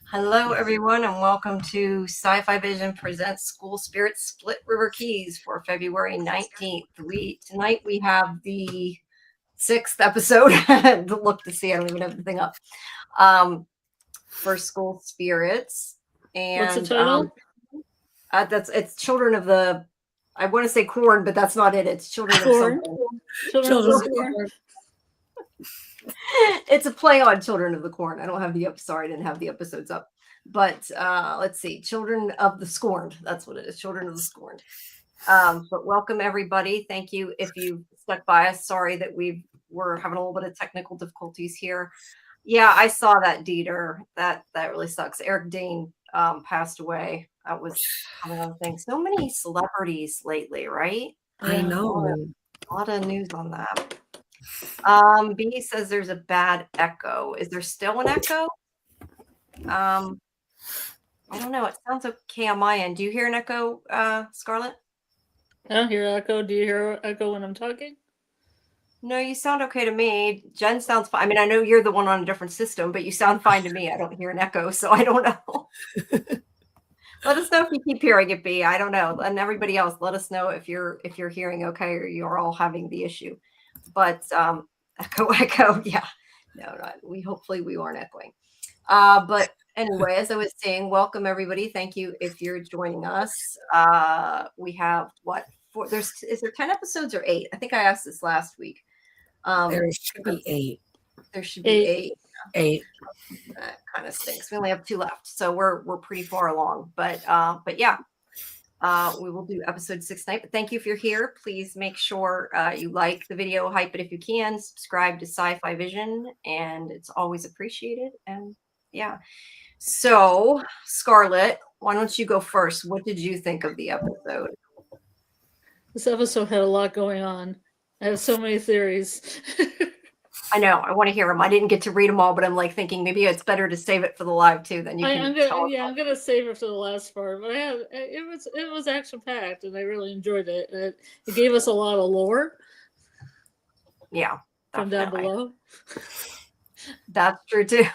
Hello, everyone, and welcome to SciFi Vision Presents School Spirit Split River Keys for February 19th. Tonight we have the 6th episode. Look to see, I don't even have the thing up. For School Spirits. And what's the title? It's Children of the, I want to say Corn, but that's not it. It's Children of something. Children of the Corn. It's a play on Children of the Corn. I don't have sorry, I didn't have the episodes up. But let's see, Children of the Scorned. That's what it is, Children of the Scorned. But welcome, everybody. Thank you if you stuck by us. Sorry that we're having a little bit of technical difficulties here. Yeah, I saw that, Dieter. That really sucks. Eric Dane passed away. That was another thing. So many celebrities lately, right? I know. A lot of news on that. B says there's a bad echo. Is there still an echo? I don't know. It sounds okay on my end. Do you hear an echo, Scarlet? I don't hear echo. Do you hear echo when I'm talking? No, you sound okay to me. Jen sounds fine. I mean, I know you're the one on a different system, but you sound fine to me. I don't hear an echo, so I don't know. Let us know if you keep hearing it, B. I don't know. And everybody else, let us know if you're hearing okay or you're all having the issue. But echo, yeah. No, hopefully we aren't echoing. But anyway, as I was saying, welcome everybody. Thank you if you're joining us. We have is there 10 episodes or 8? I think I asked this last week. There should be 8. There should be 8. 8. That kind of stinks. We only have 2 left, so we're pretty far along. But yeah, we will do episode 6 tonight. But thank you if you're here. Please make sure you like the video, hype it if you can, subscribe to SciFi Vision, and it's always appreciated. And yeah. So, Scarlet, why don't you go first? What did you think of the episode? This episode had a lot going on. I have so many theories. I know. I want to hear them. I didn't get to read them all, but I'm like thinking maybe it's better to save it for the live too. Then I'm gonna save it for the last part. But it was action packed, and I really enjoyed it. It gave us a lot of lore. Yeah, from down below. That's true too.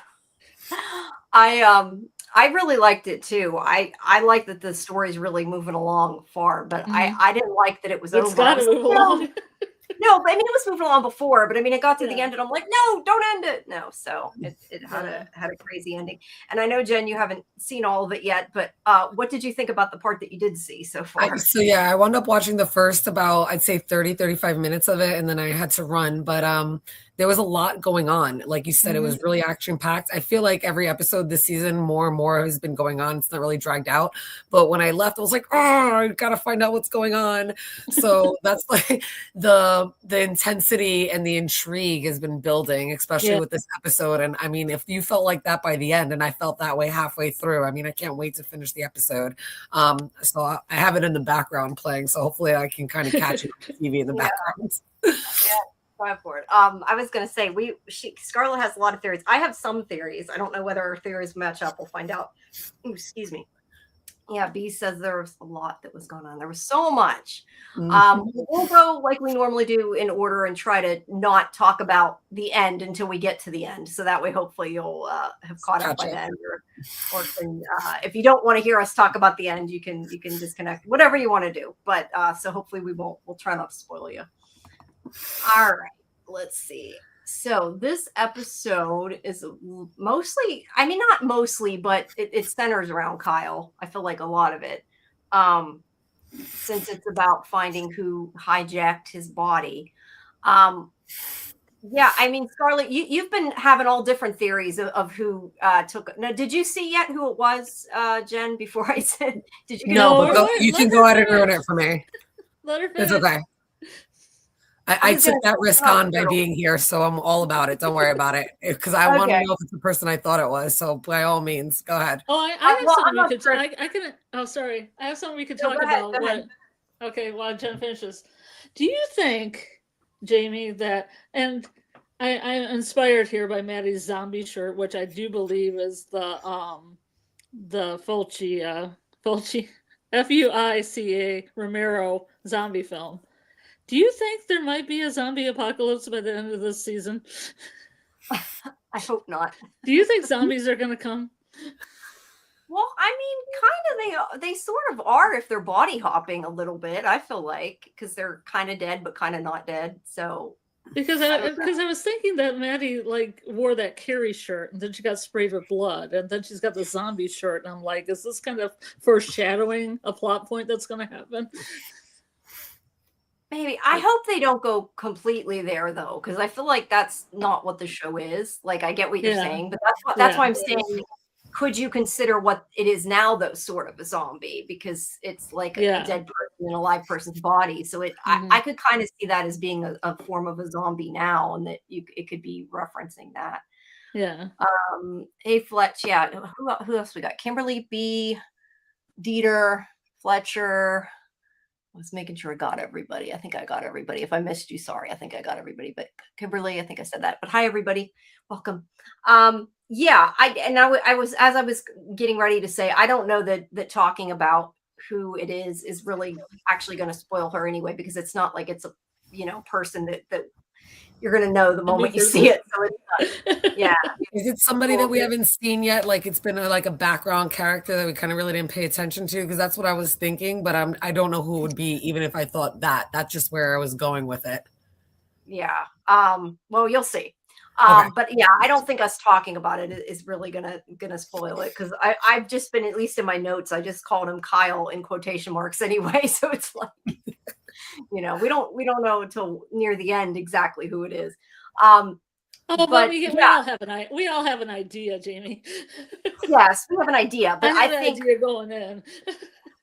I really liked it too. I like that the story's really moving along far, but I didn't like that it was over. It's got to move along. No, but I mean it was moving along before, but I mean it got to the end and I'm like, no, don't end it. No, so it had a crazy ending. And I know, Jen, you haven't seen all of it yet, but what did you think about the part that you did see so far? I wound up watching the first about, I'd say 35 minutes of it, and then I had to run. But there was a lot going on. Like you said, it was really action-packed. I feel like every episode this season, more and more has been going on. It's not really dragged out. But when I left, I was like, oh, I got to find out what's going on. So that's like the intensity and the intrigue has been building, especially with this episode. And I mean, if you felt like that by the end, and I felt that way halfway through, I mean, I can't wait to finish the episode. So I have it in the background playing. So hopefully I can kind of catch it on TV in the background. For it. I was going to say Scarlet has a lot of theories. I have some theories. I don't know whether our theories match up. We'll find out. Ooh, excuse me. Yeah, B says there was a lot that was going on. There was so much. We'll go like we normally do in order and try to not talk about the end until we get to the end. So that way, hopefully, you'll have caught up by then. Or if you don't want to hear us talk about the end, you can disconnect. Whatever you want to do. But so hopefully we'll try not to spoil you. All right, let's see. So this episode is mostly, I mean, not mostly, but it centers around Kyle. I feel like a lot of it, since it's about finding who hijacked his body. Yeah, I mean, Scarlet, you've been having all different theories of who took. Now, did you see yet who it was, Jen? Before I said, did you? You can go ahead and ruin it for me. Let her finish. It's okay. I took that risk on by being here, so I'm all about it. Don't worry about it, because I want to know if it's the person I thought it was. So by all means, go ahead. Oh, I have something we could. Oh, sorry. I have something we could talk about. Okay, while Jen finishes, do you think, Jamie, that I'm inspired here by Maddie's zombie shirt, which I do believe is the Fulci Fuica Romero zombie film. Do you think there might be a zombie apocalypse by the end of this season? I hope not. Do you think zombies are going to come? Well, I mean, kind of they sort of are if they're body hopping a little bit. I feel like because they're kind of dead but kind of not dead. So Because I was thinking that Maddie like wore that Carrie shirt and then she got sprayed with blood and then she's got the zombie shirt and I'm like, is this kind of foreshadowing a plot point that's going to happen? maybe I hope they don't go completely there though, because I feel like that's not what the show is. Like I get what you're saying, but that's why I'm saying. Could you consider what it is now, though, sort of a zombie because it's like a dead person in a live person's body? So I could kind of see that as being a form of a zombie now, and that it could be referencing that. Yeah. Hey Fletch, yeah. Who else we got? Kimberly B, Dieter, Fletcher. I was making sure I got everybody. I think I got everybody. If I missed you, sorry. I think I got everybody. But Kimberly, I think I said that. But hi, everybody. Welcome. Yeah, I was as I was getting ready to say, I don't know that talking about who it is really actually going to spoil her anyway, because it's not like it's a person that you're going to know the moment you see it. So it's yeah. Is it somebody that we haven't seen yet? Like it's been like a background character that we kind of really didn't pay attention to? Because that's what I was thinking, but I don't know who it would be, even if I thought that. That's just where I was going with it. Yeah. Well, you'll see. Okay. But yeah, I don't think us talking about it is really gonna spoil it, because I've just been, at least in my notes, I just called him Kyle in quotation marks anyway. So it's like, we don't know until near the end exactly who it is. But we all have an idea, Jamie. Yes, we have an idea, but I think idea going in.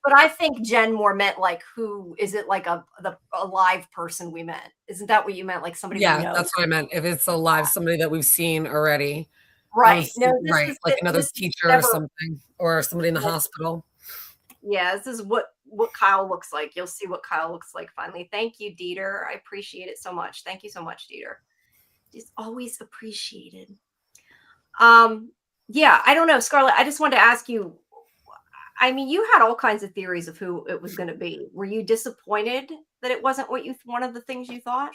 But I think Jenn more meant like, who is it, like a live person we meant? Isn't that what you meant? Like somebody we know? That's what I meant. If it's a live somebody that we've seen already. Right. Right. Like another teacher or something, or somebody in the hospital. Yeah, this is what Kyle looks like. You'll see what Kyle looks like finally. Thank you, Dieter. I appreciate it so much. Thank you so much, Dieter. It's always appreciated. Yeah, I don't know, Scarlet. I just wanted to ask you, I mean, you had all kinds of theories of who it was going to be. Were you disappointed that it wasn't one of the things you thought?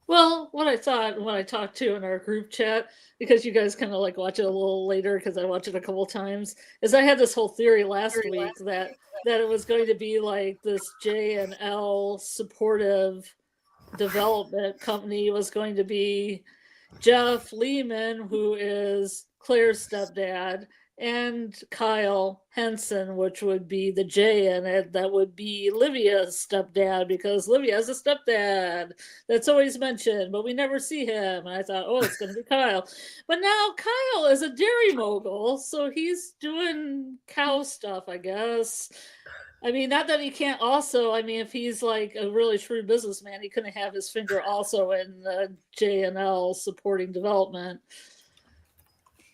Well, what I thought when I talked to in our group chat, because you guys kind of like watch it a little later because I watched it a couple times, is I had this whole theory last week that it was going to be like this J&L supportive development company was going to be Jeff Lehman, who is Claire's stepdad, and Kyle Henson, which would be the J in it, that would be Livia's stepdad, because Livia has a stepdad that's always mentioned, but we never see him. And I thought, oh, it's going to be Kyle. But now Kyle is a dairy mogul, so he's doing cow stuff, I guess. I mean, not that he can't also, I mean, if he's like a really shrewd businessman, he couldn't have his finger also in the J&L supporting development.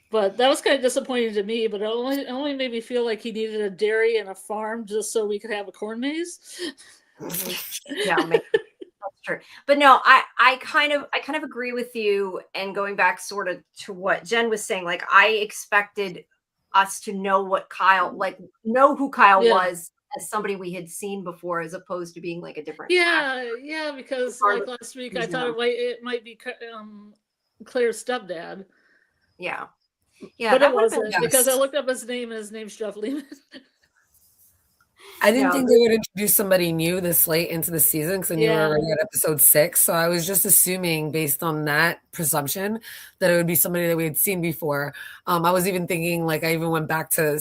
But that was kind of disappointing to me, but it only made me feel like he needed a dairy and a farm just so we could have a corn maze. Yeah, maybe. That's true. But no, I kind of agree with you, and going back sort of to what Jenn was saying, like I expected us to know who Kyle was as somebody we had seen before, as opposed to being like a different actor. Yeah, because like last week I thought it might be Claire's stepdad. Yeah. Yeah, but it wasn't, because I looked up his name and his name's Jeff Lehman. I didn't think they would introduce somebody new this late into the season, because I knew we were already at episode 6. So I was just assuming, based on that presumption, that it would be somebody that we had seen before. I was even thinking, like, I even went back to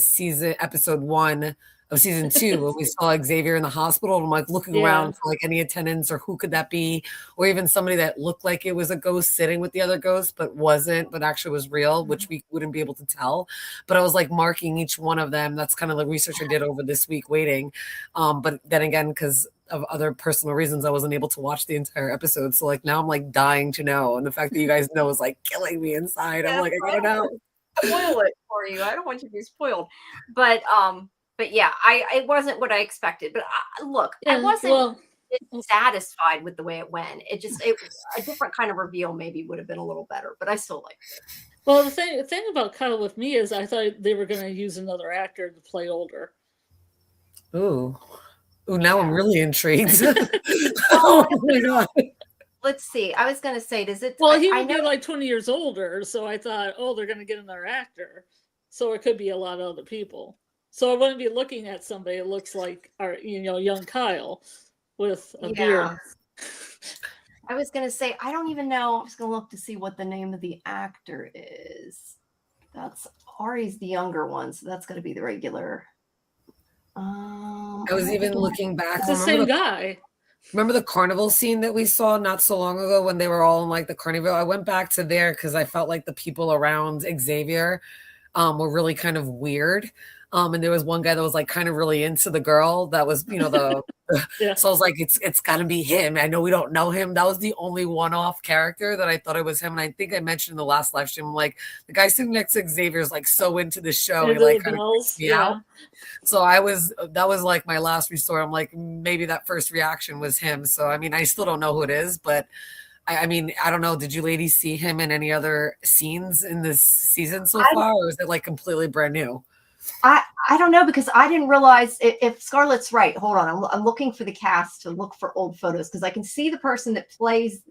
episode 1 of season 2 when we saw Xavier in the hospital, and I'm like looking around for like any attendants or who could that be, or even somebody that looked like it was a ghost sitting with the other ghost but wasn't, but actually was real, which we wouldn't be able to tell. But I was like marking each one of them. That's kind of the research I did over this week waiting. But then again, because of other personal reasons, I wasn't able to watch the entire episode. So like now I'm like dying to know, and the fact that you guys know is like killing me inside. I'm like, I gotta know. Spoil it for you. I don't want you to be spoiled. But yeah, it wasn't what I expected. But I wasn't satisfied with the way it went. A different kind of reveal maybe would have been a little better, but I still liked it. Well, the thing about Kyle with me is I thought they were going to use another actor to play older. Ooh, now I'm really intrigued. Oh my God. Let's see. I was going to say, does it? Well, he would be like 20 years older, so I thought, they're going to get another actor, so it could be a lot of other people. So I wouldn't be looking at somebody that looks like our, young Kyle with a beard. I was going to say, I don't even know. I was going to look to see what the name of the actor is. That's Ari's the younger one, so that's going to be the regular. I was even looking back. It's the same guy. Remember the carnival scene that we saw not so long ago when they were all in like the carnival? I went back to there because I felt like the people around Xavier were really kind of weird. And there was one guy that was like kind of really into the girl that was, Yeah. So I was like, it's got to be him. I know we don't know him. That was the only one-off character that I thought it was him. And I think I mentioned in the last live stream, like the guy sitting next to Xavier is like so into the show. He like kind of freaks me out. So that was like my last resort. I'm like, maybe that first reaction was him. So, I mean, I still don't know who it is, but I mean, I don't know. Did you ladies see him in any other scenes in this season so far? Or is it like completely brand new? I don't know, because I didn't realize if Scarlet's right. Hold on. I'm looking for the cast to look for old photos because I can see the person that plays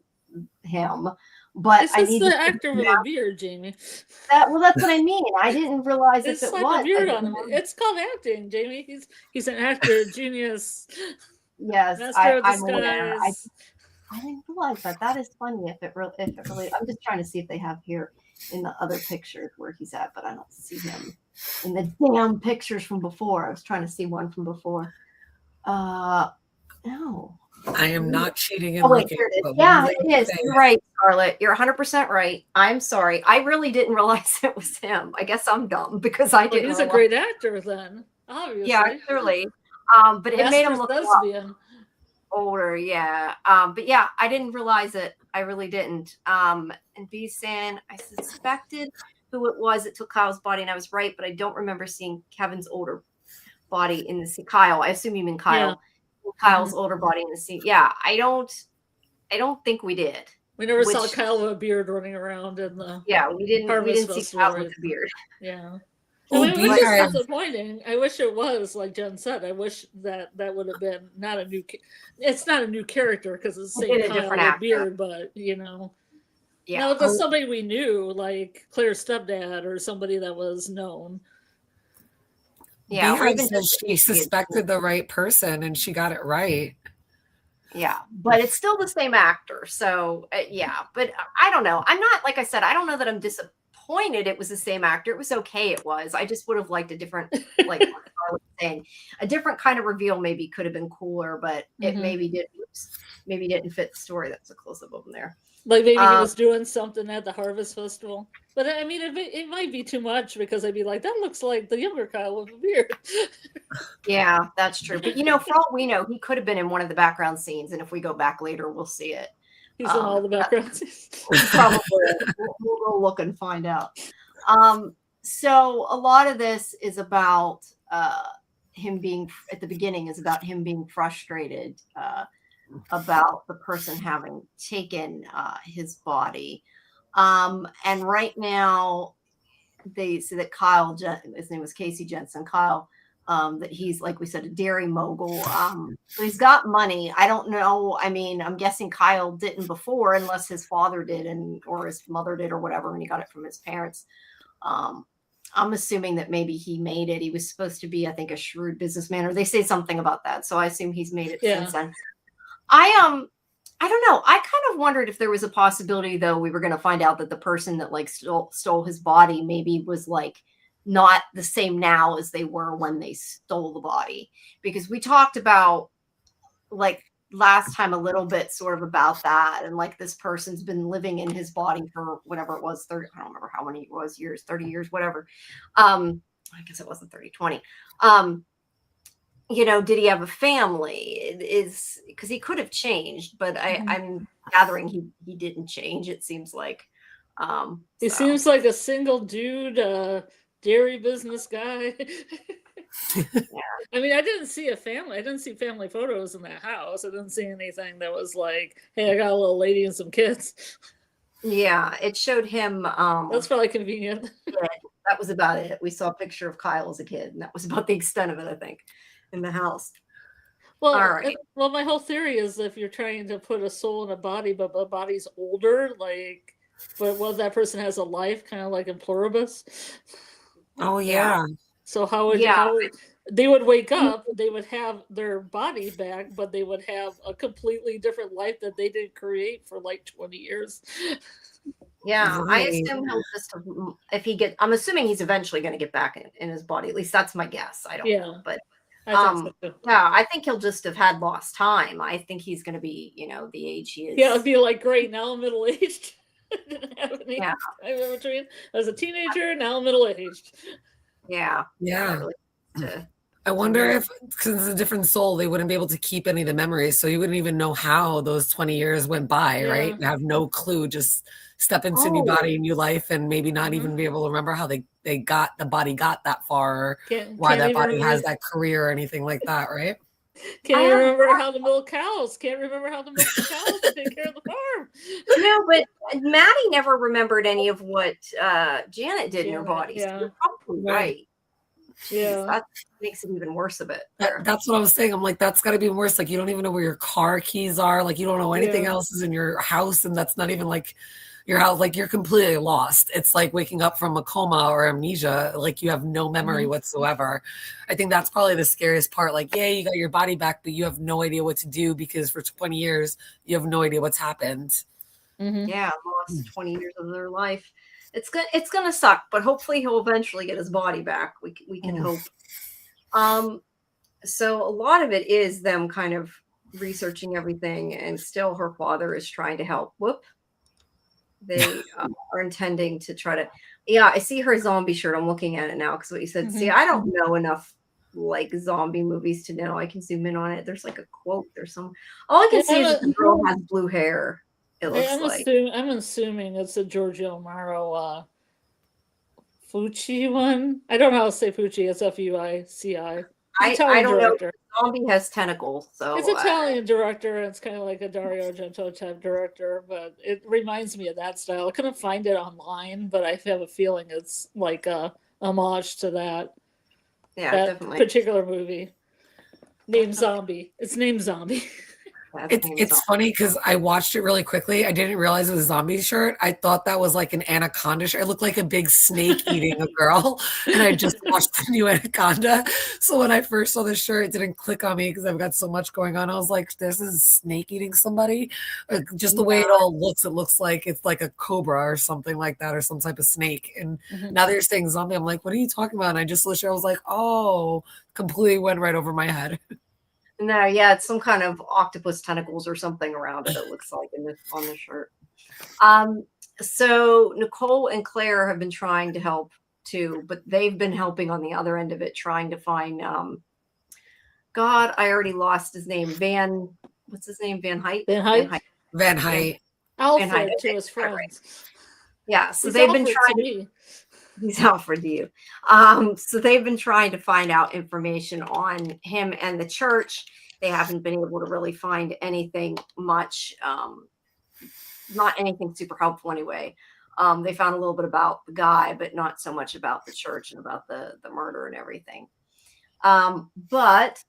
him, but I need the actor with a beard, Jamie. That's what I mean. I didn't realize it's if it like was a beard on him. It's called acting, Jamie. He's an actor, genius. Yes, I'm aware. I didn't realize that. That is funny. If it really, I'm just trying to see if they have here in the other pictures where he's at, but I don't see him in the damn pictures from before. I was trying to see one from before. No. I am not cheating. Oh, wait, here it is. Yeah, it is. You're right, Scarlet. You're 100% right. I'm sorry. I really didn't realize it was him. I guess I'm dumb because I didn't. He's a great actor then, obviously. Yeah, clearly. But it made him look older. Yeah. But yeah, I didn't realize it. I really didn't. And B saying I suspected who it was that took Kyle's body, and I was right, but I don't remember seeing Kevin's older body in the scene. Kyle, I assume you mean Kyle. Yeah. Kyle's older body in the scene. Yeah, I don't think we did. We never saw Kyle with a beard running around in the we didn't see Kyle with a beard. Yeah. Which is disappointing. I wish it was, like Jen said. I wish that would have been not a new. It's not a new character because it's the same Kyle with a beard, but Yeah. No, it was somebody we knew, like Claire's stepdad or somebody that was known. Yeah, or even she suspected the right person and she got it right. Yeah, but it's still the same actor. So but I don't know. I'm not, like I said, I don't know that I'm disappointed it was the same actor. It was okay. It was. I just would have liked a different, like I was saying, a different kind of reveal maybe could have been cooler, but it maybe didn't fit the story. That's a close up of him there. Like maybe he was doing something at the Harvest Festival. But I mean, it might be too much because I'd be like, that looks like the younger Kyle with a beard. Yeah, that's true. But for all we know, he could have been in one of the background scenes. And if we go back later, we'll see it. He's in all the background scenes. Probably. We'll go look and find out. So a lot of this is about him being, at the beginning, is about him being frustrated about the person having taken his body. And right now they say that Kyle, his name was Casey Jensen, Kyle, that he's, like we said, a dairy mogul. So he's got money. I don't know. I mean, I'm guessing Kyle didn't before, unless his father did or his mother did or whatever, and he got it from his parents. I'm assuming that maybe he made it. He was supposed to be, I think, a shrewd businessman, or they say something about that. So I assume he's made it since then. I don't know. I kind of wondered if there was a possibility, though, we were going to find out that the person that like stole his body maybe was like not the same now as they were when they stole the body, because we talked about like last time a little bit sort of about that, and like this person's been living in his body for whatever it was, 30, I don't remember how many it was, years, 30 years, whatever. I guess it wasn't 30, 20. Did he have a family? Is because he could have changed, but I'm gathering he didn't change. It seems like he seems like a single dude, dairy business guy. I mean, I didn't see a family. I didn't see family photos in that house. I didn't see anything that was like, "Hey, I got a little lady and some kids." Yeah, it showed him. That's probably convenient. Yeah, that was about it. We saw a picture of Kyle as a kid, and that was about the extent of it, I think, in the house. Well, all right. Well, my whole theory is if you're trying to put a soul in a body, but the body's older, but that person has a life, kind of like in Pluribus. Oh yeah. So how would they would wake up, they would have their body back, but they would have a completely different life that they didn't create for like 20 years. Yeah, I Right. assume he'll just I'm assuming he's eventually going to get back in his body. At least that's my guess. I don't know, but I think so too. yeah, I think he'll just have had lost time. I think he's going to be, the age he is. Yeah, it'd be like, great, now I'm middle aged. Didn't have any Yeah. time in between. As a teenager, now I'm middle aged. Yeah. Yeah. Really I wonder if, because it's a different soul, they wouldn't be able to keep any of the memories. So you wouldn't even know how those 20 years went by, right? You have no clue. Just step into a new body, new life, and maybe not even be able to remember how the body got that far, or why that body has that career or anything like that, right? Can't remember how to milk cows. Can't remember how to milk the cows and take care of the farm. No, but Maddie never remembered any of what Janet did in her body. So you're probably right. Jeez, that makes it even worse a bit. That's what I was saying. I'm like, that's got to be worse. Like, you don't even know where your car keys are. Like, you don't know anything else is in your house, and that's not even like your house. Like, you're completely lost. It's like waking up from a coma or amnesia. Like, you have no memory whatsoever. I think that's probably the scariest part. Like, yeah, you got your body back, but you have no idea what to do because for 20 years, you have no idea what's happened. Yeah, lost 20 years of their life. It's gonna suck, but hopefully he'll eventually get his body back. We can hope. So a lot of it is them kind of researching everything, and still her father is trying to help. They are intending to try to. Yeah, I see her zombie shirt. I'm looking at it now because what you said. See, I don't know enough like zombie movies to know. I can zoom in on it. There's like a quote. There's some. All I can see is that the girl has blue hair. It looks I'm assuming it's a Giorgio Amaro Fucci one. I don't know how to say Fucci. It's Fuici. I don't know. Zombie has tentacles, so it's Italian director. It's kind of like a Dario Argento type director, but it reminds me of that style. I couldn't find it online, but I have a feeling it's like a homage to that. Yeah, that definitely. Particular movie. Named Zombie. It's named Zombie. It's funny because I watched it really quickly. I didn't realize it was a zombie shirt. I thought that was like an anaconda shirt. It looked like a big snake eating a girl. And I just watched the new Anaconda. So when I first saw the shirt, it didn't click on me because I've got so much going on. I was like, this is a snake eating somebody. Just the way it all looks, it looks like it's like a cobra or something like that, or some type of snake. And now that you're saying zombie, I'm like, what are you talking about? And I just listened, I was like, oh, completely went right over my head. No, yeah, it's some kind of octopus tentacles or something around it. It looks like on the shirt. So Nicole and Claire have been trying to help too, but they've been helping on the other end of it, trying to find. God, I already lost his name. What's his name? Van Height. Van Height. Alfred to his friends. Yeah, so they've been trying. He's Alfred to you. So they've been trying to find out information on him and the church. They haven't been able to really find anything much, not anything super helpful anyway. They found a little bit about the guy, but not so much about the church and about the murder and everything. But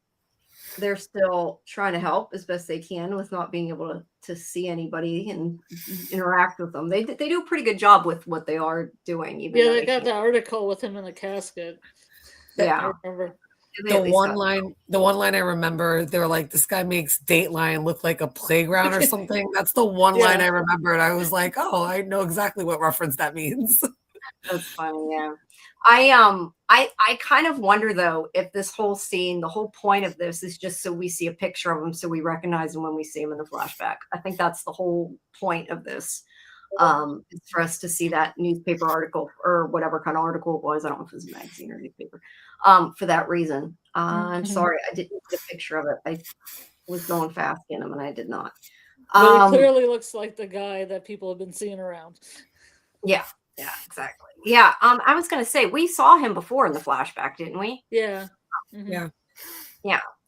they're still trying to help as best they can with not being able to see anybody and interact with them. They do a pretty good job with what they are doing. Even they got the article with him in the casket. Yeah, I remember. The one line I remember, they were like, this guy makes Dateline look like a playground or something. That's the one line I remembered. I was like, oh, I know exactly what reference that means. That's funny, yeah. I kind of wonder though if this whole scene, the whole point of this is just so we see a picture of him, so we recognize him when we see him in the flashback. I think that's the whole point of this. Is for us to see that newspaper article or whatever kind of article it was. I don't know if it was a magazine or newspaper. For that reason. I'm sorry, I didn't get a picture of it. I was going fast in him and I did not. But he clearly looks like the guy that people have been seeing around. Yeah, exactly. Yeah, I was gonna say we saw him before in the flashback, didn't we? Yeah. Yeah.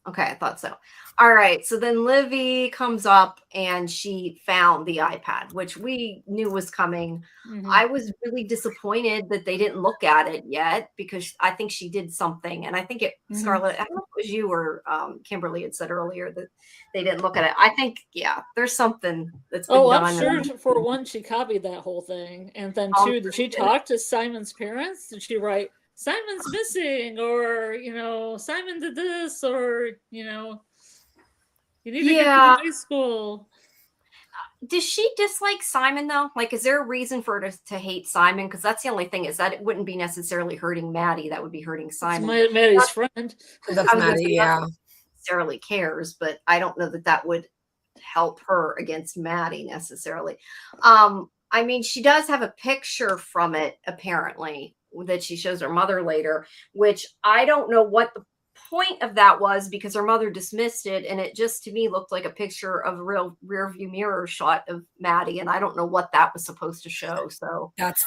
Okay, I thought so. All right. So then Livy comes up and she found the iPad, which we knew was coming. I was really disappointed that they didn't look at it yet because I think she did something. And I think Scarlet, I don't know if it was you or Kimberly had said earlier that they didn't look at it. I think, there's something that's been done. I'm sure for one, she copied that whole thing. And then two, did she talk to Simon's parents? Did she write Simon's missing, or Simon did this, or you need to get to the high school. Does she dislike Simon though? Like, is there a reason for her to hate Simon? Because that's the only thing, is that it wouldn't be necessarily hurting Maddie. That would be hurting Simon. It's Maddie's friend. That's Maddie, yeah. Necessarily cares, but I don't know that would help her against Maddie necessarily. I mean, she does have a picture from it apparently that she shows her mother later, which I don't know what the point of that was, because her mother dismissed it, and it just to me looked like a picture of a real rear view mirror shot of Maddie, and I don't know what that was supposed to show. So that's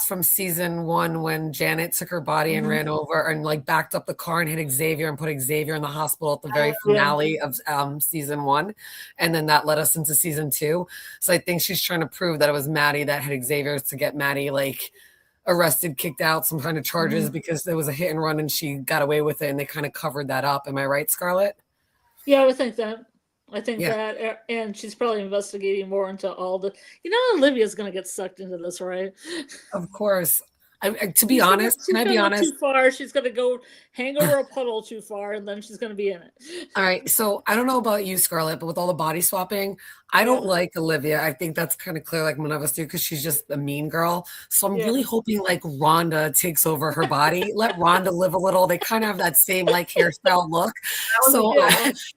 from season 1, when Janet took her body and ran over and like backed up the car and hit Xavier and put Xavier in the hospital at the very finale of season 1, and then that led us into season 2. So I think she's trying to prove that it was Maddie that hit Xavier to get Maddie like arrested, kicked out, some kind of charges, because there was a hit and run and she got away with it, and they kind of covered that up. Am I right, Scarlet? Yeah, I would think that. I think that, and she's probably investigating more into all the. Olivia's going to get sucked into this, right? Of course. To be honest, can I be honest? Too far, she's going to go hang over a puddle too far, and then she's going to be in it. All right. So I don't know about you, Scarlet, but with all the body swapping, I don't like Olivia. I think that's kind of clear, like none of us do, because she's just a mean girl. So I'm really hoping like Rhonda takes over her body. Let Rhonda live a little. They kind of have that same like hairstyle look. So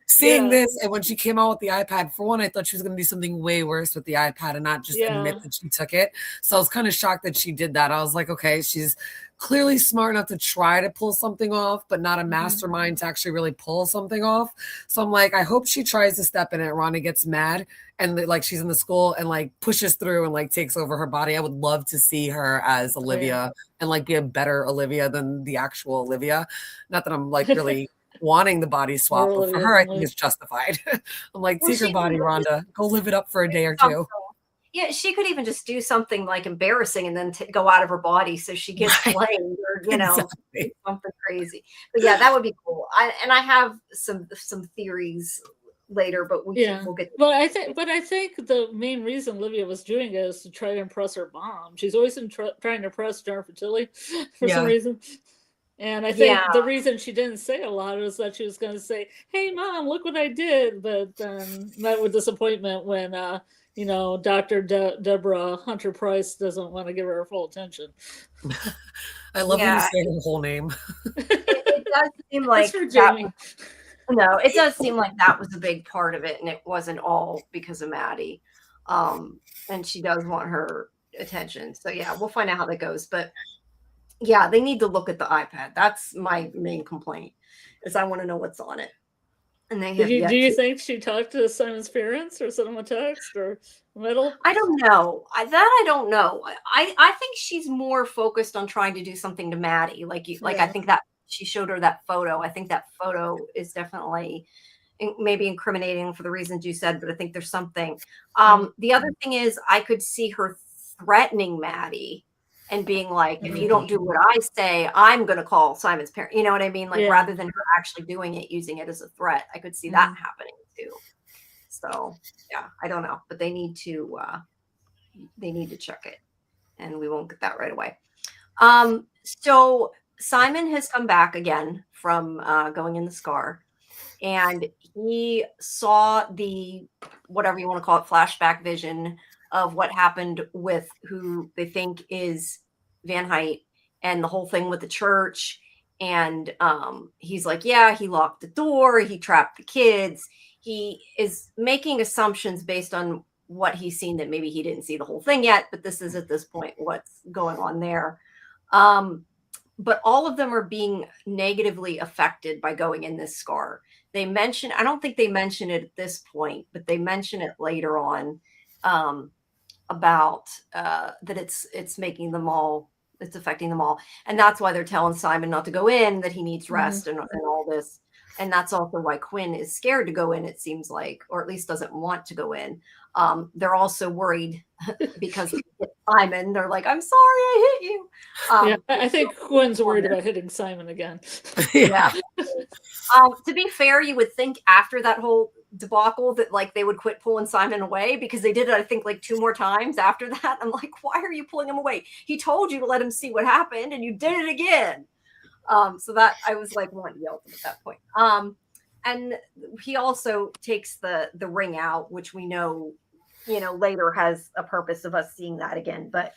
seeing this, and when she came out with the iPad, for one, I thought she was going to do something way worse with the iPad and not just admit that she took it. So I was kind of shocked that she did that. I was like, okay, she's clearly smart enough to try to pull something off, but not a mastermind to actually really pull something off. So I'm like, I hope she tries to step in it. Rhonda gets mad and like she's in the school and like pushes through and like takes over her body. I would love to see her as Olivia and like be a better Olivia than the actual Olivia. Not that I'm like really wanting the body swap, but for her, I think it's justified. I'm like, take her body, Rhonda. Go live it up for a day or two. Yeah, she could even just do something like embarrassing and then go out of her body so she gets blamed, or something crazy. But yeah, that would be cool. I have some theories later, but we'll get. But I think the main reason Olivia was doing it is to try to impress her mom. She's always been trying to impress Jennifer Tilly for some reason. And I think the reason she didn't say a lot is that she was going to say, "Hey, Mom, look what I did," but then met with disappointment when. Dr. Deborah Hunter Price doesn't want to give her full attention. I love when you say her whole name. It does seem like it does seem like that was a big part of it, and it wasn't all because of Maddie. And she does want her attention. So yeah, we'll find out how that goes. But yeah, they need to look at the iPad. That's my main complaint, is I want to know what's on it. And they have do you think she talked to Simon's parents or sent him a text or middle? I don't know. I don't know. I think she's more focused on trying to do something to Maddie. I think that she showed her that photo. I think that photo is definitely maybe incriminating for the reasons you said, but I think there's something. The other thing is I could see her threatening Maddie and being like, if you don't do what I say, I'm going to call Simon's parent. You know what I mean? Like rather than her actually doing it, using it as a threat, I could see that happening too. So yeah, I don't know, but they need to check it, and we won't get that right away. So Simon has come back again from going in the Scar, and he saw the, whatever you want to call it, flashback vision of what happened with who they think is Van Height and the whole thing with the church. And he's like, yeah, he locked the door. He trapped the kids. He is making assumptions based on what he's seen, that maybe he didn't see the whole thing yet, but this is at this point what's going on there. But all of them are being negatively affected by going in this Scar. They mention, I don't think they mention it at this point, but they mention it later on. About that it's making them all, it's affecting them all, and that's why they're telling Simon not to go in, that he needs rest and all this. And that's also why Quinn is scared to go in, it seems like, or at least doesn't want to go in. They're also worried because they hit Simon. They're like, I'm sorry I hit you. Yeah, I think Quinn's worried about hitting Simon again. Yeah. To be fair, you would think after that whole debacle that like they would quit pulling Simon away, because they did it, I think, like 2 more times after that. I'm like, why are you pulling him away? He told you to let him see what happened, and you did it again. So that I was like wanting to yell at them at that point. And he also takes the ring out, which we know, later has a purpose of us seeing that again. But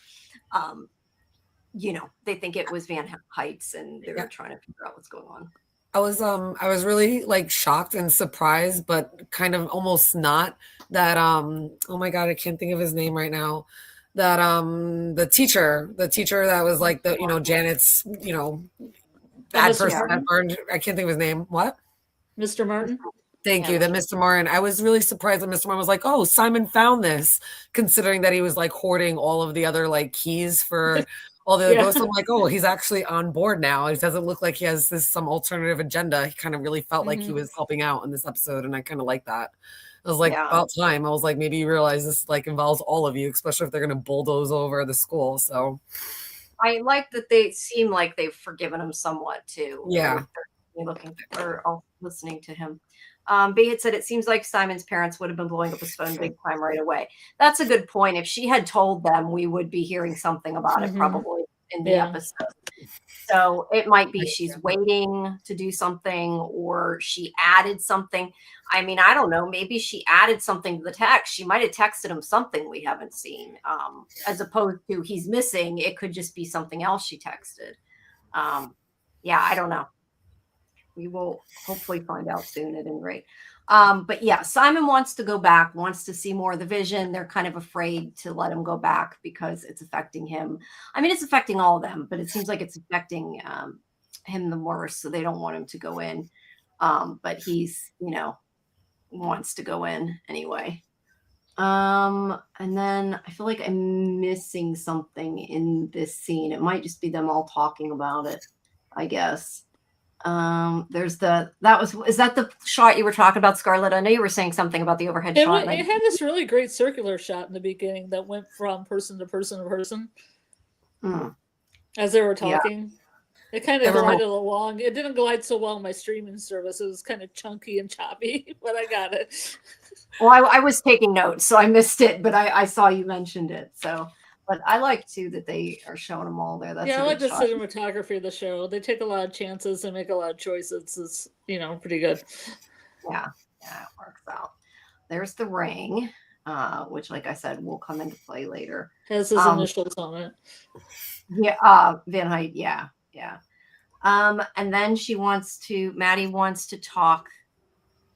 they think it was Van Heights, and they're trying to figure out what's going on. I was really like shocked and surprised, but kind of almost not, that oh my God, I can't think of his name right now. That the teacher that was like the Janet's bad person that burned. I can't think of his name. What? Mr. Martin. Thank you. That Mr. Martin. I was really surprised that Mr. Martin was like, oh, Simon found this, considering that he was like hoarding all of the other like keys for all the other ghosts. I'm like, oh, he's actually on board now. It doesn't look like he has some alternative agenda. He kind of really felt like he was helping out in this episode, and I kind of like that. I was like, about time. I was like, maybe you realize this like involves all of you, especially if they're going to bulldoze over the school. So I like that they seem like they've forgiven him somewhat too. Yeah. Looking or listening to him. B had said it seems like Simon's parents would have been blowing up his phone big time right away. That's a good point. If she had told them, we would be hearing something about it probably in the episode. So it might be she's waiting to do something, or she added something. I mean, I don't know. Maybe she added something to the text. She might have texted him something we haven't seen, as opposed to he's missing. It could just be something else she texted. I don't know. We will hopefully find out soon at any rate. But yeah, Simon wants to go back, wants to see more of the vision. They're kind of afraid to let him go back because it's affecting him. I mean, it's affecting all of them, but it seems like it's affecting him the worst. So they don't want him to go in. But he's, wants to go in anyway. And then I feel like I'm missing something in this scene. It might just be them all talking about it, I guess. Is that the shot you were talking about, Scarlet? I know you were saying something about the overhead shot. It had this really great circular shot in the beginning that went from person to person to person as they were talking. It kind of glided along. It didn't glide so well on my streaming service. It was kind of chunky and choppy, but I got it. Well, I was taking notes, so I missed it, but I saw you mentioned it. So, but I like too that they are showing them all there. That's I like the cinematography of the show. They take a lot of chances and make a lot of choices. It's pretty good. Yeah, it works out. There's the ring, which, like I said, will come into play later. Has his initials on it. Yeah, Van Height. Yeah. And then Maddie wants to talk.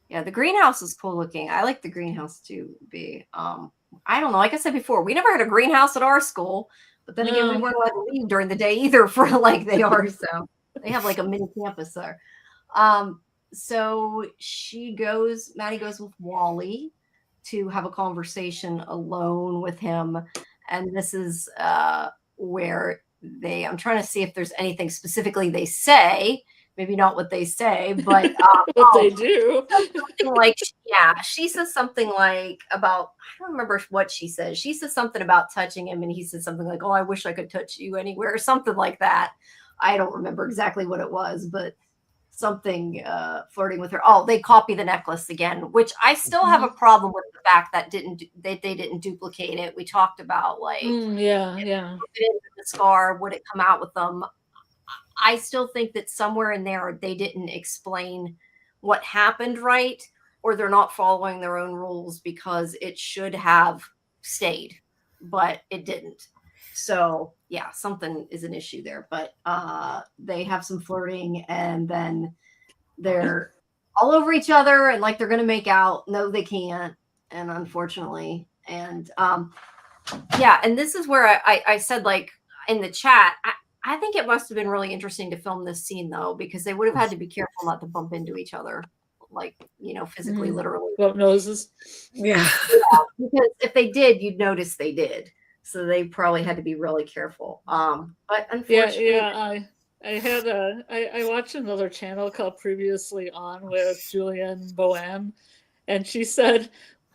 Yeah, the greenhouse is cool looking. I like the greenhouse too. I don't know. Like I said before, we never had a greenhouse at our school, but then again, we weren't allowed to leave during the day either for like they are. So they have like a mini campus there. So Maddie goes with Wally to have a conversation alone with him. And this is where I'm trying to see if there's anything specifically they say. Maybe not what they say, but what they do. She says something like about, I don't remember what she says. She says something about touching him, and he says something like, "Oh, I wish I could touch you anywhere," or something like that. I don't remember exactly what it was, but something flirting with her. Oh, they copy the necklace again, which I still have a problem with the fact that they didn't duplicate it. We talked about the scar, would it come out with them? I still think that somewhere in there they didn't explain what happened right, or they're not following their own rules, because it should have stayed, but it didn't. So yeah, something is an issue there. But they have some flirting, and then they're all over each other and like they're gonna make out. No, they can't, and unfortunately, and and this is where I said, like, in the chat, I think it must have been really interesting to film this scene, though, because they would have had to be careful not to bump into each other, like, physically, literally. Bump noses. Yeah. Because if they did, you'd notice they did. So they probably had to be really careful. But unfortunately, I watched another channel called Previously On with Julianne Bowen, and she said,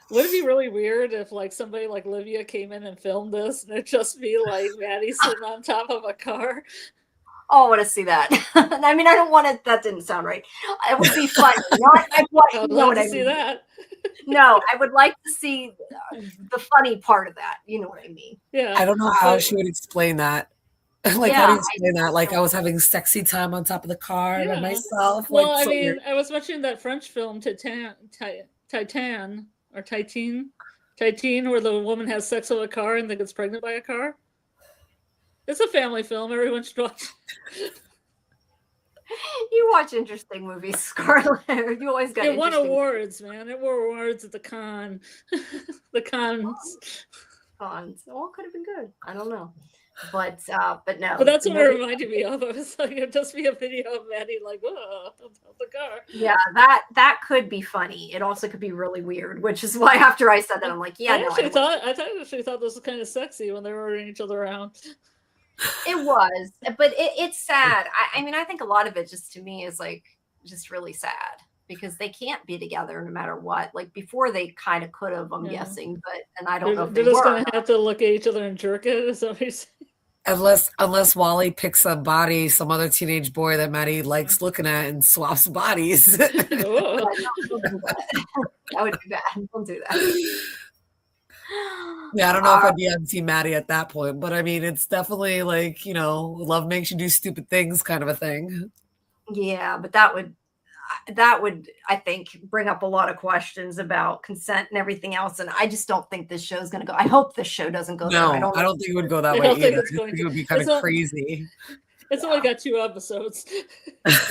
would it be really weird if like somebody like Livia came in and filmed this and it'd just be like Maddie sitting on top of a car? Oh, I want to see that. I mean, I don't want it. That didn't sound right. It would be funny. I'd love to see that. No, I would like to see the funny part of that. You know what I mean? Yeah. I don't know how she would explain that. Like, how do you explain that? Like, I was having sexy time on top of the car by myself. Well, like, I mean, I was watching that French film Titan, where the woman has sex with a car and then gets pregnant by a car. It's a family film. Everyone should watch. You watch interesting movies, Scarlet. You always got. It won awards, man. It won awards at the con. The cons. Well, it could have been good. I don't know. But no. But that's what it reminded me of. I was like, it'd just be a video of Maddie like, oh, the car. Yeah, that could be funny. It also could be really weird, which is why after I said that, I'm like, yeah, I actually thought this was kind of sexy when they were ordering each other around. It was, but it's sad. I mean, I think a lot of it just to me is like just really sad because they can't be together no matter what. Like before, they kind of could have, I'm guessing, and I don't know if they're just going to have to look at each other and jerk it. Is that what you're saying? Unless Wally picks a body, some other teenage boy that Maddie likes looking at and swaps bodies. That would be bad. Don't do that. Yeah, I don't know if I'd be on Team Maddie at that point, but I mean, it's definitely like, love makes you do stupid things kind of a thing. Yeah, but that would, I think, bring up a lot of questions about consent and everything else. And I just don't think this show's going to go. I hope this show doesn't go there. I don't think it would go that way either. I think it would be kind of crazy. It's only got 2 episodes.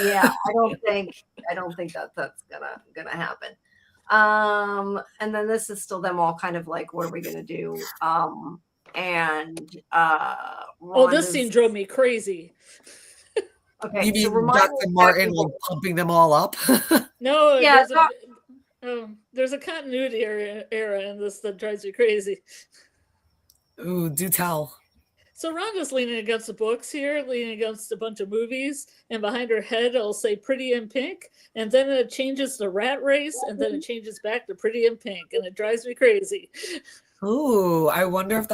Yeah, I don't think that's gonna happen. And then this is still them all kind of like, what are we gonna do? This scene drove me crazy. Okay, you mean Dr. Martin like pumping them all up? No, yeah, there's a continuity era in this that drives me crazy. Ooh, do tell. So Rhonda's leaning against the books here, leaning against a bunch of movies, and behind her head it'll say Pretty in Pink, and then it changes to Rat Race, and then it changes back to Pretty in Pink, and it drives me crazy. Ooh, I wonder if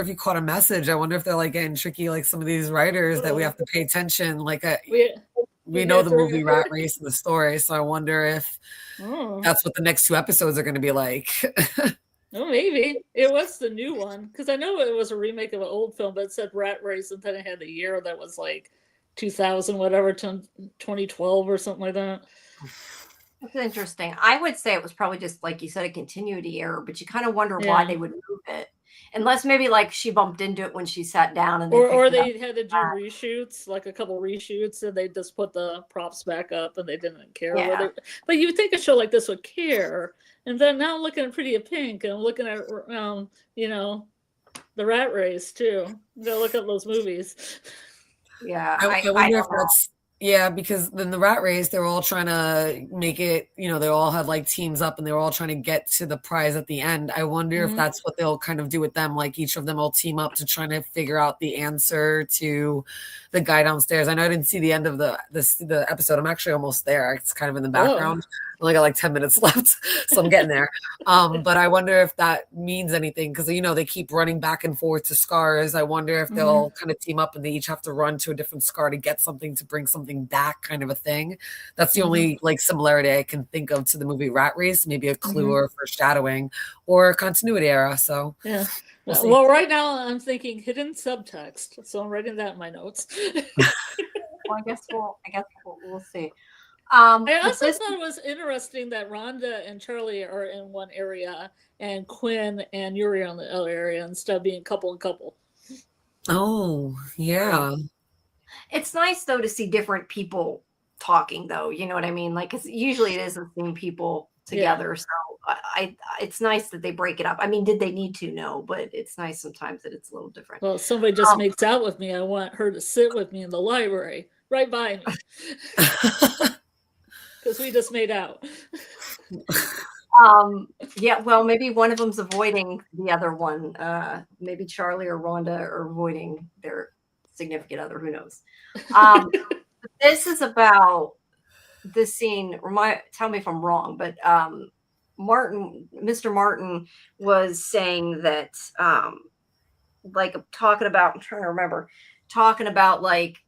you caught a message. I wonder if they're like getting tricky like some of these writers that we have to pay attention. Like we know the movie Rat Race and the story, so I wonder if that's what the next 2 episodes are going to be like. Oh, maybe it was the new one because I know it was a remake of an old film, but it said Rat Race, and then it had the year that was like 2000, whatever, 2012 or something like that. That's interesting. I would say it was probably just like you said, a continuity error, but you kind of wonder why they would move it, unless maybe like she bumped into it when she sat down, and they had to do reshoots, like a couple reshoots, and they just put the props back up, and they didn't care whether. But you would think a show like this would care. And then now I'm looking at Pretty in Pink, and I'm looking at, the Rat Race too. You gotta look up those movies. Yeah, I wonder if that's because then the Rat Race, they're all trying to make it. They all had like teams up, and they were all trying to get to the prize at the end. I wonder if that's what they'll kind of do with them. Like each of them will team up to try to figure out the answer to the guy downstairs. I know I didn't see the end of the episode. I'm actually almost there. It's kind of in the background. I only got like 10 minutes left, so I'm getting there. But I wonder if that means anything because they keep running back and forth to scars. I wonder if they'll kind of team up and they each have to run to a different scar to get something to bring something back, kind of a thing. That's the only like similarity I can think of to the movie Rat Race. Maybe a clue or foreshadowing or a continuity era. So yeah. Well, right now I'm thinking hidden subtext, so I'm writing that in my notes. Well, I guess we'll see. I also thought it was interesting that Rhonda and Charlie are in one area and Quinn and Yuri are in the other area instead of being couple and couple. Oh, yeah. It's nice though to see different people talking though. You know what I mean? Like, cause usually it is the same people together. So it's nice that they break it up. I mean, did they need to? No, but it's nice sometimes that it's a little different. Well, if somebody just makes out with me, I want her to sit with me in the library right by me. Because we just made out. Well, maybe one of them's avoiding the other one. Maybe Charlie or Rhonda are avoiding their significant other. Who knows? This is about this scene. Tell me if I'm wrong, but Mr. Martin was saying that, like talking about, I'm trying to remember, talking about like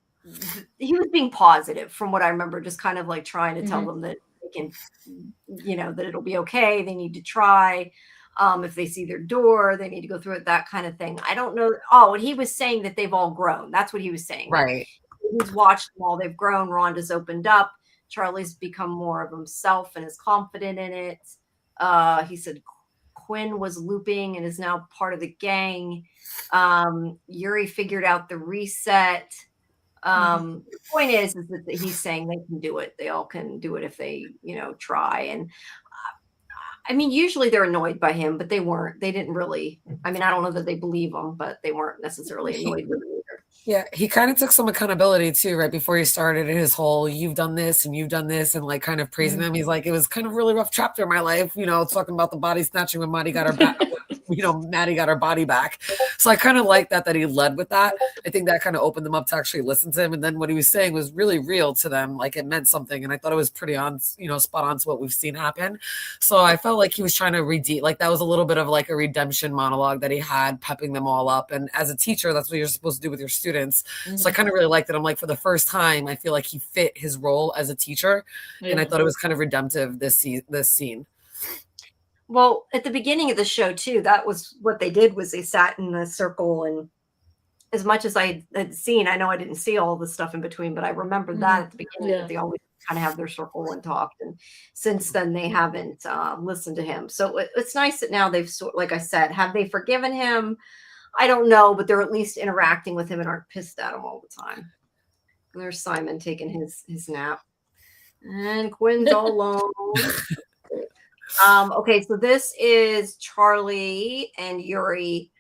he was being positive from what I remember, just kind of like trying to tell them that they can, that it'll be okay. They need to try. If they see their door, they need to go through it, that kind of thing. I don't know. Oh, and he was saying that they've all grown. That's what he was saying. Right. He's watched them all. They've grown. Rhonda's opened up. Charlie's become more of himself and is confident in it. He said Quinn was looping and is now part of the gang. Yuri figured out the reset. The point is that he's saying they can do it. They all can do it if they, try. And I mean, usually they're annoyed by him, but they weren't. They didn't really. I mean, I don't know that they believe him, but they weren't necessarily annoyed with him either. Yeah, he kind of took some accountability too, right before he started his whole "you've done this and you've done this" and like kind of praising him. He's like, it was kind of really rough chapter in my life, talking about the body snatching when Maddie got her back. Maddie got her body back. So I kind of like that he led with that. I think that kind of opened them up to actually listen to him. And then what he was saying was really real to them. Like it meant something. And I thought it was pretty on, spot on to what we've seen happen. So I felt like he was trying to redeem, like that was a little bit of like a redemption monologue that he had, pepping them all up. And as a teacher, that's what you're supposed to do with your students. So I kind of really liked it. I'm like, for the first time, I feel like he fit his role as a teacher. Yeah. And I thought it was kind of redemptive, this scene. Well, at the beginning of the show too, that was what they did, was they sat in a circle, and as much as I had seen, I know I didn't see all the stuff in between, but I remember that at the beginning, that they always kind of have their circle and talked. And since then they haven't listened to him. So it's nice that now they've, like I said, have they forgiven him? I don't know, but they're at least interacting with him and aren't pissed at him all the time. And there's Simon taking his nap, and Quinn's all alone. Okay, so this is Charlie and Yuri.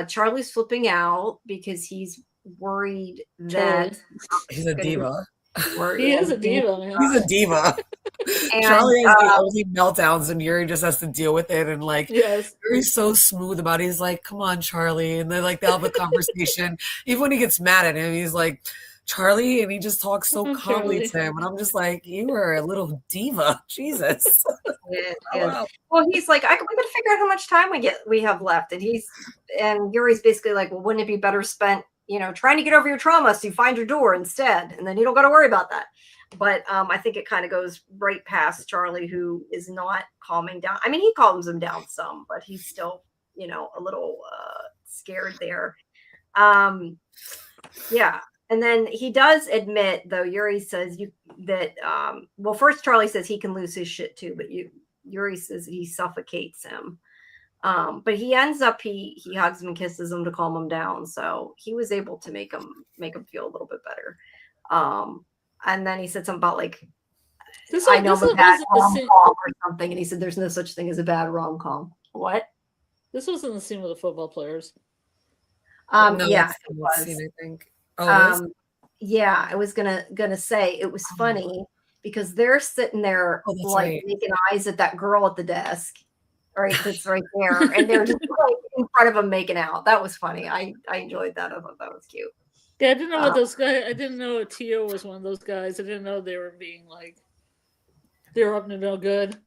Charlie's flipping out because he's worried that he's a diva. He is a diva, man. He's a diva. And, Charlie has the only meltdowns, and Yuri just has to deal with it. And like, Yuri's so smooth about it. He's like, "Come on, Charlie," and they'll have a conversation. Even when he gets mad at him, he's like, "Charlie," and he just talks so calmly to him. And I'm just like, "You are a little diva, Jesus." Wow. Well, he's like, we got to figure out how much time we have left, and Yuri's basically like, "Well, wouldn't it be better spent, trying to get over your trauma so you find your door instead, and then you don't got to worry about that." But I think it kind of goes right past Charlie, who is not calming down. I mean, he calms him down some, but he's still, a little scared there. Yeah. And then he does admit, though, Yuri says first Charlie says he can lose his shit too, but Yuri says he suffocates him. But he ends up, he hugs him and kisses him to calm him down. So he was able to make him feel a little bit better. And then he said something about like, I know a bad rom-com or something. And he said, there's no such thing as a bad rom-com. What? This was in the scene with the football players. No, yeah, it was. Scene, I think. Yeah, I was gonna say it was funny because they're sitting there making eyes at that girl at the desk, right? That's right there, and they're just like in front of them making out. That was funny. I enjoyed that. I thought that was cute. Yeah, I didn't know what those guys. I didn't know Tio was one of those guys. I didn't know they were being like they were up to no good.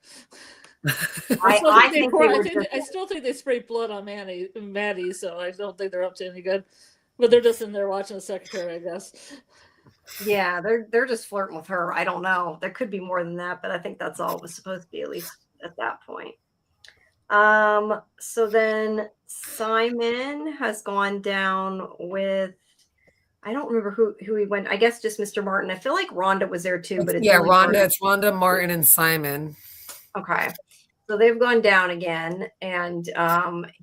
I still think they sprayed blood on Maddie, so I don't think they're up to any good. But they're just in there watching the secretary, I guess. Yeah, they're just flirting with her. I don't know. There could be more than that, but I think that's all it was supposed to be, at least at that point. So then Simon has gone down with, I don't remember who he went. I guess just Mr. Martin. I feel like Rhonda was there too, but it's Rhonda. It's Rhonda, Martin, and Simon. Okay. So they've gone down again, and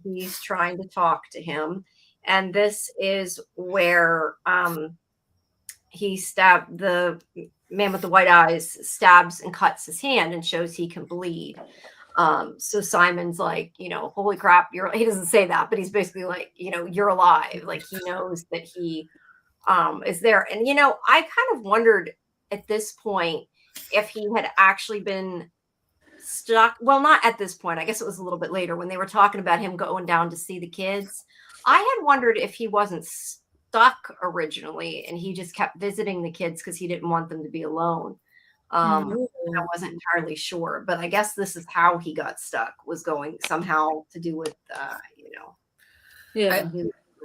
he's trying to talk to him. And this is where he stabbed, the man with the white eyes stabs and cuts his hand and shows he can bleed. So Simon's like, holy crap, he doesn't say that, but he's basically like, you're alive. Like he knows that he is there. And, I kind of wondered at this point if he had actually been stuck. Well, not at this point. I guess it was a little bit later when they were talking about him going down to see the kids. I had wondered if he wasn't stuck originally, and he just kept visiting the kids because he didn't want them to be alone. I wasn't entirely sure, but I guess this is how he got stuck, was going somehow to do with, Yeah.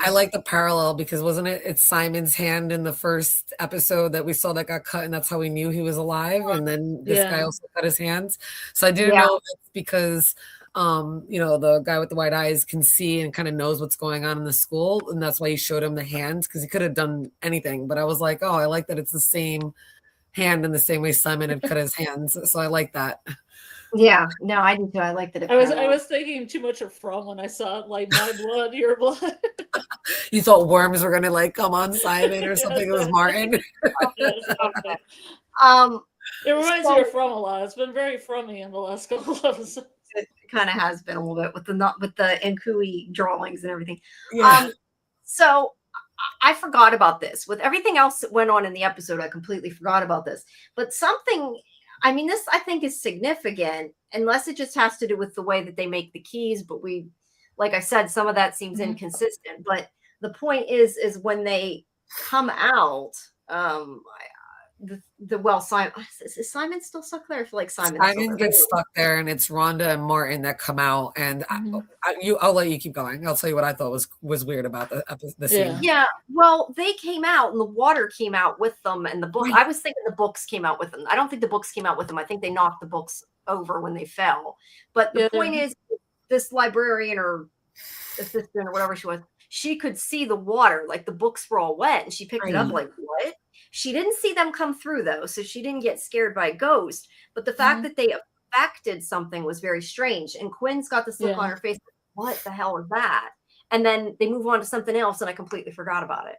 I like the parallel because wasn't it's Simon's hand in the first episode that we saw that got cut, and that's how we knew he was alive. And then this guy also cut his hands. So I didn't know if it's because the guy with the white eyes can see and kind of knows what's going on in the school, and that's why he showed him the hands, because he could have done anything. But I was like, oh, I like that it's the same hand in the same way Simon had cut his hands. So I like that. Yeah, no, I do too. I liked it. I was thinking too much of From when I saw it, like my blood, your blood. You thought worms were gonna like come on Simon or something. It was Martin. Okay. It reminds me of From a lot. It's been very Frummy in the last couple of episodes. It kind of has been a little bit with the Nkui drawings and everything. Yeah. So I forgot about this. With everything else that went on in the episode, I completely forgot about this. But something, I mean, this I think is significant, unless it just has to do with the way that they make the keys. But like I said, some of that seems inconsistent. But the point is when they come out, Simon, is Simon still stuck there? I feel like Simon gets stuck there, and it's Rhonda and Martin that come out. And I'll let you keep going. I'll tell you what I thought was weird about the scene. Yeah, well, they came out, and the water came out with them, and the book. I was thinking the books came out with them. I don't think the books came out with them. I think they knocked the books over when they fell. But the point is, this librarian or assistant or whatever she was, she could see the water, like the books were all wet, and she picked it up like, what? She didn't see them come through, though, so she didn't get scared by a ghost. But the fact that they affected something was very strange. And Quinn's got this look on her face. What the hell is that? And then they move on to something else, and I completely forgot about it.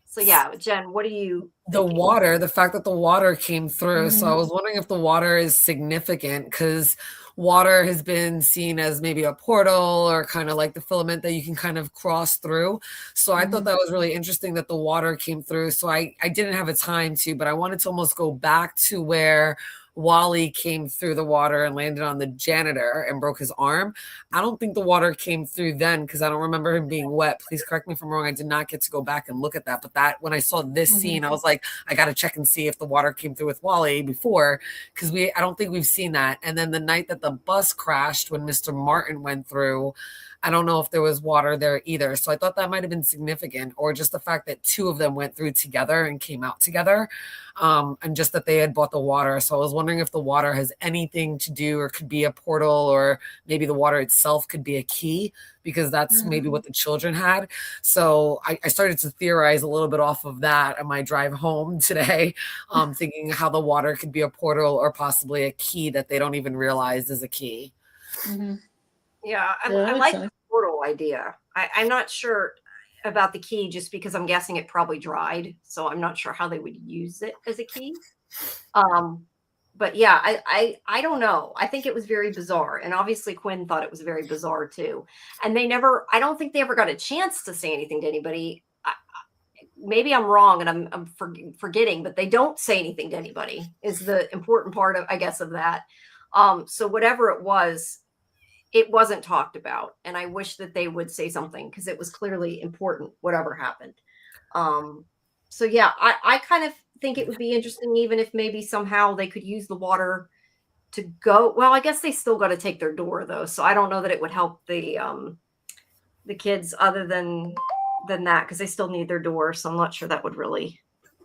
So, yeah, Jen, what do you think? The fact that the water came through. So I was wondering if the water is significant, because water has been seen as maybe a portal or kind of like the filament that you can kind of cross through. So I thought that was really interesting that the water came through. So I didn't have a time to, but I wanted to almost go back to where Wally came through the water and landed on the janitor and broke his arm. I don't think the water came through then, because I don't remember him being wet. Please correct me if I'm wrong. I did not get to go back and look at that. But that when I saw this scene, I was like, I got to check and see if the water came through with Wally before, because I don't think we've seen that. And then the night that the bus crashed, when Mr. Martin went through, I don't know if there was water there either. So I thought that might have been significant, or just the fact that two of them went through together and came out together, and just that they had bought the water. So I was wondering if the water has anything to do, or could be a portal, or maybe the water itself could be a key, because that's maybe what the children had. So I started to theorize a little bit off of that on my drive home today, thinking how the water could be a portal or possibly a key that they don't even realize is a key. Yeah, I like the portal idea. I'm not sure about the key, just because I'm guessing it probably dried. So I'm not sure how they would use it as a key. But yeah, I don't know. I think it was very bizarre. And obviously Quinn thought it was very bizarre too. And I don't think they ever got a chance to say anything to anybody. Maybe I'm wrong and I'm forgetting, but they don't say anything to anybody is the important part of, I guess, of that. So whatever it wasn't talked about. And I wish that they would say something, because it was clearly important, whatever happened. So yeah, I kind of think it would be interesting, even if maybe somehow they could use the water to go. Well, I guess they still got to take their door though. So I don't know that it would help the kids other than that, because they still need their door. So I'm not sure that would really.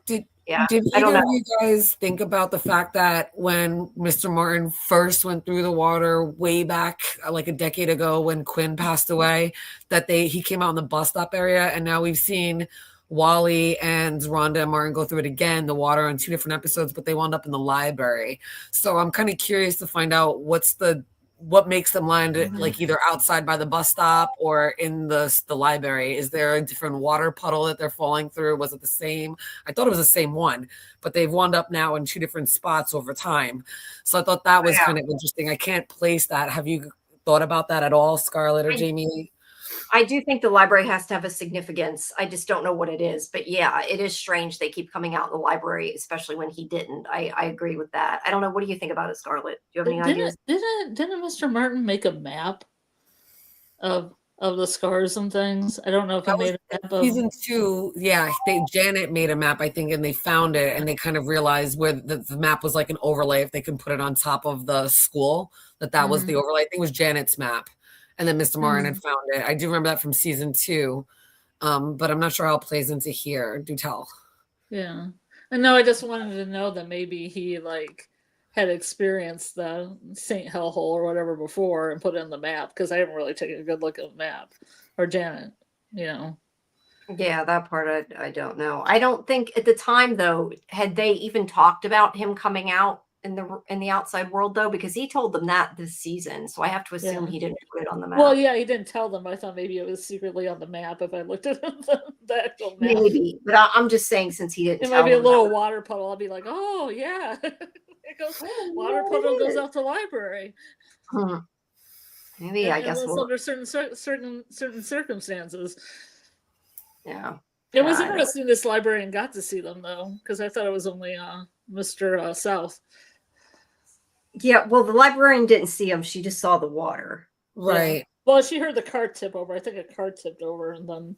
Did either of you guys think about the fact that when Mr. Martin first went through the water way back, like a decade ago, when Quinn passed away, that he came out in the bus stop area, and now we've seen Wally and Rhonda and Martin go through it again, the water, on 2 different episodes, but they wound up in the library. So I'm kind of curious to find out what makes them land like either outside by the bus stop or in the library. Is there a different water puddle that they're falling through? Was it the same? I thought it was the same one, but they've wound up now in 2 different spots over time. So I thought that was kind of interesting. I can't place that. Have you thought about that at all, Scarlet or Jamie? I do think the library has to have a significance. I just don't know what it is. But yeah, it is strange they keep coming out in the library, especially when he didn't. I agree with that. I don't know. What do you think about it, Scarlet? Do you have any ideas? Didn't Mr. Martin make a map of of the scars and things. I don't know if he That was made a map of. season 2. Yeah, Janet made a map, I think, and they found it, and they kind of realized where the map was like an overlay. If they can put it on top of the school, that was the overlay. I think it was Janet's map, and then Mr. Morin had found it. I do remember that from season 2, but I'm not sure how it plays into here. Do tell. Yeah, and no, I just wanted to know that maybe he like had experienced the Saint Hellhole or whatever before and put it in the map, because I haven't really taken a good look at the map, or Janet, you know. Yeah, that part I don't know. I don't think at the time though had they even talked about him coming out in the outside world though, because he told them that this season. So I have to assume he didn't put it on the map. Well, yeah, he didn't tell them. I thought maybe it was secretly on the map if I looked at the actual map. Maybe, but I'm just saying since he didn't. It might be a little water puddle. I'll be like, oh yeah, it goes. Water puddle goes out the library. Maybe I guess under certain circumstances. Yeah. It was interesting this librarian got to see them though, because I thought it was only Mr. South. Yeah, well, the librarian didn't see him. She just saw the water. Right. Yeah. Well, she heard the cart tip over. I think a cart tipped over, and then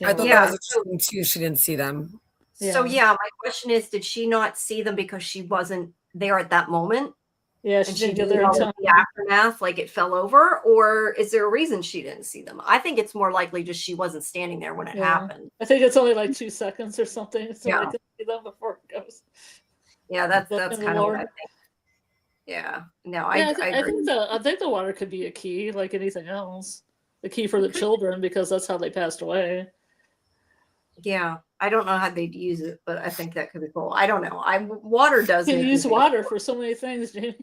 I thought that was too. She didn't see them. So yeah, my question is, did she not see them because she wasn't there at that moment? Yeah, she didn't get there in time. The aftermath, like it fell over, or is there a reason she didn't see them? I think it's more likely just she wasn't standing there when it happened. I think it's only like 2 seconds or something. So I can see them before it goes. Yeah, that's kind of what I think. Yeah, no, I agree. I think the water could be a key, like anything else. The key for the children, because that's how they passed away. Yeah, I don't know how they'd use it, but I think that could be cool. I don't know. Water does. You can use water for so many things, Jamie.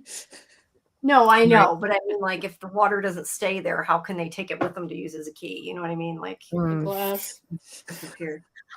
No, I know, but I mean, like, if the water doesn't stay there, how can they take it with them to use as a key? You know what I mean? Like, glass.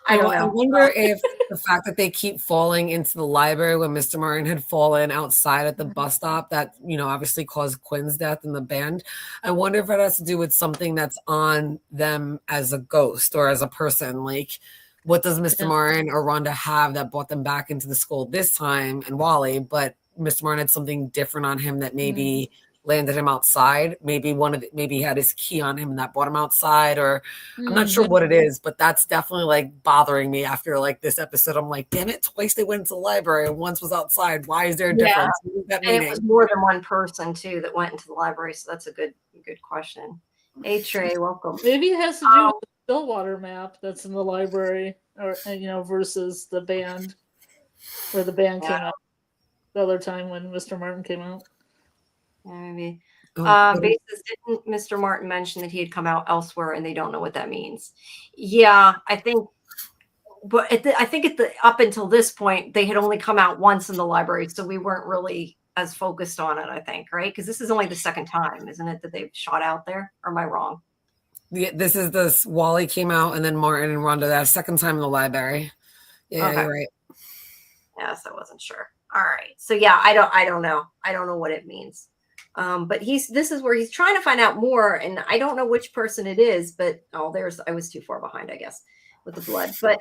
I don't know. I wonder if the fact that they keep falling into the library when Mr. Martin had fallen outside at the bus stop, that, obviously caused Quinn's death in the band. I wonder if it has to do with something that's on them as a ghost or as a person. Like, what does Mr. Martin or Rhonda have that brought them back into the school this time, and Wally, but Mr. Martin had something different on him that maybe landed him outside. Maybe he had his key on him and that brought him outside, or I'm not sure what it is, but that's definitely like bothering me after like this episode. I'm like, damn it, twice they went into the library and once was outside. Why is there a difference? And it was more than one person too that went into the library. So that's a good question. Hey Trey, welcome. Maybe it has to do with the Stillwater map that's in the library, or versus the band, where the band came out the other time when Mr. Martin came out. Maybe. Basis, didn't Mr. Martin mention that he had come out elsewhere and they don't know what that means? Yeah, I think. But up until this point, they had only come out once in the library, so we weren't really as focused on it. I think, right? Because this is only the second time, isn't it, that they've shot out there? Or am I wrong? Yeah, this Wally came out, and then Martin and Rhonda that second time in the library. Yeah, okay. You're right. Yes, I wasn't sure. All right, so yeah, I don't know. I don't know what it means. But this is where he's trying to find out more, and I don't know which person it is, but I was too far behind, I guess, with the blood. But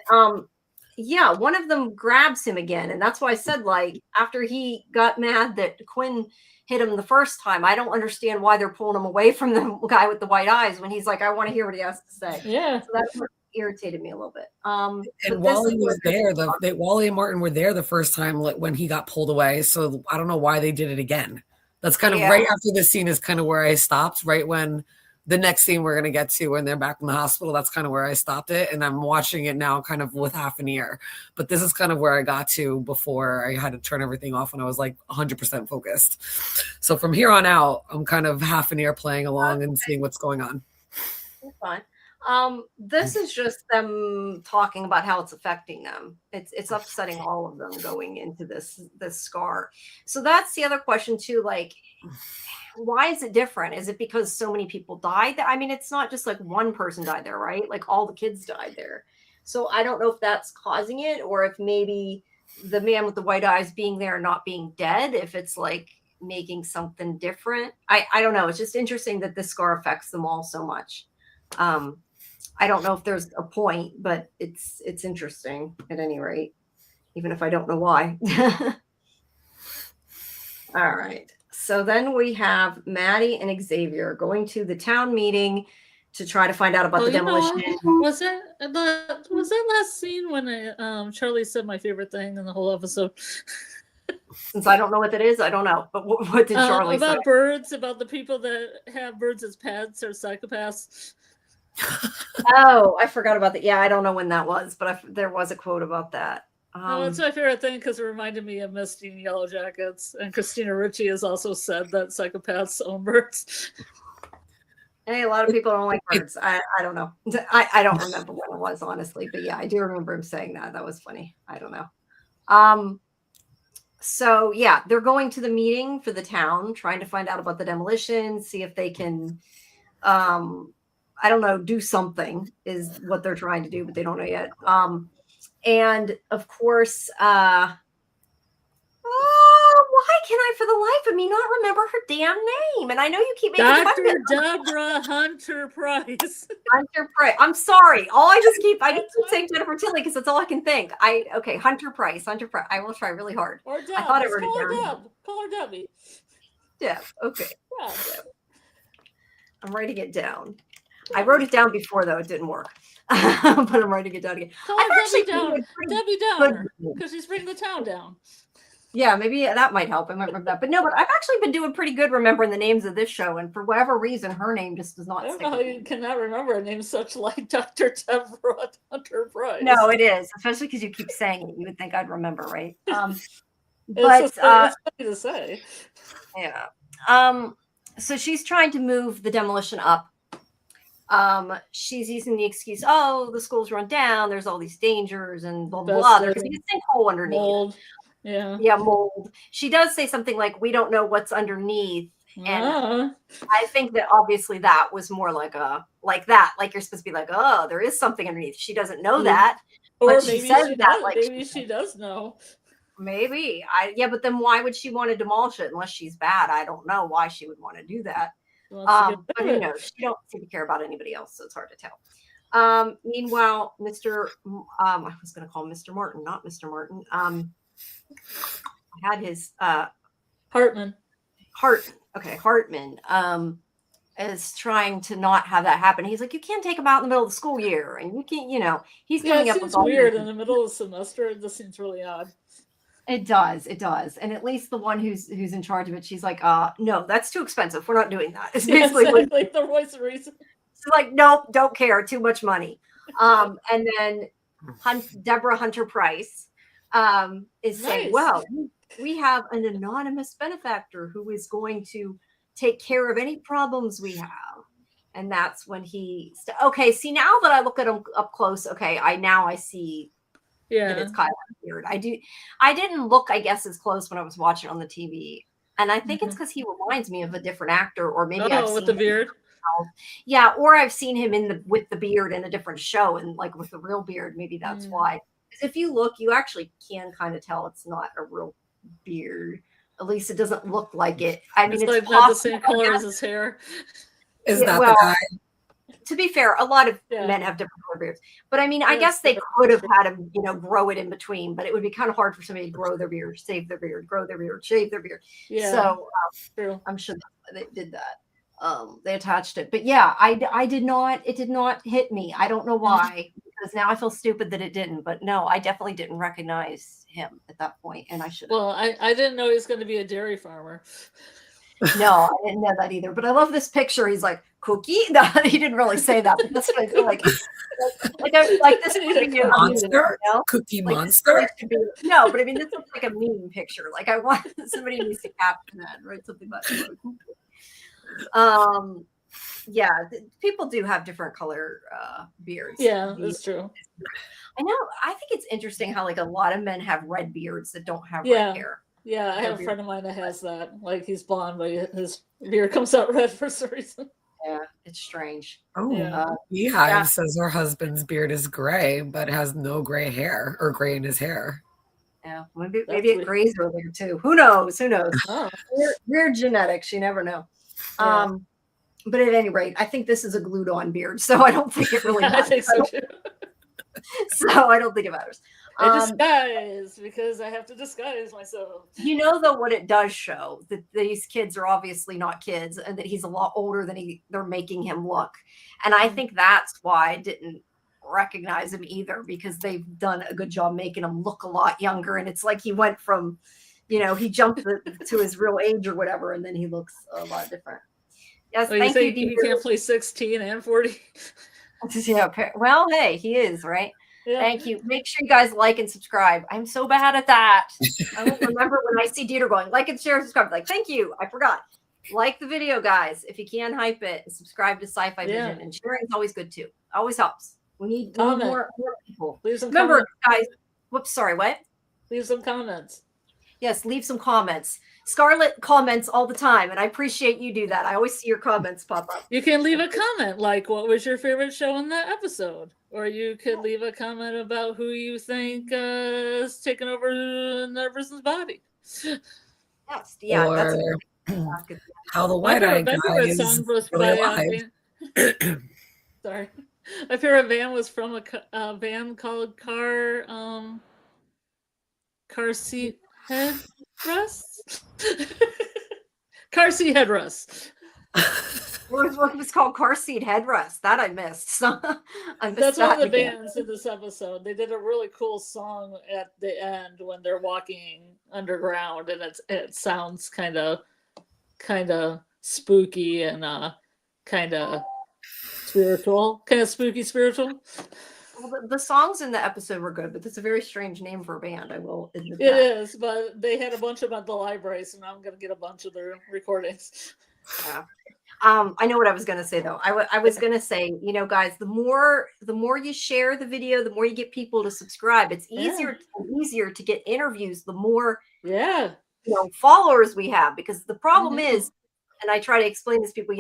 yeah, one of them grabs him again, and that's why I said, like, after he got mad that Quinn hit him the first time, I don't understand why they're pulling him away from the guy with the white eyes when he's like, I want to hear what he has to say. Yeah, so that's what irritated me a little bit. And Wally was there. Wally and Martin were there the first time when he got pulled away. So I don't know why they did it again. That's kind of right after this scene is kind of where I stopped, right when the next scene we're going to get to when they're back in the hospital. That's kind of where I stopped it. And I'm watching it now kind of with half an ear. But this is kind of where I got to before I had to turn everything off when I was like 100% focused. So from here on out, I'm kind of half an ear playing along and seeing what's going on. That's fine. This is just them talking about how it's affecting them. It's upsetting all of them going into this scar. So that's the other question too. Like, why is it different? Is it because so many people died? I mean, it's not just like one person died there, right? Like all the kids died there. So I don't know if that's causing it, or if maybe the man with the white eyes being there and not being dead, if it's like making something different. I don't know. It's just interesting that this scar affects them all so much. I don't know if there's a point, but it's interesting at any rate, even if I don't know why. All right. So then we have Maddie and Xavier going to the town meeting to try to find out about the demolition. Was that last scene when Charlie said my favorite thing in the whole episode? Since I don't know what that is, I don't know. But what did Charlie say? About birds, about the people that have birds as pets or psychopaths. Oh, I forgot about that. Yeah, I don't know when that was, but there was a quote about that. It's my favorite thing because it reminded me of Misty in Yellow Jackets, and Christina Ricci has also said that psychopaths own birds. Hey, a lot of people don't like birds. I don't know. I don't remember when it was, honestly, but yeah, I do remember him saying that. That was funny. I don't know. So yeah, they're going to the meeting for the town, trying to find out about the demolition, see if they can, I don't know, do something is what they're trying to do, but they don't know yet. And of course, why can I for the life of me not remember her damn name? And I know you keep making fun of it. Dr. Deborah Hunter Price. Hunter Price. I'm sorry. I keep saying Jennifer Tilly because that's all I can think. Hunter Price. I will try really hard. Or Deb. I thought I wrote it down. Call her Debbie. Deb. Okay. Yeah, Deb. I'm writing it down. I wrote it down before though. It didn't work. But I'm writing it down again. Call her Debbie Downer, because she's bringing the town down. Yeah, maybe that might help. I might remember that. But no, but I've actually been doing pretty good remembering the names of this show. And for whatever reason, her name just does not I don't stick know how with you me. cannot remember a name such like Dr. Deborah Hunter Price. No, it is. Especially because you keep saying it. You would think I'd remember, right? It's funny to say. Yeah. So she's trying to move the demolition up. She's using the excuse, the school's run down, there's all these dangers and blah, blah, blah. There's a sinkhole underneath. Mold. Yeah. Yeah, mold. She does say something like, we don't know what's underneath. And I think that obviously that was more like that. Like you're supposed to be like, oh, there is something underneath. She doesn't know that. Or but she says she that does, like maybe she does know. Maybe. But then why would she want to demolish it unless she's bad? I don't know why she would want to do that. But who knows? She don't seem to care about anybody else, so it's hard to tell. Meanwhile, Mr. I was going to call Mr. Martin, not Mr. Martin. Had his Hartman. Okay, Hartman is trying to not have that happen. He's like, you can't take him out in the middle of the school year, and you can't, he's coming up with all weird in the middle of the semester. This seems really odd. It does. And at least the one who's in charge of it, she's like, no, that's too expensive. We're not doing that. It's basically like the voice of reason. She's like, nope, don't care. Too much money. And then Deborah Hunter Price is saying, well, we have an anonymous benefactor who is going to take care of any problems we have. And that's when okay, see, now that I look at him up close, okay, I see that it's kind of weird. I didn't look, I guess, as close when I was watching on the TV. And I think it's because he reminds me of a different actor, or maybe I've seen with the beard. Yeah, or I've seen him with the beard in a different show, and like with the real beard, maybe that's why. Because if you look, you actually can kind of tell it's not a real beard. At least it doesn't look like it. I mean, it's like not the same color as his hair. Is that the guy? To be fair, a lot of men have different color beards. But I mean, I guess they could have had him, grow it in between, but it would be kind of hard for somebody to grow their beard, shave their beard, grow their beard, shave their beard. Yeah. So I'm sure they did that. They attached it. But yeah, it did not hit me. I don't know why, because now I feel stupid that it didn't. But no, I definitely didn't recognize him at that point, and I should have. Well, I didn't know he was going to be a dairy farmer. No, I didn't know that either. But I love this picture. He's like, cookie? No, he didn't really say that. But that's what I feel like. Like this would be a monster, cookie monster. No, but I mean, this looks like a meme picture. Like I want somebody needs to caption that, right? Something about yeah, people do have different color beards. Yeah, that's true. I know. I think it's interesting how like a lot of men have red beards that don't have red hair. Yeah, I have a friend of mine that has that. Like he's blonde, but his beard comes out red for some reason. Yeah, it's strange. Oh, Beehive says her husband's beard is gray, but has no gray hair or gray in his hair. Yeah, maybe it grays earlier too. Who knows? Oh. Weird genetics. You never know. Yeah. But at any rate, I think this is a glued-on beard, so I don't think it really matters. I think so too. So I don't think it matters. I disguise because I have to disguise myself. You know, though, what it does show that these kids are obviously not kids, and that he's a lot older than they're making him look. And I think that's why I didn't recognize him either, because they've done a good job making him look a lot younger. And it's like he went from, he jumped to his real age or whatever, and then he looks a lot different. Yes, well, thank you. He can't play 16 and 40. Yeah. Well, hey, he is, right? Yeah. Thank you. Make sure you guys like and subscribe. I'm so bad at that. I will remember when I see Dieter going, like and share, subscribe. Like, thank you. I forgot. Like the video, guys. If you can, hype it. And subscribe to SciFi Vision. And sharing is always good, too. Always helps. We need more people. Remember, guys. Whoops, sorry, what? Leave some comments. Yes, leave some comments. Scarlet comments all the time, and I appreciate you do that. I always see your comments pop up. You can leave a comment like, what was your favorite show in that episode? Or you could leave a comment about who you think is taking over another person's body. Yes, yeah, or that's good. How the White-Eyed Guy is really alive. Sorry. My favorite band was from a band called Car Seat Headrest? Car Seat Headrest. What was called Car Seat Headrest? That I missed. That's one of the bands in this episode. They did a really cool song at the end when they're walking underground, and it sounds kind of spooky and kind of spiritual, kind of spooky spiritual. Well, the songs in the episode were good, but it's a very strange name for a band. I will admit that. It is, but they had a bunch of them at the library, so now I'm going to get a bunch of their recordings. Yeah. I know what I was going to say, though. I was going to say, guys, the more you share the video, the more you get people to subscribe. It's easier to get interviews, the more followers we have, because the problem is, and I try to explain this to people,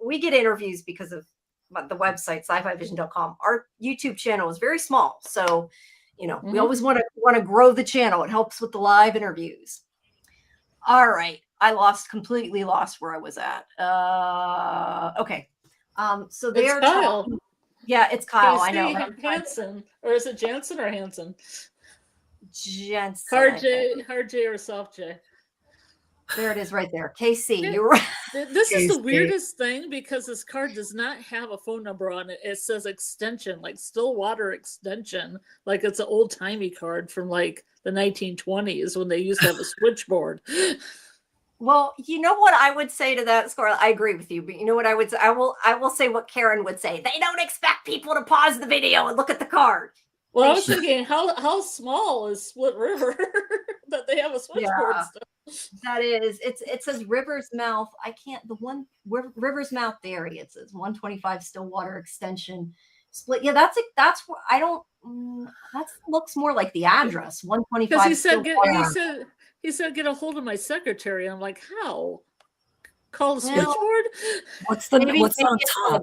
we get interviews because of the website, scifivision.com. Our YouTube channel is very small. So, we always want to grow the channel. It helps with the live interviews. All right. I completely lost where I was at. Okay. So they're talking. Yeah, it's Kyle. I know. Hansen. Or is it Jansen or Hansen? Jensen. Hard J or soft J. There it is right there. KC. You're right. This is the weirdest thing, because this card does not have a phone number on it. It says extension, like Stillwater extension, like it's an old-timey card from like the 1920s when they used to have a switchboard. Well, you know what I would say to that, Scarlet? I agree with you, but you know what I would say? I will say what Karen would say. They don't expect people to pause the video and look at the card. Well, I was thinking, how small is Split River that they have a switchboard stuff? That is, it says River's Mouth. I can't, River's Mouth Dairy. It says 125 Stillwater Extension Split. Yeah, that's I don't, that looks more like the address, 125. Because he said, get a hold of my secretary. I'm like, how? Call the switchboard? What's on top?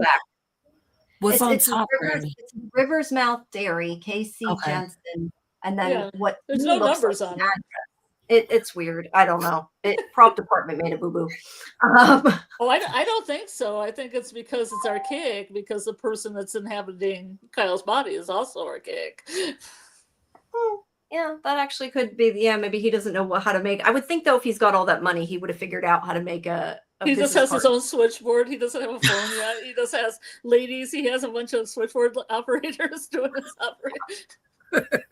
What's on top? It's River's Mouth Dairy, KC Jensen, and then what? There's no numbers on it. It's weird. I don't know. Prop department made a boo boo. I don't think so. I think it's because it's archaic, because the person that's inhabiting Kyle's body is also archaic. Yeah, that actually could be. Yeah, maybe he doesn't know how to make. I would think, though, if he's got all that money, he would have figured out how to make a he just has his own switchboard. He doesn't have a phone yet. He just has ladies. He has a bunch of switchboard operators doing his operation.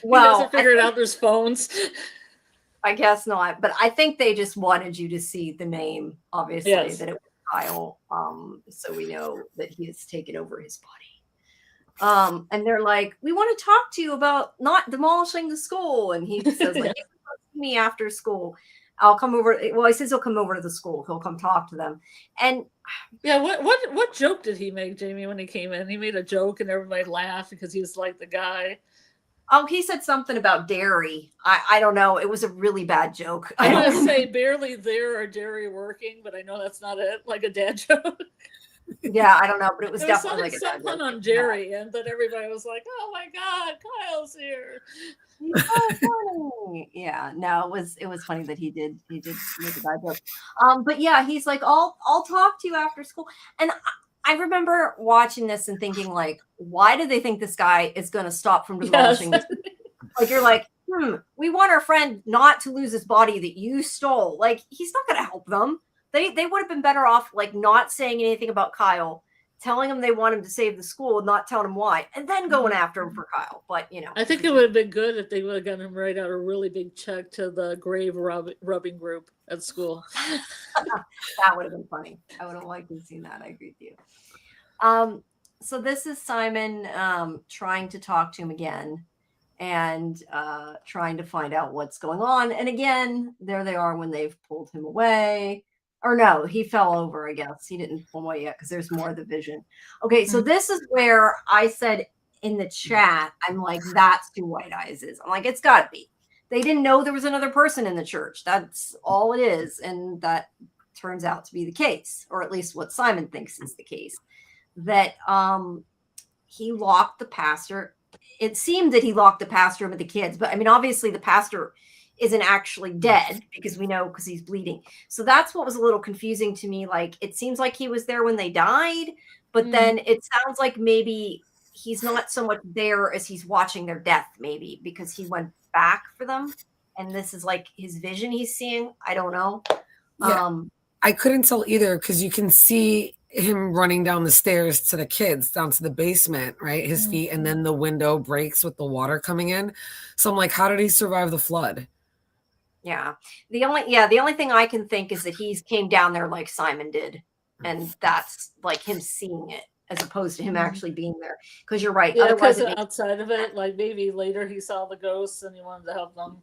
Well, he hasn't figured out there's phones. I guess not, but I think they just wanted you to see the name, obviously, that it was Kyle, so we know that he has taken over his body. And they're like, we want to talk to you about not demolishing the school. And he says, like, you can come to me after school. I'll come over. Well, he says he'll come over to the school. He'll come talk to them. And yeah, what joke did he make, Jamie, when he came in? He made a joke and everybody laughed because he was like the guy. Oh, he said something about dairy. I don't know. It was a really bad joke. I want to say barely there or dairy working, but I know that's not it. Like a dad joke. Yeah, I don't know, but it was definitely like a dad joke. On Jerry, and then everybody was like, "Oh my God, Kyle's here!" He's so funny. Yeah, no, it was funny that he did make a bad joke. But yeah, he's like, I'll talk to you after school, and I remember watching this and thinking, like, why do they think this guy is going to stop from demolishing Yes. this? Like, you're like, we want our friend not to lose his body that you stole. Like, he's not going to help them. They would have been better off, like, not saying anything about Kyle, telling him they want him to save the school, not telling him why, and then going after him for Kyle. But, you know. I think it would have been good if they would have gotten him to write out a really big check to the grave rubbing group at school. That would have been funny. I would have liked to have seen that. I agree with you. So this is Simon trying to talk to him again and trying to find out what's going on. And again, there they are when they've pulled him away. Or no, he fell over, I guess. He didn't pull away yet because there's more of the vision. Okay, so this is where I said in the chat, I'm like, that's who White Eyes is. I'm like, it's got to be. They didn't know there was another person in the church. That's all it is. And that turns out to be the case, or at least what Simon thinks is the case. That he locked the pastor. It seemed that he locked the pastor in with the kids, but I mean, obviously the pastor isn't actually dead because we know because he's bleeding. So that's what was a little confusing to me. Like, it seems like he was there when they died, but then it sounds like maybe he's not so much there as he's watching their death, maybe because he went back for them. And this is like his vision he's seeing. I don't know. Yeah. I couldn't tell either because you can see him running down the stairs to the kids down to the basement, right? His feet, and then the window breaks with the water coming in. So I'm like, how did he survive the flood? Yeah. The only thing I can think is that he's came down there like Simon did. And that's like him seeing it as opposed to him actually being there. Because you're right. Yeah, otherwise, outside of it, like maybe later he saw the ghosts and he wanted to help them.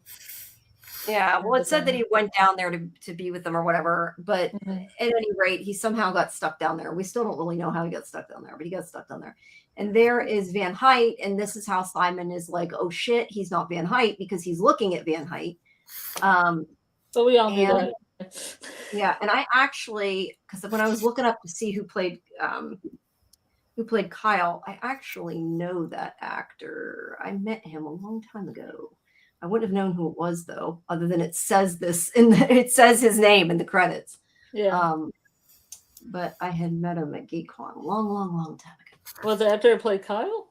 Yeah, well, it said that he went down there to be with them or whatever. But at any rate, he somehow got stuck down there. We still don't really know how he got stuck down there, but he got stuck down there. And there is Van Height. And this is how Simon is like, oh, shit, he's not Van Height because he's looking at Van Height. So we all knew that. Yeah, and I actually, because when I was looking up to see who played Kyle, I actually know that actor. I met him a long time ago. I wouldn't have known who it was though, other than it says this it says his name in the credits. Yeah. But I had met him at GateCon a long, long, long time ago. Was the actor who played Kyle?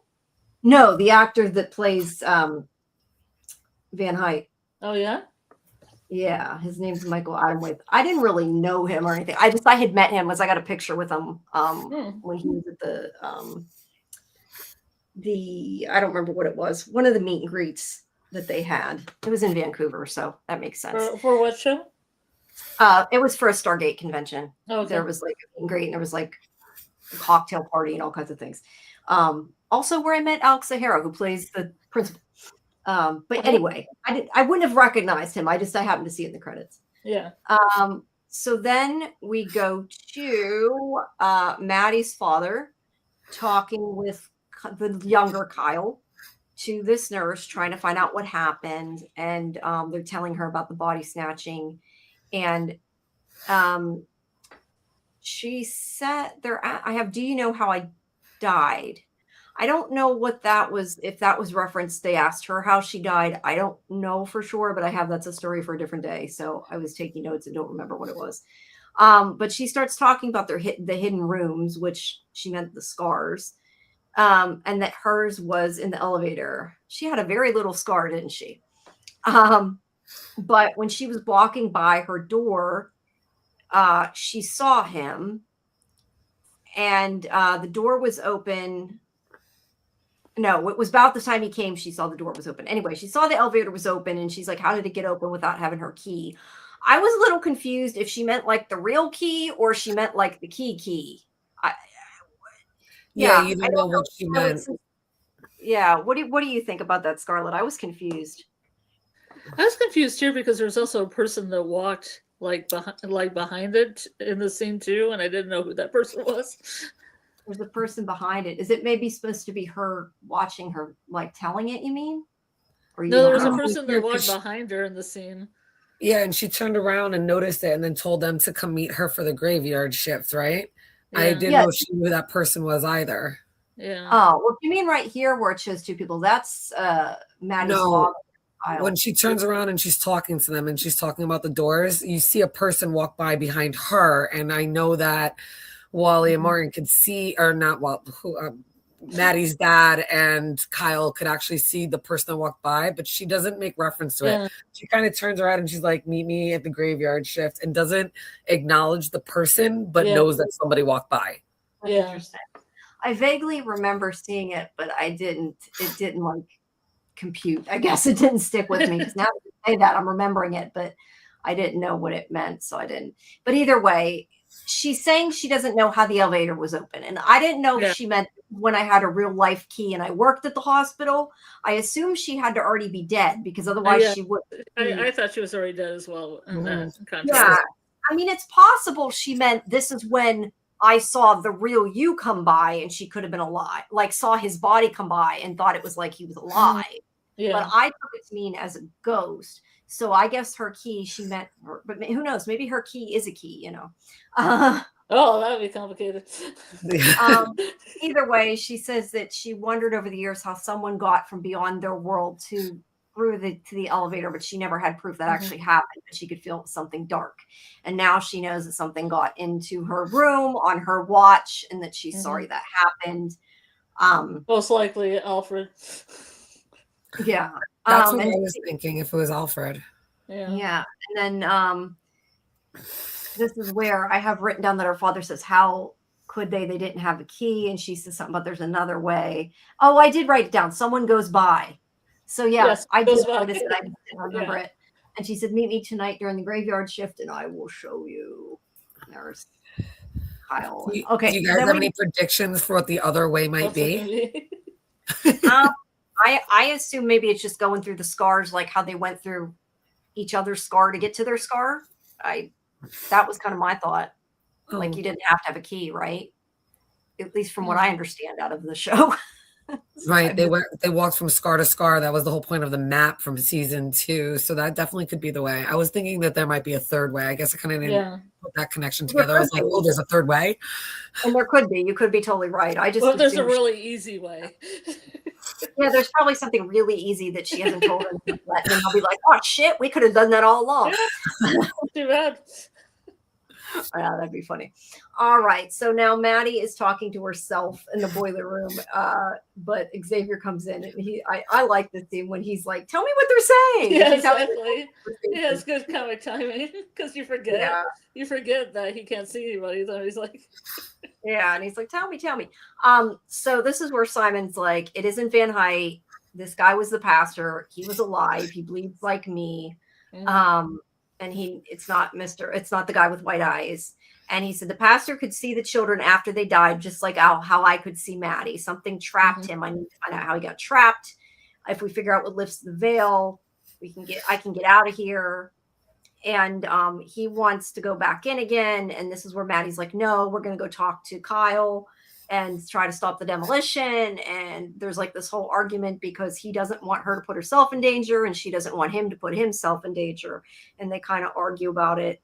No, the actor that plays Van Height. Oh yeah. Yeah, his name's Michael Adamwaith. I didn't really know him or anything. I had met him. I got a picture with him when he was at the I don't remember what it was. One of the meet and greets that they had. It was in Vancouver, so that makes sense. For what show? It was for a Stargate convention. Okay. There was like a meet and greet, and there was like a cocktail party and all kinds of things. Also where I met Alex Sahara, who plays the principal. But anyway, I wouldn't have recognized him. I happened to see it in the credits. Yeah. So then we go to Maddie's father talking with the younger Kyle to this nurse, trying to find out what happened. And they're telling her about the body snatching. And she said, do you know how I died? I don't know what that was, if that was referenced. They asked her how she died. I don't know for sure, but that's a story for a different day. So I was taking notes and don't remember what it was. But she starts talking about the hidden rooms, which she meant the scars, and that hers was in the elevator. She had a very little scar, didn't she? But when she was walking by her door, she saw him, and the door was open. No, it was about the time he came, she saw the door was open. Anyway, she saw the elevator was open, and she's like, how did it get open without having her key? I was a little confused if she meant like the real key or she meant like the key. You don't know what she meant. Yeah, what do you think about that, Scarlet? I was confused. I was confused too because there's also a person that walked behind it in the scene too, and I didn't know who that person was. There's a person behind it. Is it maybe supposed to be her watching her, like telling it, you mean? Or no, there was a person that walked behind her in the scene. Yeah, and she turned around and noticed it and then told them to come meet her for the graveyard shift, right? Yeah. I didn't know she knew who that person was either. Yeah. Oh, well, you mean right here where it shows two people? That's Maddie's father. When she turns around and she's talking to them and she's talking about the doors, you see a person walk by behind her. And I know that Wally and Martin could see, or not Maddie's dad and Kyle could actually see the person that walked by, but she doesn't make reference to it. She kind of turns around and she's like, meet me at the graveyard shift, and doesn't acknowledge the person, but knows that somebody walked by. That's interesting. I vaguely remember seeing it, but it didn't like compute. I guess it didn't stick with me, because now that you say that, I'm remembering it, but I didn't know what it meant, so I didn't. But either way, she's saying she doesn't know how the elevator was open. And I didn't know if she meant when I had a real life key and I worked at the hospital. I assumed she had to already be dead, because otherwise she would. I thought she was already dead as well. In that context. Yeah. I mean, it's possible she meant this is when I saw the real you come by, and she could have been alive, like saw his body come by and thought it was like he was alive. But I took it to mean as a ghost. So I guess her key, she meant her, but who knows? Maybe her key is a key, you know. Oh, that would be complicated. Either way, she says that she wondered over the years how someone got from beyond their world to the elevator, but she never had proof that actually happened. But she could feel something dark, and now she knows that something got into her room on her watch, and that she's sorry that happened. Most likely Alfred. Yeah. That's what I was thinking, if it was Alfred. Yeah. And then this is where I have written down that her father says, how could they? They didn't have a key. And she says something about there's another way. Oh, I did write it down. Someone goes by. So yes, I did notice it. I just didn't remember it. And she said, meet me tonight during the graveyard shift and I will show you. There's Kyle. Okay. Do you guys have any predictions for what the other way might be? I assume maybe it's just going through the scars, like how they went through each other's scar to get to their scar. That was kind of my thought. Like you didn't have to have a key, right? At least from what I understand out of the show. Right. They walked from scar to scar. That was the whole point of the map from season 2. So that definitely could be the way. I was thinking that there might be a third way. I guess I kind of didn't put that connection together. I was like, oh, there's a third way. And there could be. You could be totally right. There's a really easy way. Yeah, there's probably something really easy that she hasn't told him. And then I'll be like, oh shit, we could have done that all along. Too bad. Yeah, that'd be funny. All right. So now Maddie is talking to herself in the boiler room. But Xavier comes in and I like this scene when he's like, tell me what they're saying. Yeah, exactly. Yeah, it's good comic timing, because you forget. Yeah. You forget that he can't see anybody. So he's like, yeah, and he's like, tell me. So this is where Simon's like, it isn't Van Height. This guy was the pastor. He was alive. He bleeds like me. And it's not the guy with white eyes. And he said the pastor could see the children after they died, just like how I could see Maddie. Something trapped him. I need to find out how he got trapped. If we figure out what lifts the veil, I can get out of here. And he wants to go back in again. And this is where Maddie's like, no, we're going to go talk to Kyle and try to stop the demolition. And there's like this whole argument because he doesn't want her to put herself in danger and she doesn't want him to put himself in danger. And they kind of argue about it.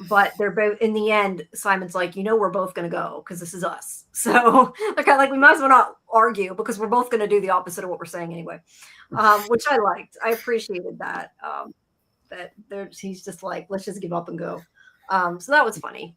But they're both, in the end, Simon's like, we're both going to go because this is us. So they're kind of like, we might as well not argue because we're both going to do the opposite of what we're saying anyway, which I liked. I appreciated that. He's just like, let's just give up and go. So that was funny.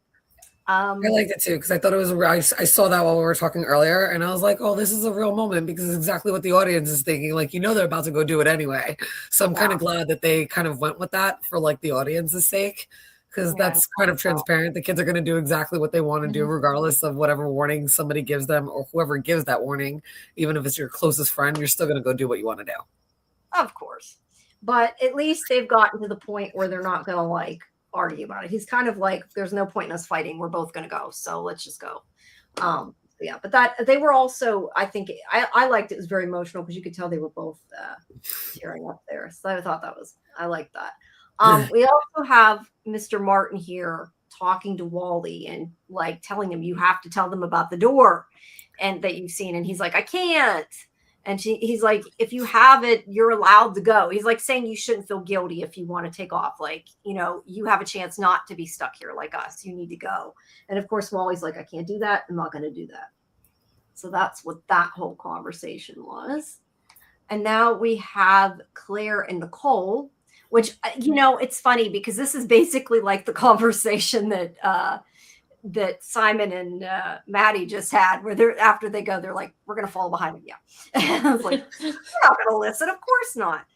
I liked it too because I thought it was. I saw that while we were talking earlier, and I was like, "Oh, this is a real moment," because it's exactly what the audience is thinking. Like, they're about to go do it anyway. So I'm kind of glad that they kind of went with that for like the audience's sake, because that's kind of transparent. The kids are going to do exactly what they want to do, regardless of whatever warning somebody gives them or whoever gives that warning. Even if it's your closest friend, you're still going to go do what you want to do. Of course, but at least they've gotten to the point where they're not going to like argue about it. He's kind of like, there's no point in us fighting. We're both going to go. So let's just go. Yeah, but that they were also, I think I liked it. It was very emotional because you could tell they were both tearing up there. So I thought I liked that. We also have Mr. Martin here talking to Wally and like telling him, you have to tell them about the door and that you've seen. And he's like, I can't. And he's like, if you have it, you're allowed to go. He's like saying you shouldn't feel guilty if you want to take off. Like, you have a chance not to be stuck here like us. You need to go. And of course, Wally's like, I can't do that. I'm not going to do that. So that's what that whole conversation was. And now we have Claire and Nicole, which, it's funny because this is basically like the conversation that that Simon and Maddie just had, where they're after they go, they're like, "We're gonna fall behind them." Yeah, I was like, "We're not gonna listen, of course not."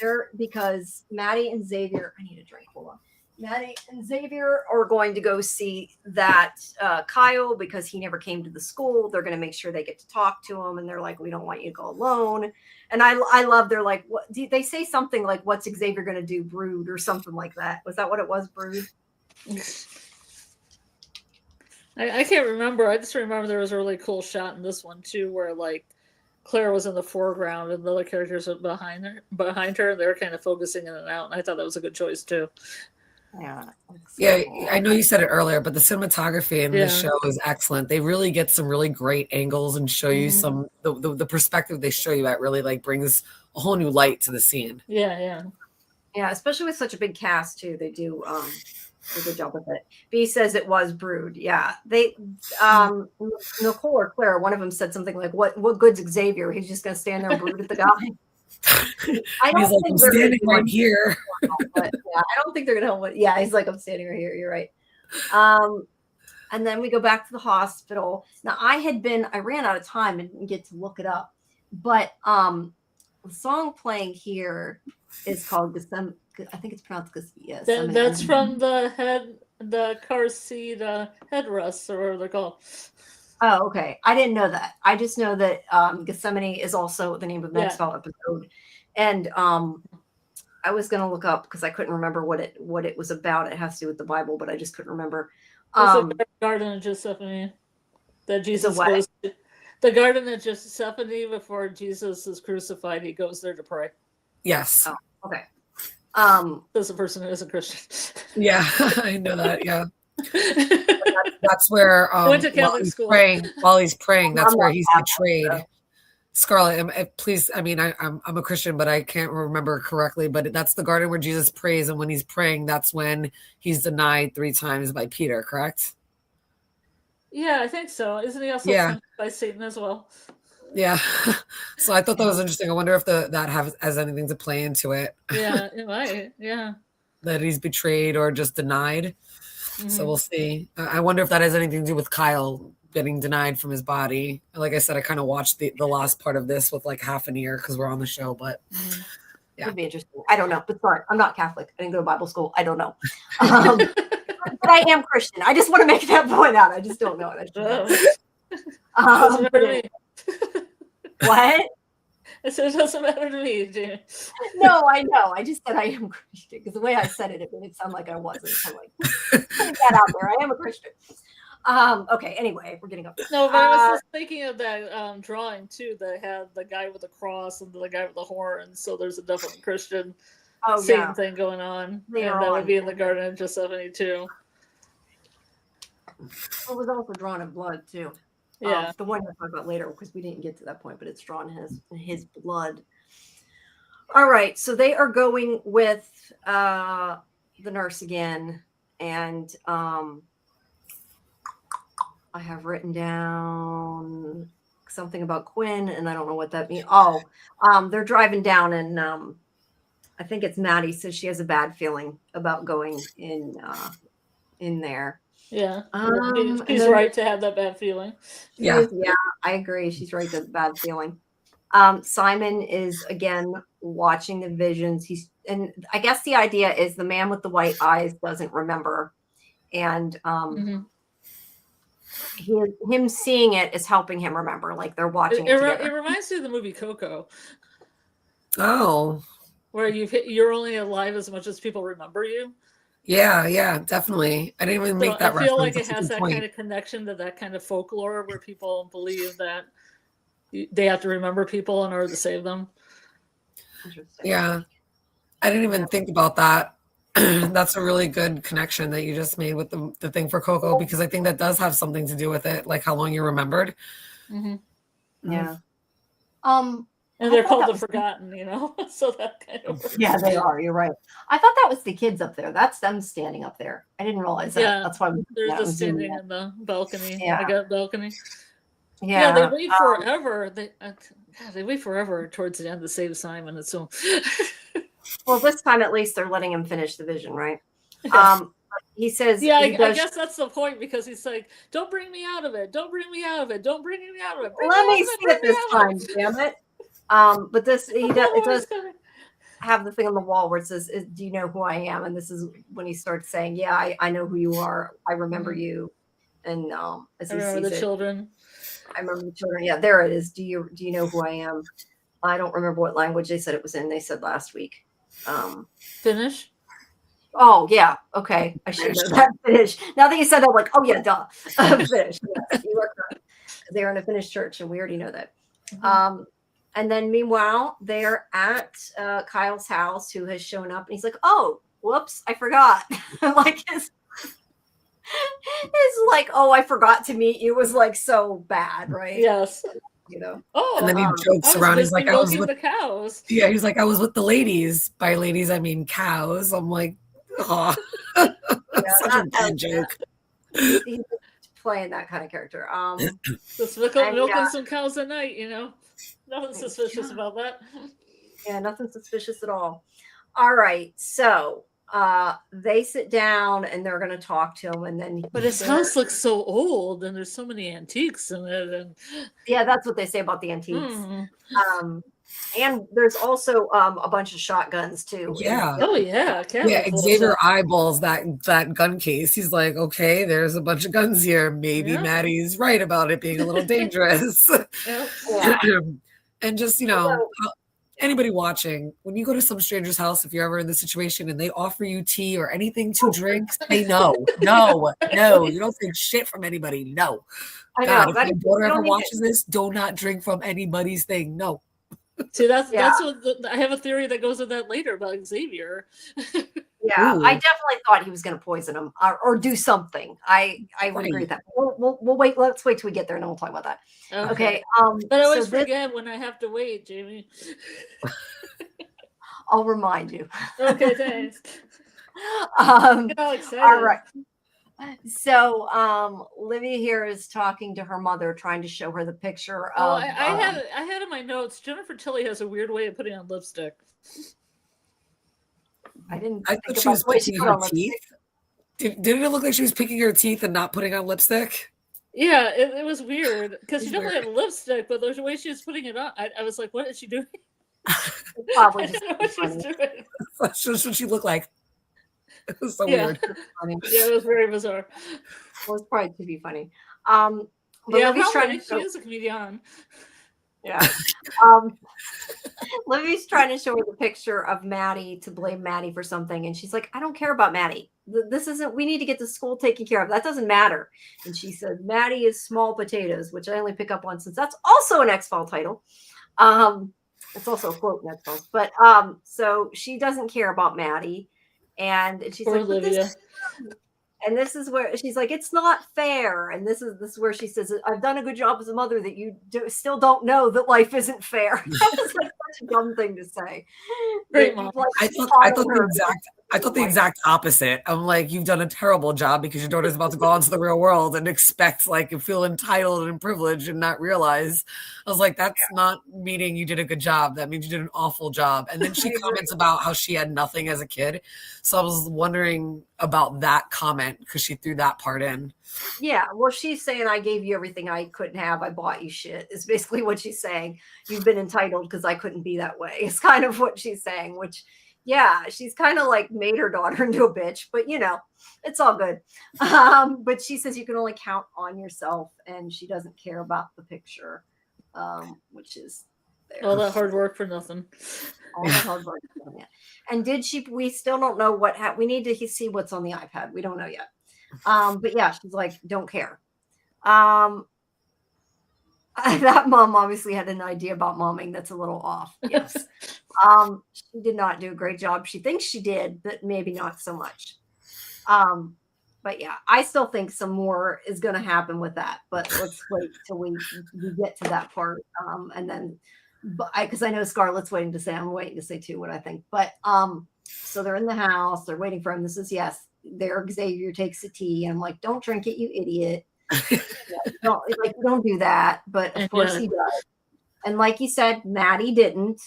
They're because Maddie and Xavier. I need a drink. Hold on. Maddie and Xavier are going to go see that Kyle because he never came to the school. They're going to make sure they get to talk to him, and they're like, "We don't want you to go alone." And I love. They're like, "What?" They say something like, "What's Xavier going to do, Brood?" or something like that. Was that what it was, Brood? I can't remember. I just remember there was a really cool shot in this one too, where like Claire was in the foreground and the other characters were behind her, and they were kind of focusing in and out. And I thought that was a good choice too. Yeah. Yeah, I know you said it earlier, but the cinematography in this show is excellent. They really get some really great angles and show you some the perspective they show you at really like brings a whole new light to the scene. Yeah. Especially with such a big cast too. They do a good job with it. B says it was Brood. Yeah, they Nicole or Claire, one of them said something like, "What good's Xavier? He's just gonna stand there and brood at the guy." I don't he's like, "I'm standing right here." But yeah, I don't think they're gonna help it. Yeah, he's like, "I'm standing right here." You're right. And then we go back to the hospital. Now I ran out of time and didn't get to look it up, but the song playing here is called Gethsemane. I think it's pronounced Gethsemane. That's from the car seat headrests, or whatever they're called. Oh, okay. I didn't know that. I just know that Gethsemane is also the name of the next File episode. And I was going to look up because I couldn't remember what it was about. It has to do with the Bible, but I just couldn't remember. It's the Garden of Gethsemane that Jesus goes to. The Garden of Gethsemane before Jesus is crucified. He goes there to pray. Yes. Oh, okay. As a person who isn't Christian. Yeah, I know that. Yeah. That's where went to Catholic school. While he's praying, that's where he's betrayed. Scarlet, please. I mean, I'm a Christian, but I can't remember correctly. But that's the garden where Jesus prays, and when he's praying, that's when he's denied 3 times by Peter. Correct? Yeah, I think so. Isn't he also tempted by Satan as well? Yeah. So I thought that was interesting. I wonder if that has anything to play into it. Yeah, it might. Yeah. That he's betrayed or just denied. So we'll see. I wonder if that has anything to do with Kyle getting denied from his body. Like I said, I kind of watched the last part of this with like half an ear because we're on the show, but yeah. It'd be interesting. I don't know, but sorry, I'm not Catholic. I didn't go to Bible school. I don't know. But I am Christian. I just want to make that point out. I just don't know it. What? I said it doesn't matter to me, Jenny. No, I know. I just said I am Christian because the way I said it made it sound like I wasn't. I'm like, putting that out there. I am a Christian. Okay. Anyway, we're getting up there. No, but I was just thinking of that drawing too. That had the guy with the cross and the guy with the horn. So there's a definitely Christian thing going on, and that would be in the Garden of Gethsemane too. It was also drawn in blood too. Yeah, the one we'll talk about later because we didn't get to that point, but it's drawn his blood. All right, so they are going with the nurse again, and I have written down something about Quinn, and I don't know what that means. They're driving down, and I think it's Maddie says she has a bad feeling about going in there. Yeah, she's right to have that bad feeling. Yeah, I agree. She's right to have bad feeling. Simon is again watching the visions. And I guess the idea is the man with the white eyes doesn't remember, and him seeing it is helping him remember. Like they're watching it together. It reminds me of the movie Coco. Oh, where you're only alive as much as people remember you. Yeah, definitely. I didn't even make that reference. I feel like it has that kind of connection to that kind of folklore where people believe that they have to remember people in order to save them. Yeah. I didn't even think about that. That's a really good connection that you just made with the thing for Coco, because I think that does have something to do with it, like how long you remembered. Yeah. And they're called the Forgotten, so that kind of works. Yeah, they are. You're right. I thought that was the kids up there. That's them standing up there. I didn't realize that. Yeah, that's why they're just standing in the balcony. Yeah. I got balcony. Yeah, they wait forever. They wait forever towards the end to save Simon. It's so. Well, this time at least they're letting him finish the vision, right? he says, Yeah, he I does, guess that's the point, because he's like, "Don't bring me out of it! Don't bring me out of it! Don't bring me out of it! Bring me let out me of see it! Bring it me this out of time, it!" damn it. But this, it does have the thing on the wall where it says, "Do you know who I am?" And this is when he starts saying, "Yeah, I know who you are. I remember you." And as I he remember sees the it, children. I remember the children. Yeah, there it is. Do you know who I am? I don't remember what language they said it was in. They said last week. Finnish. Oh yeah, okay. I should know that. Finnish. Now that you said that, I'm like, oh yeah, duh. Finnish. Yes, you are correct. Because they are in a Finnish church, and we already know that. And then meanwhile, they're at Kyle's house, who has shown up, and he's like, "Oh, whoops, I forgot." Like his like, "Oh, I forgot to meet you" was like so bad, right? Yes. You know. Oh, And then he jokes I was around. He's busy like, I was milking with the cows. Yeah, he's like, I was with the ladies. By ladies, I mean cows. I'm like, oh, such a bad joke. He's playing that kind of character. Just milking some cows at night, you know. Nothing suspicious about that. Yeah, nothing suspicious at all. All right, so they sit down and they're going to talk to him, and then But his house looks so old, and there's so many antiques in it, and yeah, that's what they say about the antiques. And there's also a bunch of shotguns too. Yeah. Oh yeah. Yeah, Xavier eyeballs that gun case. He's like, okay, there's a bunch of guns here. Maybe Maddie's right about it being a little dangerous. And just, anybody watching, when you go to some stranger's house, if you're ever in this situation and they offer you tea or anything to drink, say no. No. You don't take shit from anybody. No. God, if my daughter ever watches this, do not drink from anybody's thing. No. See, that's what I have a theory that goes with that later about Xavier. Yeah, I definitely thought he was going to poison him or do something. I would agree with that. We'll wait. Let's wait till we get there, and then we'll talk about that. Okay. But I always forget when I have to wait, Jamie. I'll remind you. Okay, thanks. All right. So Livy here is talking to her mother, trying to show her the picture of. I had in my notes, Jennifer Tilly has a weird way of putting on lipstick. I thought she was picking her teeth. Didn't it look like she was picking her teeth and not putting on lipstick? Yeah, it was weird because she definitely had lipstick, but there's a way she was putting it on. I was like, what is she doing? Probably just what she's doing. That's just what she looked like. It was so weird. Yeah, it was very bizarre. It was probably to be funny. Livy's she is a comedian. Yeah. Livy's trying to show her the picture of Maddie to blame Maddie for something, and she's like, "I don't care about Maddie. This isn't. We need to get the school taken care of. That doesn't matter." And she said, "Maddie is small potatoes," which I only pick up on since that's also an X-File title. It's also a quote in X-Files, but so she doesn't care about Maddie. And she's Poor like, Olivia. this is where she's like, it's not fair. And this is where she says, I've done a good job as a mother that you still don't know that life isn't fair. That was like such a dumb thing to say. Great mom. Like, I thought the exact opposite. I'm like, you've done a terrible job because your daughter's about to go into the real world and expect and feel entitled and privileged and not realize. I was like, that's not meaning you did a good job. That means you did an awful job. And then she comments about how she had nothing as a kid. So I was wondering about that comment because she threw that part in. Yeah, well, she's saying I gave you everything I couldn't have. I bought you shit is basically what she's saying. You've been entitled because I couldn't be that way. It's kind of what she's saying, which yeah, she's kind of like made her daughter into a bitch, but it's all good. But she says you can only count on yourself, and she doesn't care about the picture, which is there. All that hard work for nothing. All that hard work for nothing. And we still don't know we need to see what's on the iPad. We don't know yet. But yeah, she's like, don't care. That mom obviously had an idea about momming that's a little off. Yes. She did not do a great job. She thinks she did, but maybe not so much. But yeah, I still think some more is going to happen with that. But let's wait till we get to that part. And then, because I know Scarlet's waiting to say, I'm waiting to say too what I think. But so they're in the house. They're waiting for him. This is there Xavier takes the tea. I'm like, don't drink it, you idiot. Don't do that, but of course he does. And like you said, Maddie didn't.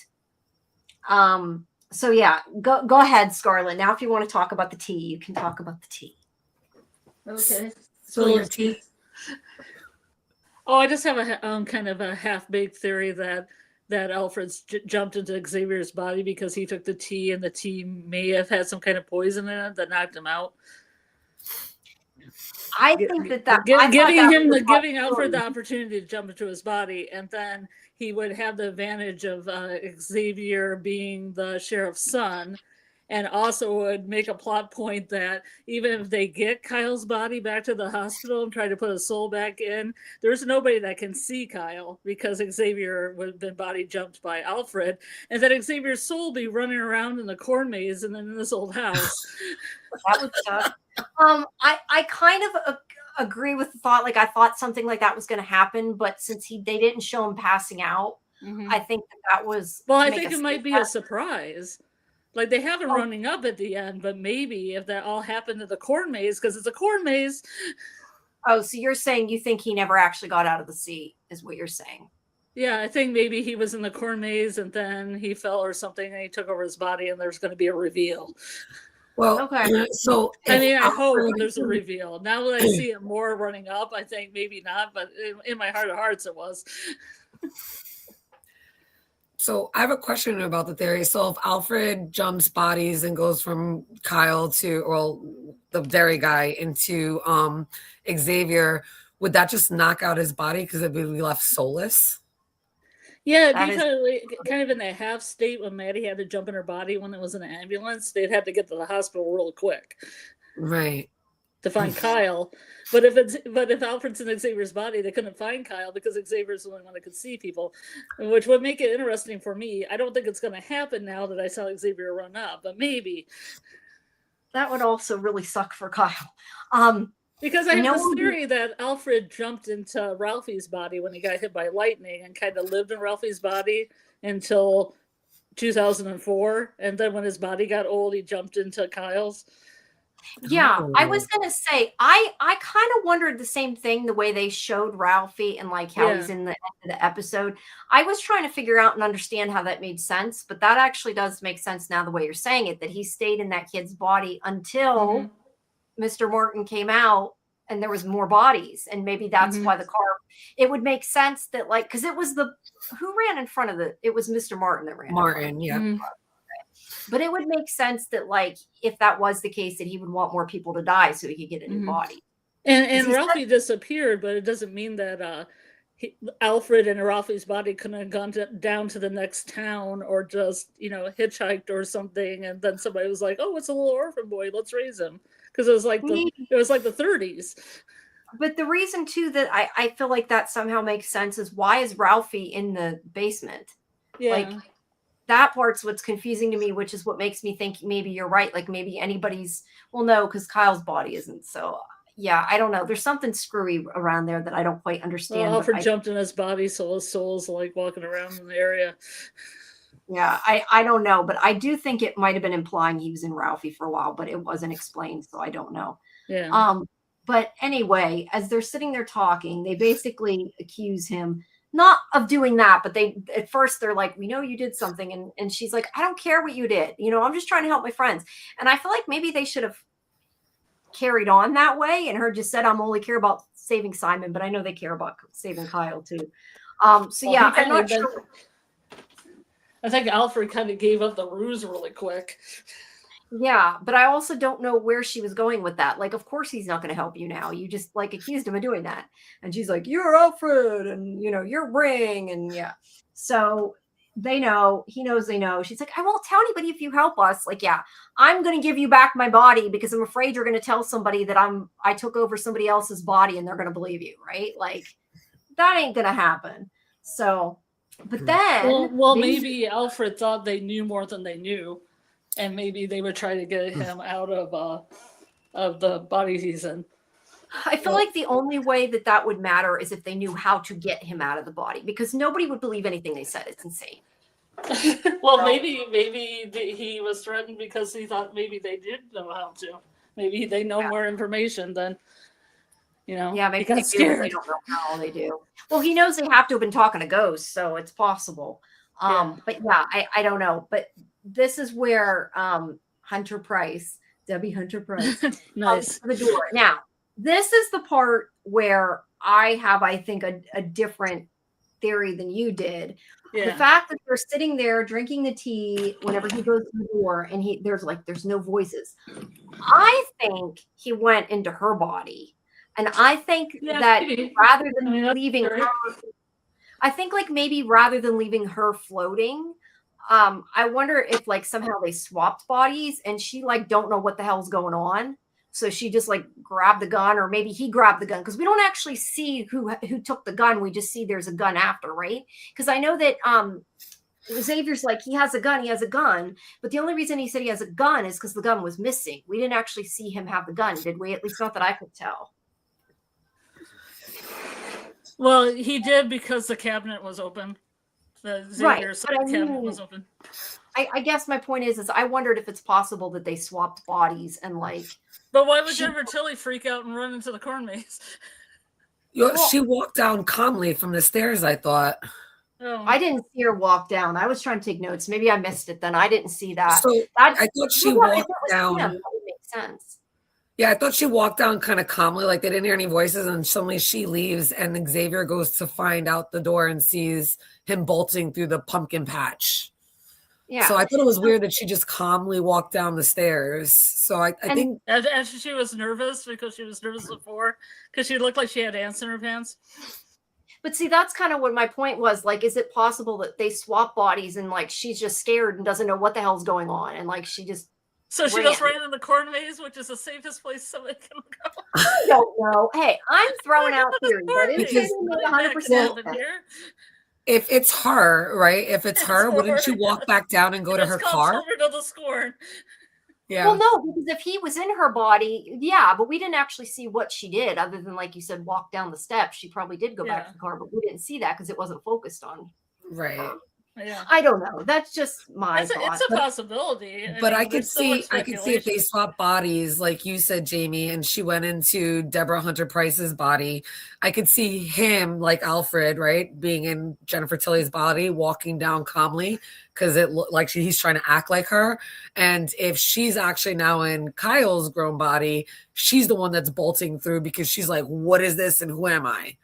So yeah, go ahead, Scarlet. Now, if you want to talk about the tea, you can talk about the tea. Okay. Spill your tea. Oh, I just have a kind of a half-baked theory that Alfred's jumped into Xavier's body because he took the tea, and the tea may have had some kind of poison in it that knocked him out. I think that giving Alfred the opportunity to jump into his body, and then he would have the advantage of Xavier being the sheriff's son, and also would make a plot point that even if they get Kyle's body back to the hospital and try to put a soul back in, there's nobody that can see Kyle because Xavier would have been body jumped by Alfred, and that Xavier's soul be running around in the corn maze and then in this old house. That would suck. I kind of agree with the thought. Like, I thought something like that was going to happen, but since they didn't show him passing out, I think that was. Well, I think it might be a surprise. Like, they have him running up at the end, but maybe if that all happened in the corn maze, because it's a corn maze. Oh, so you're saying you think he never actually got out of the seat, is what you're saying? Yeah, I think maybe he was in the corn maze and then he fell or something and he took over his body and there's going to be a reveal. Well, okay. So I mean, I hope there's a reveal. Now that I see it more running up, I think maybe not, but in my heart of hearts, it was. So I have a question about the theory. So if Alfred jumps bodies and goes from Kyle to, well, the dairy guy into Xavier, would that just knock out his body because it would be left soulless? Yeah, it'd be kind of in that half state when Maddie had to jump in her body when it was in an ambulance. They'd have to get to the hospital real quick. Right. To find Kyle. But if Alfred's in Xavier's body, they couldn't find Kyle because Xavier's the only one that could see people, which would make it interesting for me. I don't think it's going to happen now that I saw Xavier run up, but maybe. That would also really suck for Kyle. Because I have this theory that Alfred jumped into Ralphie's body when he got hit by lightning and kind of lived in Ralphie's body until 2004. And then when his body got old, he jumped into Kyle's. Yeah, I was going to say, I kind of wondered the same thing, the way they showed Ralphie and like how he's in the end of the episode. I was trying to figure out and understand how that made sense, but that actually does make sense now the way you're saying it, that he stayed in that kid's body until Mr. Morton came out and there was more bodies. And maybe that's why the car, it would make sense that like, because it was who ran in front of it was Mr. Martin that ran. Martin, yeah. But it would make sense that, like, if that was the case, that he would want more people to die so he could get a new body. And Ralphie disappeared, but it doesn't mean that Alfred and Ralphie's body couldn't have gone down to the next town or just, hitchhiked or something. And then somebody was like, "Oh, it's a little orphan boy. Let's raise him." Because it was like the 30s. But the reason too that I feel like that somehow makes sense is, why is Ralphie in the basement? Yeah. Like, that part's what's confusing to me, which is what makes me think maybe you're right. Like, maybe anybody's, well, no, because Kyle's body isn't. So yeah, I don't know. There's something screwy around there that I don't quite understand. Well, Alfred jumped in his body, so his soul's like walking around in the area. Yeah, I don't know, but I do think it might have been implying he was in Ralphie for a while, but it wasn't explained, so I don't know. Yeah. But anyway, as they're sitting there talking, they basically accuse him not of doing that, but at first they're like, "We know you did something," and she's like, "I don't care what you did. I'm just trying to help my friends." And I feel like maybe they should have carried on that way, and her just said, "I'm only care about saving Simon," but I know they care about saving Kyle too. So yeah, I'm not sure. I think Alfred kind of gave up the ruse really quick. Yeah, but I also don't know where she was going with that. Like, of course he's not going to help you now. You just like accused him of doing that. And she's like, "You're Alfred and you're Ring." And yeah. So they know, he knows they know. She's like, "I won't tell anybody if you help us." Like, yeah, I'm going to give you back my body because I'm afraid you're going to tell somebody that I took over somebody else's body and they're going to believe you, right? Like, that ain't going to happen. So, but then well, maybe Alfred thought they knew more than they knew. And maybe they would try to get him out of the body he's in. I feel like the only way that would matter is if they knew how to get him out of the body, because nobody would believe anything they said. It's insane. Well, so, maybe he was threatened because he thought maybe they did know how to. Maybe they know more information than, Yeah, maybe he got scared. They don't know how they do. Well, he knows they have to have been talking to ghosts, so it's possible. But yeah, I don't know. But this is where Debbie Hunter Price, nice. comes to the door. Now, this is the part where I have, I think, a different theory than you did. Yeah. The fact that they're sitting there drinking the tea whenever he goes to the door and there's no voices. I think he went into her body. And I think that maybe. rather than leaving right. her, I think like maybe rather than leaving her floating, I wonder if like somehow they swapped bodies and she like don't know what the hell's going on. So she just like grabbed the gun, or maybe he grabbed the gun, because we don't actually see who took the gun. We just see there's a gun after, right? Because I know that Xavier's like, he has a gun, but the only reason he said he has a gun is because the gun was missing. We didn't actually see him have the gun, did we? At least not that I could tell. Well, he did because the cabinet was open. The Xavier's cabinet was open. I guess my point is I wondered if it's possible that they swapped bodies and like. But why would Jennifer Tilly freak out and run into the corn maze? She walked down calmly from the stairs, I thought. Oh. I didn't see her walk down. I was trying to take notes. Maybe I missed it then. I didn't see that. So I thought she walked down. That would make sense. Yeah, I thought she walked down kind of calmly, like they didn't hear any voices, and suddenly she leaves, and Xavier goes to find out the door and sees him bolting through the pumpkin patch. Yeah. So I thought it was weird that she just calmly walked down the stairs. So I think and she was nervous because she was nervous before, because she looked like she had ants in her pants. But see, that's kind of what my point was. Like, is it possible that they swap bodies and like she's just scared and doesn't know what the hell's going on, and like she just just ran in the corn maze, which is the safest place somebody can go. I don't know. Hey, I'm throwing out theories. I didn't 100%. If it's her, right? If it's her, wouldn't she walk back down and go to her car? Children of the Scorn. Yeah. Well, no, because if he was in her body, yeah, but we didn't actually see what she did other than, like you said, walk down the steps. She probably did go back to the car, but we didn't see that because it wasn't focused on. Right. Yeah. I don't know. That's just my thought. It's a possibility. But I could see if they swap bodies, like you said, Jamie, and she went into Deborah Hunter Price's body. I could see him, like Alfred, right, being in Jennifer Tilly's body, walking down calmly because it looked like he's trying to act like her. And if she's actually now in Kyle's grown body, she's the one that's bolting through because she's like, "What is this? And who am I?"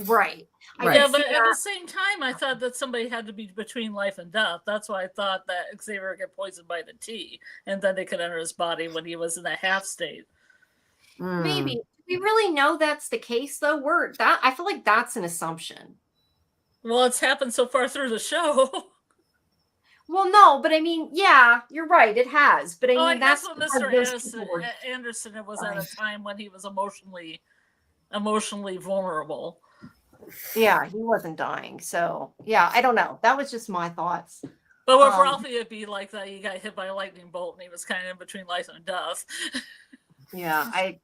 Right. Yeah, but at the same time, I thought that somebody had to be between life and death. That's why I thought that Xavier would get poisoned by the tea, and then they could enter his body when he was in the half state. Maybe. Do we really know that's the case, though? I feel like that's an assumption. Well, it's happened so far through the show. Well, no, but I mean, yeah, you're right. It has. But I mean, I that's what Mr. Anderson. It was at a time when he was emotionally vulnerable. Yeah, he wasn't dying. So, yeah, I don't know. That was just my thoughts. But with Ralphie, it'd be like that. He got hit by a lightning bolt and he was kind of in between life and death. I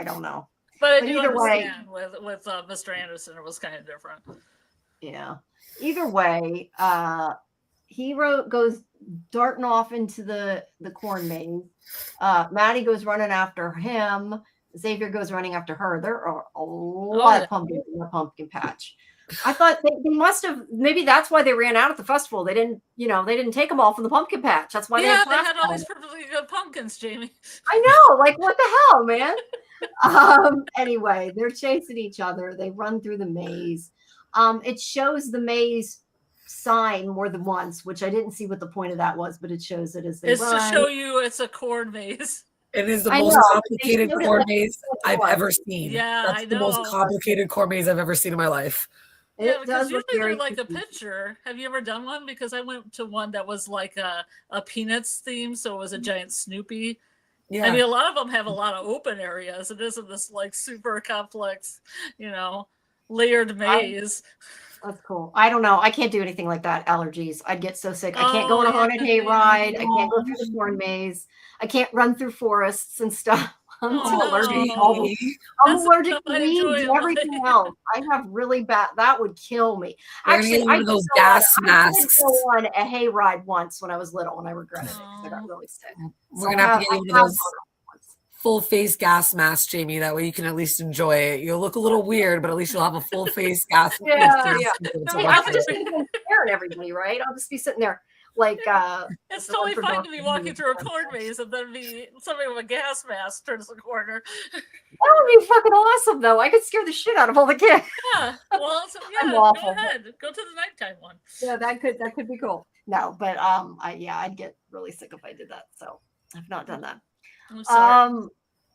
don't know. But I do understand with Mr. Anderson, it was kind of different. Yeah. Either way, Hero goes darting off into the corn maze. Maddie goes running after him. Xavier goes running after her. There are a lot of pumpkins in the pumpkin patch. I thought they must have, maybe that's why they ran out at the festival. They didn't take them all from the pumpkin patch. That's why they had all these perfectly good pumpkins, Jamie. I know, like what the hell, man? Anyway, they're chasing each other. They run through the maze. It shows the maze sign more than once, which I didn't see what the point of that was, but it shows it as they run. It's to show you it's a corn maze. It is the most complicated corn maze I've ever seen. Yeah, that's the most complicated corn maze I've ever seen in my life. Yeah, because usually like a picture. Have you ever done one? Because I went to one that was like a Peanuts theme, so it was a giant Snoopy. Yeah. I mean, a lot of them have a lot of open areas. It isn't this like super complex, layered maze. That's cool. I don't know. I can't do anything like that. Allergies. I'd get so sick. I can't go on a haunted hayride. I can't go through the corn maze. I can't run through forests and stuff. I'm allergic. I'm allergic to weeds and everything else. I have really bad. That would kill me. Actually, I those gas masks. I did go on a hayride once when I was little, and I regretted it because I got really sick. We're gonna have to get one of those full face gas mask, Jamie. That way you can at least enjoy it. You'll look a little weird, but at least you'll have a full face gas mask. I'll just be staring at everybody, right? I'll just be sitting there. like It's the one totally for fine Doctor to be Who. walking through a corn maze and then be somebody with a gas mask turns the corner. That would be fucking awesome, though. I could scare the shit out of all the kids. Yeah. Well, so, I'm yeah, awful. go ahead. Go to the nighttime one. Yeah, that could be cool. No, but I'd get really sick if I did that. So I've not done that. I'm sorry.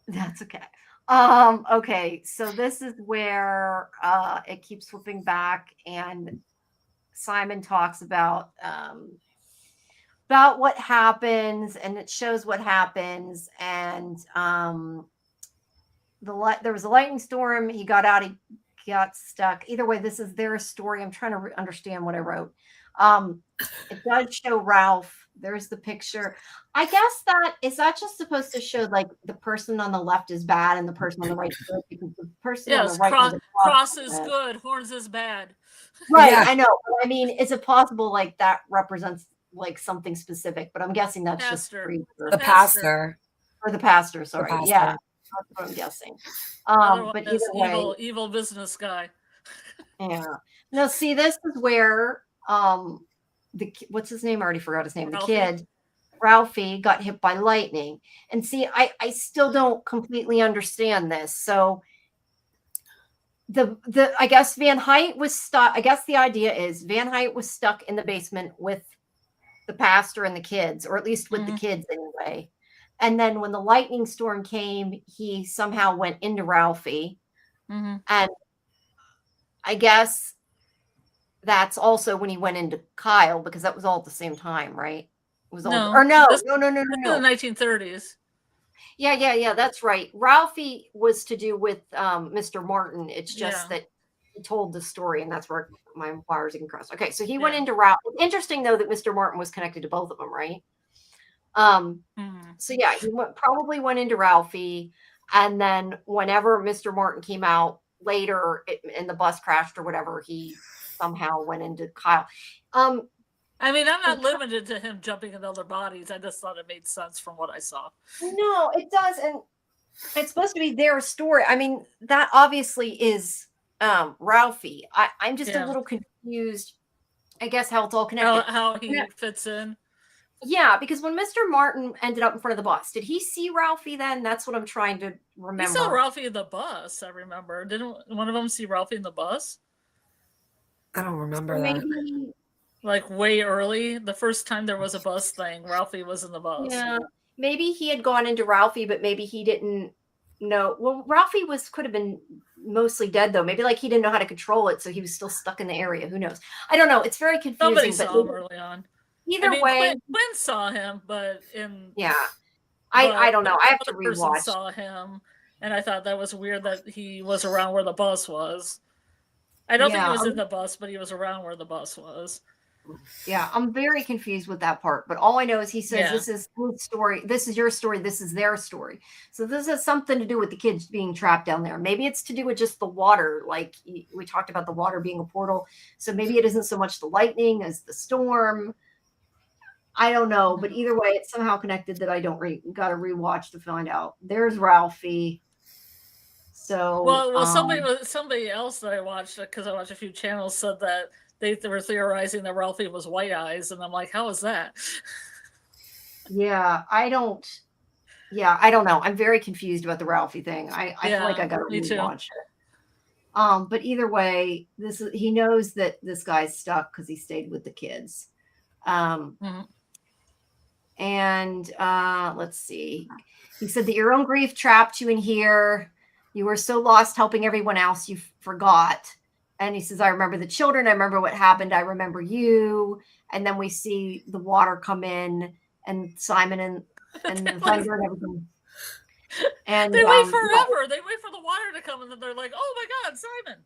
That's okay. Okay, so this is where it keeps flipping back, and Simon talks about what happens, and it shows what happens, and there was a lightning storm. He got out. He got stuck. Either way, this is their story. I'm trying to understand what I wrote. It does show Ralph. There's the picture. I guess that just supposed to show like the person on the left is bad and the person on the right is good, because the person on the right cross is good, horns is bad. Right, yeah. I know. I mean, is it possible like that represents like something specific? But I'm guessing that's pastor. Just the pastor. Or the pastor, sorry. The pastor. Yeah. That's what I'm guessing. But either way, evil business guy. Yeah. No, see, this is where what's his name? I already forgot his name. Ralphie. The kid, Ralphie, got hit by lightning. And see, I still don't completely understand this. So I guess Van Height was stuck. I guess the idea is Van Height was stuck in the basement with the pastor and the kids, or at least with the kids anyway. And then when the lightning storm came, he somehow went into Ralphie. And I guess that's also when he went into Kyle, because that was all at the same time, right? It was all no. In the 1930s. Yeah. That's right. Ralphie was to do with Mr. Martin. It's just that he told the story, and that's where my wires can cross. Okay, so he went into Ralphie. Interesting though that Mr. Martin was connected to both of them, right? So yeah, he probably went into Ralphie, and then whenever Mr. Martin came out later and the bus crashed or whatever, he somehow went into Kyle. I mean, I'm not limited to him jumping in other bodies. I just thought it made sense from what I saw. No, it does, and it's supposed to be their story. I mean, that obviously is Ralphie. I'm just a little confused. I guess how it's all connected. How he fits in. Yeah, because when Mr. Martin ended up in front of the bus, did he see Ralphie then? That's what I'm trying to remember. He saw Ralphie in the bus, I remember. Didn't one of them see Ralphie in the bus? I don't remember that. Like way early, the first time there was a bus thing, Ralphie was in the bus. Yeah, maybe he had gone into Ralphie, but maybe he didn't know. Well, Ralphie could have been mostly dead though. Maybe like he didn't know how to control it, so he was still stuck in the area. Who knows? I don't know. It's very confusing. Somebody saw him early on. Either way, Quinn saw him, but I don't know. I have to rewatch. Saw him, and I thought that was weird that he was around where the bus was. I don't think he was in the bus, but he was around where the bus was. Yeah, I'm very confused with that part. But all I know is he says this is his story. This is your story. This is their story. So this has something to do with the kids being trapped down there. Maybe it's to do with just the water. Like we talked about the water being a portal. So maybe it isn't so much the lightning as the storm. I don't know, but either way, it's somehow connected that I don't got to rewatch to find out. There's Ralphie. So well, somebody else that I watched, because I watched a few channels, said that they were theorizing that Ralphie was White Eyes, and I'm like, how is that? Yeah, I don't know. I'm very confused about the Ralphie thing. I feel like I got to rewatch it. But either way, he knows that this guy's stuck because he stayed with the kids. And let's see. He said that your own grief trapped you in here. You were so lost helping everyone else, you forgot. And he says, I remember the children. I remember what happened. I remember you. And then we see the water come in, and Simon and the thunder and everything. And they wait forever. They wait for the water to come, and then they're like, "Oh my God, Simon!"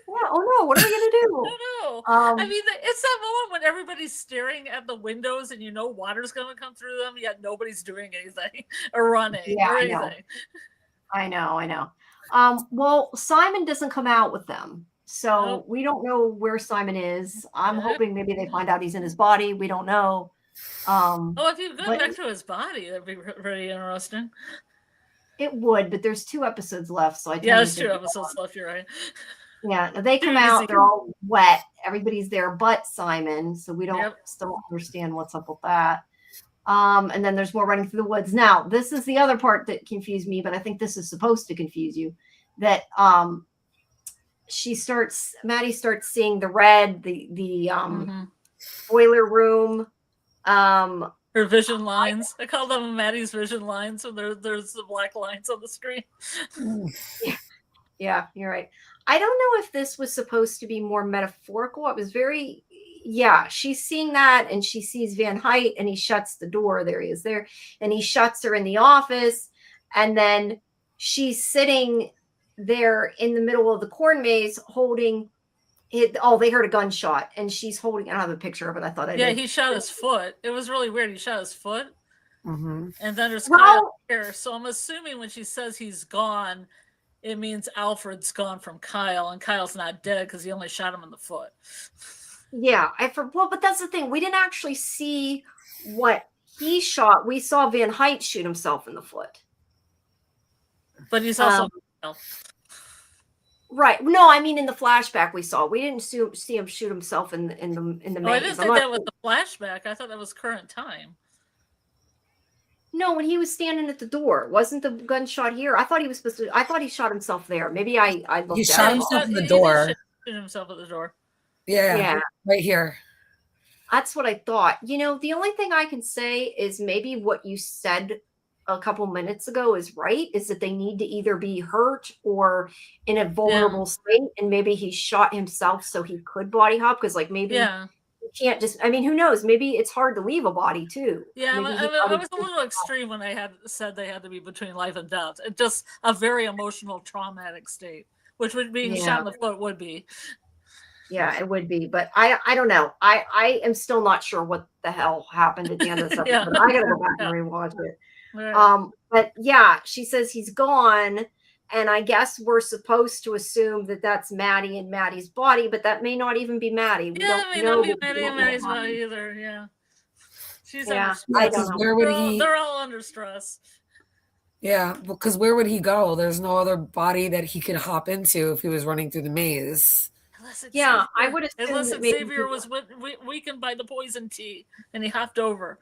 Yeah. Oh no, what are we gonna do? No. I mean, it's that moment when everybody's staring at the windows, and you know water's gonna come through them, yet nobody's doing anything or running or anything. I know. Well, Simon doesn't come out with them, so we don't know where Simon is. I'm hoping maybe they find out he's in his body. We don't know. If you go back to his body, that'd be very interesting. It would, but there's 2 episodes left, so there's 2 episodes left. You're right. Yeah, they come out, they're all wet. Everybody's there but Simon, so we don't still understand what's up with that. And then there's more running through the woods. Now, this is the other part that confused me, but I think this is supposed to confuse you. That Maddie starts seeing the red, the boiler room. Her vision lines. I call them Maddie's vision lines when there's the black lines on the screen. Yeah, you're right. I don't know if this was supposed to be more metaphorical. It was very, she's seeing that, and she sees Van Height, and he shuts the door. There he is there. And he shuts her in the office. And then she's sitting there in the middle of the corn maze holding it. Oh, they heard a gunshot, and she's holding, I don't have a picture of it. I thought I did. He shot his foot. It was really weird. He shot his foot. Mm-hmm. And then there's Kyle here. So I'm assuming when she says he's gone, it means Alfred's gone from Kyle, and Kyle's not dead because he only shot him in the foot. Yeah, but that's the thing. We didn't actually see what he shot. We saw Van Height shoot himself in the foot. But he's also right. No, I mean in the flashback we saw. We didn't see him shoot himself in the maze. I didn't think that was the flashback. I thought that was current time. No, when he was standing at the door, wasn't the gunshot here? I thought he was supposed to. I thought he shot himself there. Maybe I looked. He shot himself in the door. He shot himself at the door. Yeah, right here. That's what I thought. The only thing I can say is maybe what you said a couple minutes ago is right. Is that they need to either be hurt or in a vulnerable state, and maybe he shot himself so he could body hop because, maybe. Yeah. Can't just, who knows? Maybe it's hard to leave a body too. Yeah, I was a little extreme when I had said they had to be between life and death. It's just a very emotional, traumatic state, which would be shot in the foot would be. Yeah, it would be. But I don't know. I am still not sure what the hell happened at the end of this episode. I gotta go back and rewatch it. Right. But she says he's gone. And I guess we're supposed to assume that that's Maddie and Maddie's body, but that may not even be Maddie. We don't know. Not be Maddie and Maddie's body either. Yeah, she's I don't know. They're all under stress. Yeah, because where would he go? There's no other body that he could hop into if he was running through the maze. I would assume unless Xavier was weakened by the poison tea and he hopped over.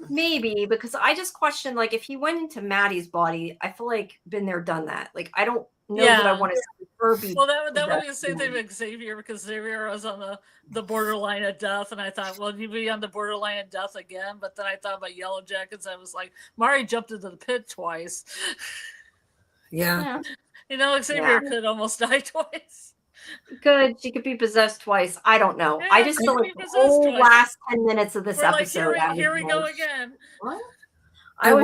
Maybe, because I just question, if he went into Maddie's body, I feel like been there, done that. I don't know that I want to see her be. Well, that would be the same thing with Xavier, because Xavier was on the borderline of death, and I thought, well, you'd be on the borderline of death again. But then I thought about Yellow Jackets. I was like, Mari jumped into the pit twice. Yeah. Xavier could almost die twice. Good. She could be possessed twice. I don't know. I just feel like the whole last 10 minutes of this episode. Here we go again. What? I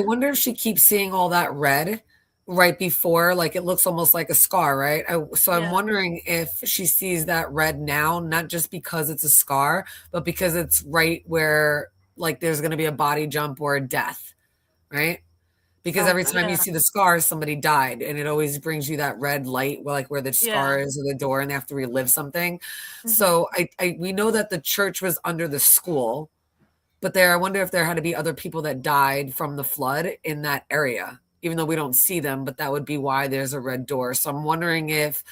wonder if she keeps seeing all that red right before, it looks almost like a scar, right? I'm wondering if she sees that red now, not just because it's a scar, but because it's right where there's going to be a body jump or a death, right? Because every time you see the scars, somebody died, and it always brings you that red light, where the scar is or the door, and they have to relive something. Mm-hmm. So we know that the church was under the school, but I wonder if there had to be other people that died from the flood in that area, even though we don't see them, but that would be why there's a red door. So I'm wondering if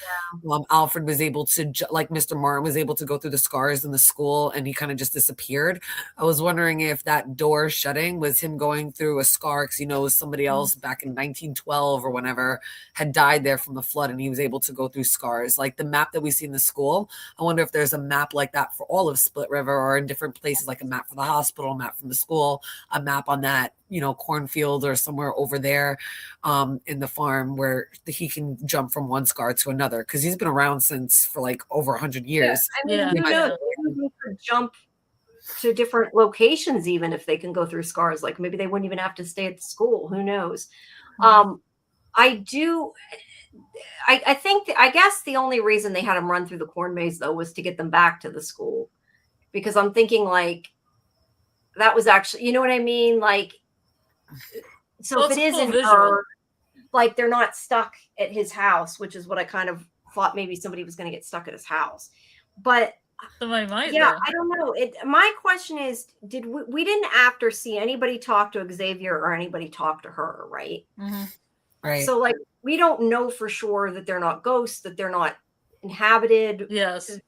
Alfred was able to, Mr. Martin was able to go through the scars in the school and he kind of just disappeared. I was wondering if that door shutting was him going through a scar because he knows somebody else back in 1912 or whenever had died there from the flood and he was able to go through scars. Like the map that we see in the school, I wonder if there's a map like that for all of Split River or in different places, like a map for the hospital, a map from the school, a map on that, cornfield or somewhere over there in the farm where he can jump from one scar to another because he's been around since for over 100 years. Who knows? Maybe could jump to different locations even if they can go through scars. Maybe they wouldn't even have to stay at the school. Who knows? I guess the only reason they had him run through the corn maze though was to get them back to the school, because I'm thinking that was actually, you know what I mean? So if it isn't her, they're not stuck at his house, which is what I kind of thought maybe somebody was going to get stuck at his house. But I don't know. My question is, we didn't after see anybody talk to Xavier or anybody talk to her, right? Mm-hmm. Right. So we don't know for sure that they're not ghosts, that they're not inhabited. Yes. They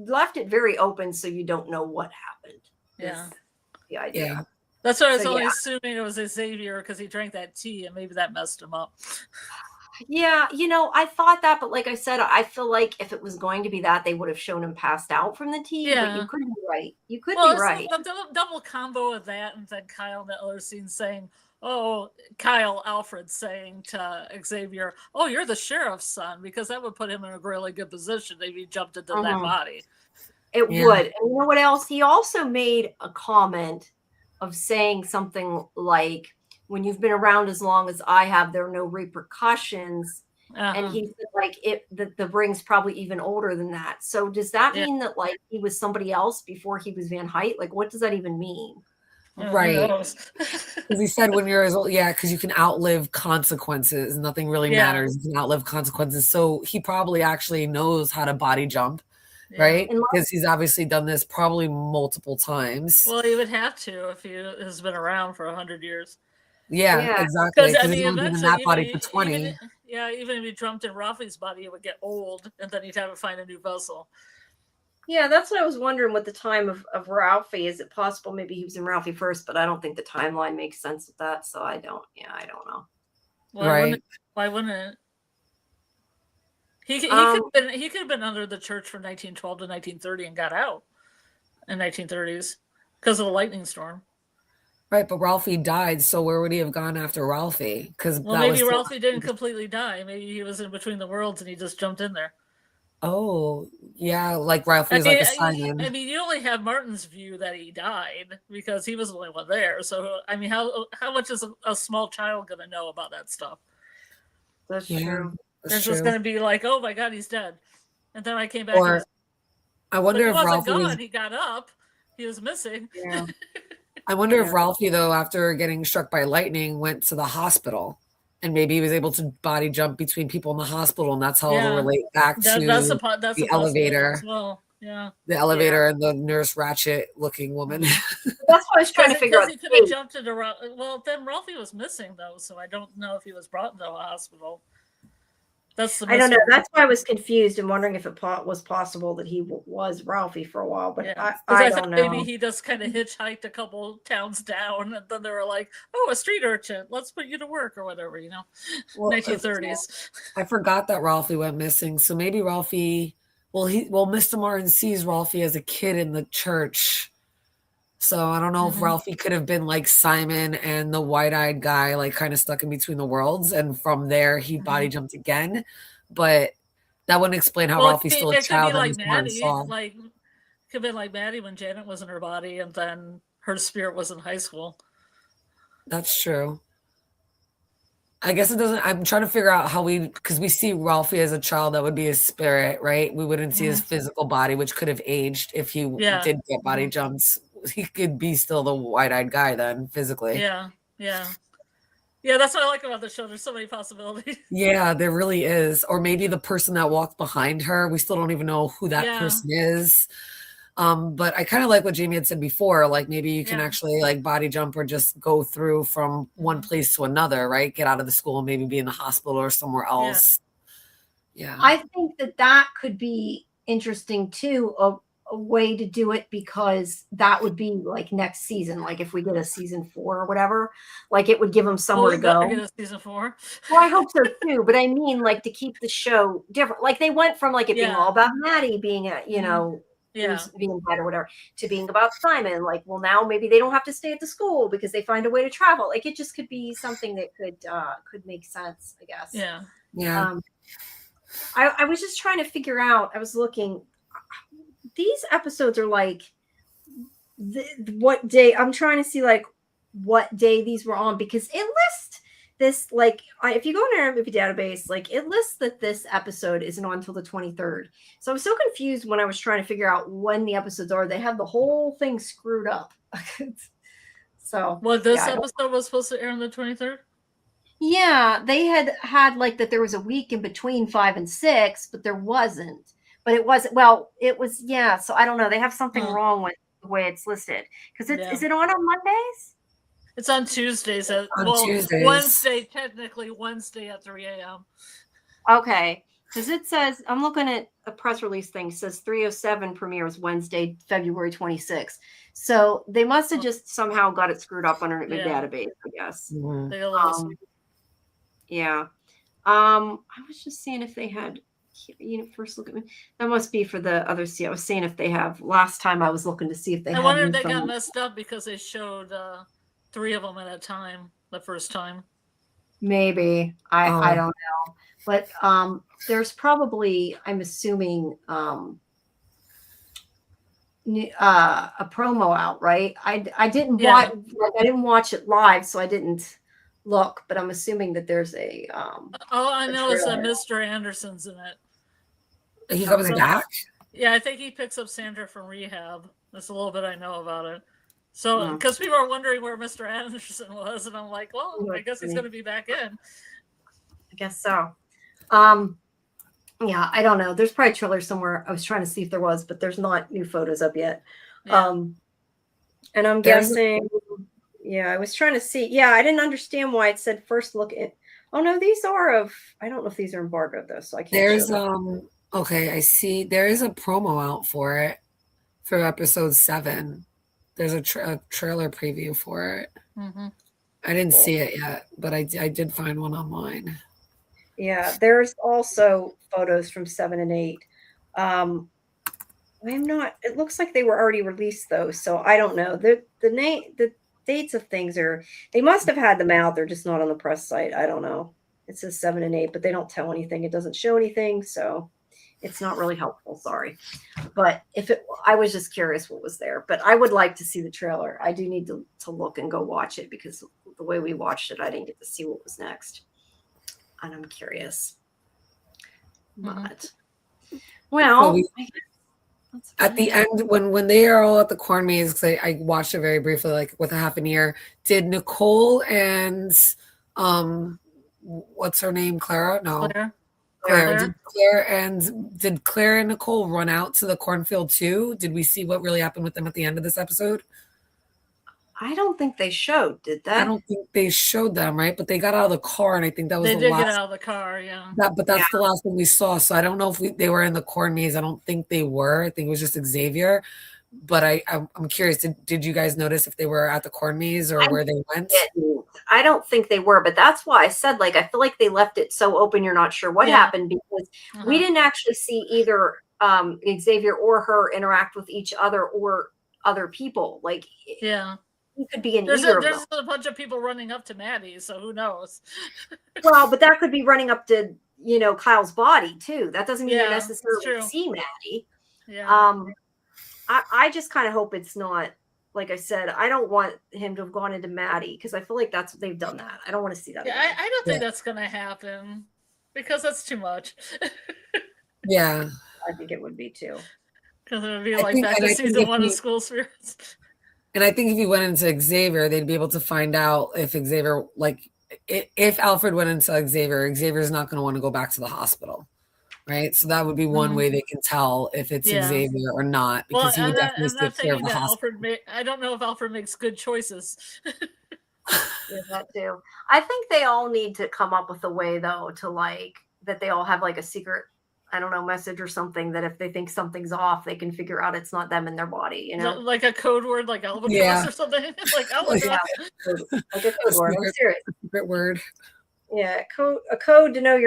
left it very open, so you don't know what happened. Yeah. The idea. Yeah. That's why I was only assuming it was Xavier because he drank that tea and maybe that messed him up. Yeah, I thought that, but like I said, I feel like if it was going to be that, they would have shown him passed out from the tea. Yeah. But you could be right. You could be right. A double combo of that, and then Kyle in the other scene saying, "Oh, Kyle Alfred saying to Xavier, oh, you're the sheriff's son," because that would put him in a really good position if he jumped into that body. It would. And you know what else? He also made a comment of saying something like, when you've been around as long as I have, there are no repercussions. And he said, like, the ring's probably even older than that. So does that mean that, like, he was somebody else before he was Van Height? Like, what does that even mean? Right. Because he said when you're as old, because you can outlive consequences. Nothing really matters. You can outlive consequences. So he probably actually knows how to body jump. Right? Because he's obviously done this probably multiple times. Well, he would have to if he has been around for 100 years. Yeah, exactly. Because he's only been in that body for 20. Even if he jumped in Ralphie's body, it would get old, and then he'd have to find a new vessel. Yeah, that's what I was wondering with the time of Ralphie. Is it possible maybe he was in Ralphie first, but I don't think the timeline makes sense with that, so I don't know. Why wouldn't it? He could have been under the church from 1912 to 1930 and got out in 1930s because of the lightning storm. Right, but Ralphie died, so where would he have gone after Ralphie? Because maybe Ralphie didn't completely die. Maybe he was in between the worlds and he just jumped in there. Oh, yeah, like Ralphie was like a Simon. I mean, you only have Martin's view that he died because he was the only one there. So, I mean, how much is a small child going to know about that stuff? That's true. It's just going to be like, oh my God, he's dead. And then I came back. Or I wonder if Ralphie he got up. He was missing. Yeah. I wonder if Ralphie, though, after getting struck by lightning, went to the hospital. And maybe he was able to body jump between people in the hospital. And that's how it'll relate back to the elevator. As well. Yeah. The elevator and the Nurse Ratchet looking woman. That's what I was trying to figure out. He could have jumped into then Ralphie was missing, though. So I don't know if he was brought into a hospital. I don't know. That's why I was confused and wondering if it was possible that he was Ralphie for a while. But I don't know. Maybe he just kind of hitchhiked a couple towns down, and then they were like, "Oh, a street urchin. Let's put you to work or whatever." 1930s. I forgot that Ralphie went missing. So maybe Ralphie. Well, Mr. Martin sees Ralphie as a kid in the church. So I don't know if Ralphie could have been like Simon and the wide-eyed guy, like kind of stuck in between the worlds. And from there, he body jumped again. But that wouldn't explain how Ralphie's still a child. It could have been like Maddie when Janet was in her body and then her spirit was in high school. That's true. I guess it doesn't. I'm trying to figure out how because we see Ralphie as a child, that would be his spirit, right? We wouldn't see his physical body, which could have aged if he did get body jumps. He could be still the wide-eyed guy then physically. Yeah. That's what I like about the show. There's so many possibilities. Yeah, there really is. Or maybe the person that walked behind her, we still don't even know who that person is. But I kind of like what Jamie had said before. Like maybe you can actually like body jump or just go through from one place to another, right? Get out of the school and maybe be in the hospital or somewhere else. Yeah. I think that could be interesting too. A way to do it, because that would be like next season. Like if we get a season 4 or whatever, like it would give them somewhere to go. Get a season 4. Well, I hope so too. But I mean, like to keep the show different. Like they went from like it being all about Maddie being a, being bad or whatever, to being about Simon. Like, well, now maybe they don't have to stay at the school because they find a way to travel. Like it just could be something that could make sense, I guess. Yeah. I was just trying to figure out. I was looking. These episodes are like what day. I'm trying to see like what day these were on, because it lists this like if you go in our movie database, like it lists that this episode isn't on until the 23rd. So I was so confused when I was trying to figure out when the episodes are. They have the whole thing screwed up. So this episode was supposed to air on the 23rd. Yeah, they had like that there was a week in between 5 and 6, but there wasn't. But it wasn't. Well, it was. Yeah. So I don't know. They have something wrong with the way it's listed, because is it on Mondays? It's on Tuesdays Tuesdays. Wednesday, technically Wednesday at 3 a.m. Okay. Because it says, I'm looking at a press release thing, says 3:07 premieres Wednesday, February 26th. So they must have just somehow got it screwed up under the database, I guess. Mhm. They got a little Yeah. I was just seeing if they had, first look at me. That must be for the other I was saying if they have, last time I was looking to see if they I had. wonder if they got messed up because they showed 3 of them at a time the first time. Maybe. I don't know. But there's probably, I'm assuming, a promo out, right? I didn't watch, I didn't watch it live, so I didn't look. But I'm assuming that there's a. All I know is that Mr. Anderson's in it. He comes back. Yeah, I think he picks up Sandra from rehab. That's a little bit I know about it. So, because people are wondering where Mr. Anderson was, and I'm like, well, I guess he's going to be back in. I guess so. Yeah, I don't know. There's probably a trailer somewhere. I was trying to see if there was, but there's not new photos up yet. Yeah. And I'm guessing, I was trying to see. Yeah, I didn't understand why it said first look at. Oh no, these are of. I don't know if these are embargoed though, so I can't. There's okay, I see. There is a promo out for it for episode 7. There's a trailer preview for it. Mm-hmm. I didn't see it yet, but I did find one online. Yeah, there's also photos from 7 and 8. I'm not. It looks like they were already released though, so I don't know. The dates of things are. They must have had them out. They're just not on the press site. I don't know. It says 7 and 8, but they don't tell anything. It doesn't show anything, so it's not really helpful. Sorry, but I was just curious what was there. But I would like to see the trailer. I do need to look and go watch it because the way we watched it, I didn't get to see what was next. And I'm curious. But at the end when they are all at the corn maze, because I watched it very briefly, like with a half an ear, did Nicole and what's her name? Clara? No. Claire. Did Claire and Nicole run out to the cornfield too? Did we see what really happened with them at the end of this episode? I don't think they showed, did they? I don't think they showed them, right? But they got out of the car, and I think that was the last. They did get out of the car, yeah. But that's the last thing we saw. So I don't know if they were in the corn maze. I don't think they were. I think it was just Xavier. But I'm curious. Did you guys notice if they were at the corn maze or where they went? I don't think they were, but that's why I said, like, I feel like they left it so open. You're not sure what happened because we didn't actually see either Xavier or her interact with each other or other people. Like, he could be in either of them. There's a bunch of people running up to Maddie, so who knows? Well, but that could be running up to, Kyle's body too. That doesn't mean you necessarily see Maddie. Yeah. I just kind of hope it's not, like I said, I don't want him to have gone into Maddie because I feel like they've done that. I don't want to see that. Yeah, I don't think that's going to happen because that's too much. Yeah. I think it would be too. Because it would be like back to season 1 of School Spirits. And I think if you went into Xavier, they'd be able to find out if Xavier, like, if Alfred went into Xavier's not going to want to go back to the hospital. Right, so that would be one way they can tell if it's Xavier or not, because he would definitely take care of the hospital. I don't know if Alfred makes good choices. That too. I think they all need to come up with a way, though, to that they all have like a secret, I don't know, message or something that if they think something's off, they can figure out it's not them in their body. Like a code word, like albatross or something. Like albatross. Like a code word. I'm serious. Secret word. Yeah, a code to know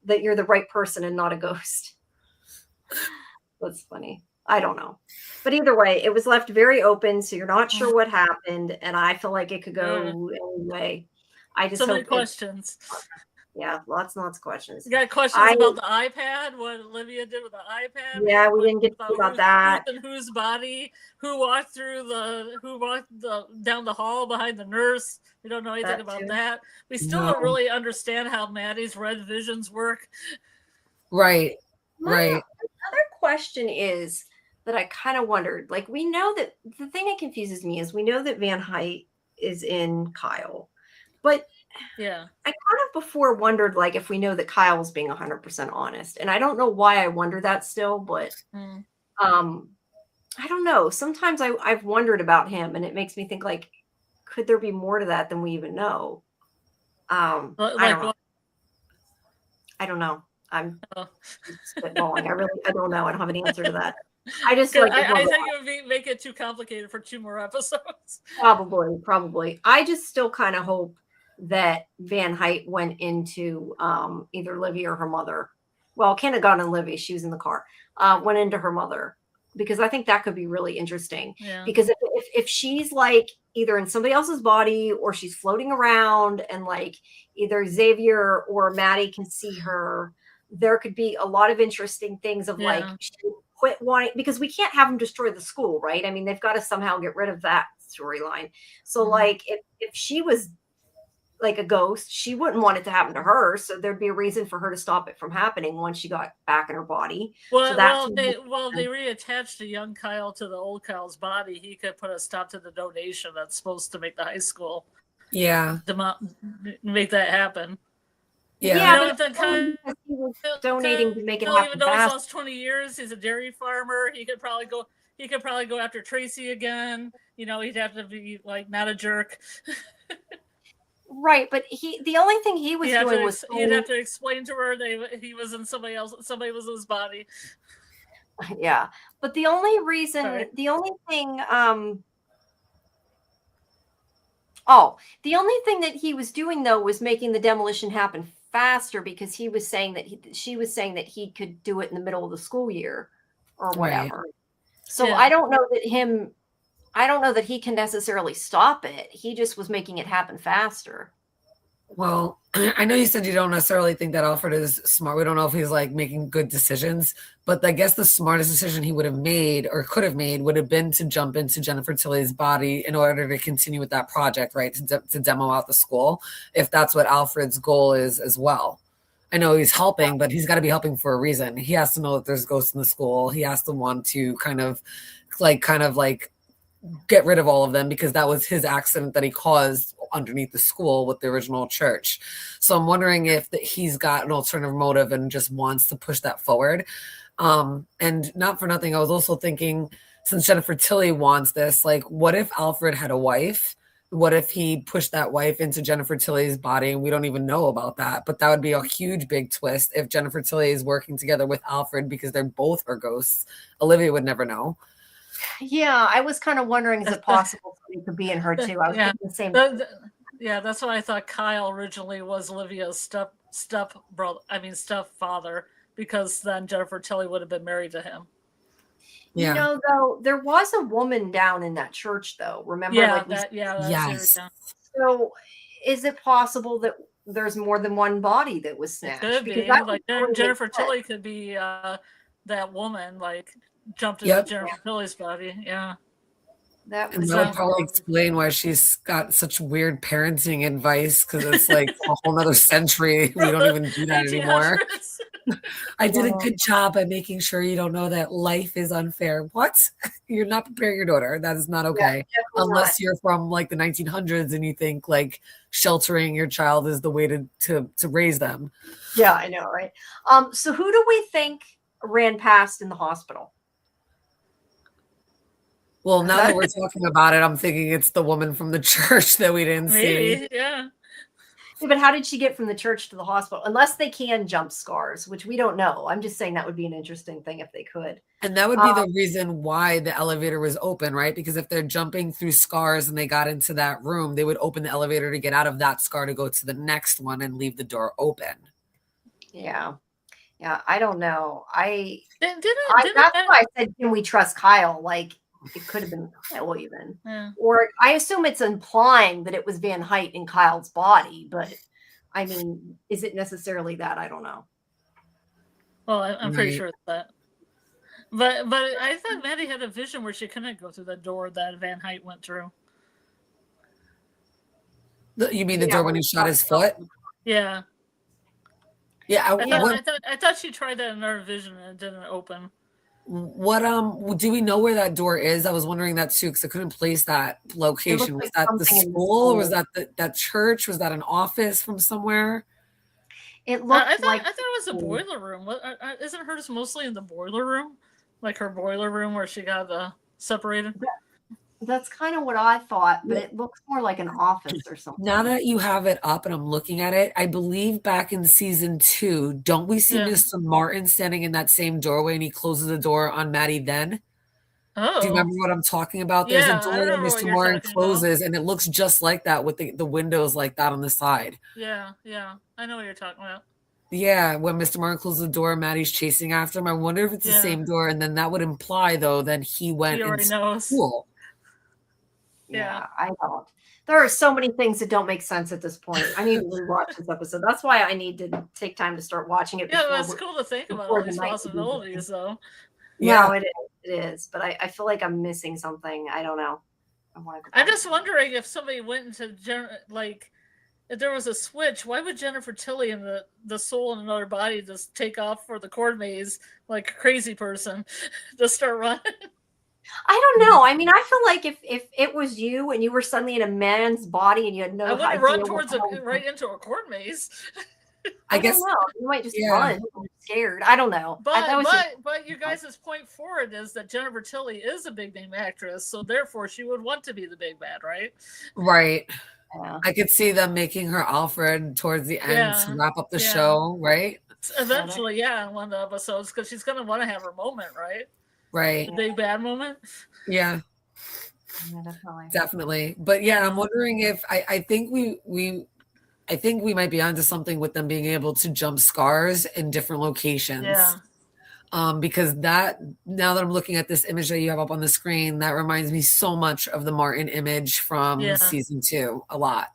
that you're the right person and not a ghost. That's funny. I don't know. But either way, it was left very open, so you're not sure what happened, and I feel like it could go any way. I just so many questions. Yeah, lots and lots of questions. You got questions about the iPad? What Olivia did with the iPad? Yeah, we didn't get to about that. And whose body? Who walked down the hall behind the nurse? We don't know anything about that. We still don't really understand how Maddie's red visions work. Right. Another question is that I kind of wondered. Like, we know that the thing that confuses me is we know that Van Height is in Kyle, but I kind of before wondered, like, if we know that Kyle's being 100% honest, and I don't know why I wonder that still, but I don't know. Sometimes I've wondered about him, and it makes me think, like, could there be more to that than we even know? I don't know. I don't know. I'm spitballing. I don't know. I don't have an answer to that. I just like. I think it would make it too complicated for 2 more episodes. Probably. I just still kind of hope that Van Height went into either Livy or her mother. Well, Ken had gone in Livy. She was in the car. Went into her mother, because I think that could be really interesting. Yeah. Because if she's like either in somebody else's body or she's floating around and like either Xavier or Maddie can see her, there could be a lot of interesting things of like she quit wanting, because we can't have them destroy the school, right? I mean, they've got to somehow get rid of that storyline. So like if she was like a ghost, she wouldn't want it to happen to her, so there'd be a reason for her to stop it from happening once she got back in her body. Well, they reattached the young Kyle to the old Kyle's body. He could put a stop to the donation that's supposed to make the high school. Yeah. Make that happen. Yeah, but he was donating to make it happen. Even though he's lost 20 years, he's a dairy farmer. He could probably go after Tracy again. You know, he'd have to be like not a jerk. Right, but the only thing he was doing was he'd have to explain to her that he was in somebody was in his body. Yeah, but the only thing that he was doing though was making the demolition happen faster, because he was saying that she was saying that he could do it in the middle of the school year or whatever. Right. So I don't know that he can necessarily stop it. He just was making it happen faster. Well, I know you said you don't necessarily think that Alfred is smart. We don't know if he's like making good decisions, but I guess the smartest decision he would have made or could have made would have been to jump into Jennifer Tilly's body in order to continue with that project, right? To demo out the school, if that's what Alfred's goal is as well. I know he's helping, but he's got to be helping for a reason. He has to know that there's ghosts in the school. He has to want to kind of get rid of all of them, because that was his accident that he caused underneath the school with the original church. So I'm wondering if he's got an alternative motive and just wants to push that forward. And not for nothing, I was also thinking, since Jennifer Tilly wants this, like, what if Alfred had a wife? What if he pushed that wife into Jennifer Tilly's body and we don't even know about that? But that would be a huge big twist if Jennifer Tilly is working together with Alfred, because they're both are ghosts. Olivia would never know. Yeah, I was kind of wondering, is it possible somebody could be in her too? I was thinking the same. That's why I thought Kyle originally was Olivia's stepfather, because then Jennifer Tilly would have been married to him. Yeah. You know, though, there was a woman down in that church, though. Remember? Yes. So, is it possible that there's more than one body that was snatched? It could be. Like Jennifer Tilly could be that woman, like, jumped into Jennifer Tilly's body. Yeah. That would probably explain why she's got such weird parenting advice, because it's like a whole nother century. We don't even do that anymore. I did a good job at making sure you don't know that life is unfair. What? You're not preparing your daughter. That is not okay. Yeah, unless you're from like the 1900s and you think like sheltering your child is the way to raise them. Yeah, I know, right? So who do we think ran past in the hospital? Well, now that we're talking about it, I'm thinking it's the woman from the church that we didn't see. Yeah. But how did she get from the church to the hospital? Unless they can jump scars, which we don't know. I'm just saying that would be an interesting thing if they could. And that would be the reason why the elevator was open, right? Because if they're jumping through scars and they got into that room, they would open the elevator to get out of that scar to go to the next one and leave the door open. Yeah. Yeah, I don't know. That's why I said, can we trust Kyle? Like, it could have been Kyle even. Yeah. Or I assume it's implying that it was Van Height in Kyle's body, but I mean, is it necessarily that? I don't know. Well, I'm pretty sure it's that. But I thought Maddie had a vision where she couldn't go through the door that Van Height went through. You mean the door when he shot his foot? Yeah. Yeah. I thought she tried that in her vision and it didn't open. What do we know where that door is? I was wondering that too, because I couldn't place that location. Was that the school, or was that that church? Was that an office from somewhere? It looked I thought it was a boiler room. Isn't hers mostly in the boiler room, like her boiler room where she got separated? That's kind of what I thought, but it looks more like an office or something. Now that you have it up and I'm looking at it, I believe back in season 2, don't we see Mr. Martin standing in that same doorway and he closes the door on Maddie then? Oh. Do you remember what I'm talking about? There's a door that Mr. Martin closes and it looks just like that with the windows like that on the side. Yeah. I know what you're talking about. Yeah, when Mr. Martin closes the door, Maddie's chasing after him. I wonder if it's the same door, and then that would imply, though, that he went into school. Yeah, I don't. There are so many things that don't make sense at this point. I need to rewatch this episode. That's why I need to take time to start watching it. Yeah, it's cool to think about all these possibilities, though. Yeah, it is. But I feel like I'm missing something. I don't know. I'm just wondering if somebody went into if there was a switch, why would Jennifer Tilly and the soul in another body just take off for the corn maze like a crazy person, just start running? I don't know. I mean, I feel like if it was you and you were suddenly in a man's body and you had no idea, I wouldn't run right into a corn maze. I guess know. You might just run. I'm scared. I don't know. But you guys' point forward is that Jennifer Tilly is a big name actress, so therefore she would want to be the big bad, right? Right. Yeah. I could see them making her Alfred towards the end to wrap up the show, right? Eventually, in one of the episodes, because she's going to want to have her moment, right? Right. The big bad moment. Yeah. Definitely. But I'm wondering if I think we might be onto something with them being able to jump scars in different locations. Yeah. Because now that I'm looking at this image that you have up on the screen, that reminds me so much of the Martin image from season 2, a lot.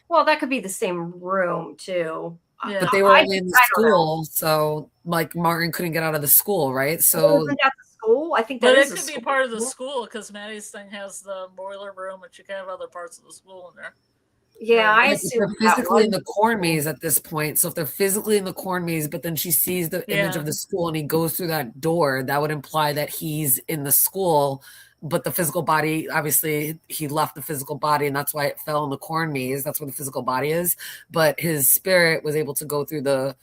Well, that could be the same room too. Yeah. But they were only in the school, so like Martin couldn't get out of the school, right? So isn't that the school? I think that it could be part of the school because Maddie's thing has the boiler room, but you can have other parts of the school in there. Yeah, I assume they're physically in the corn maze at this point. So if they're physically in the corn maze, but then she sees the image of the school and he goes through that door, that would imply that he's in the school. But the physical body, obviously, he left the physical body, and that's why it fell in the corn maze. That's where the physical body is. But his spirit was able to go through the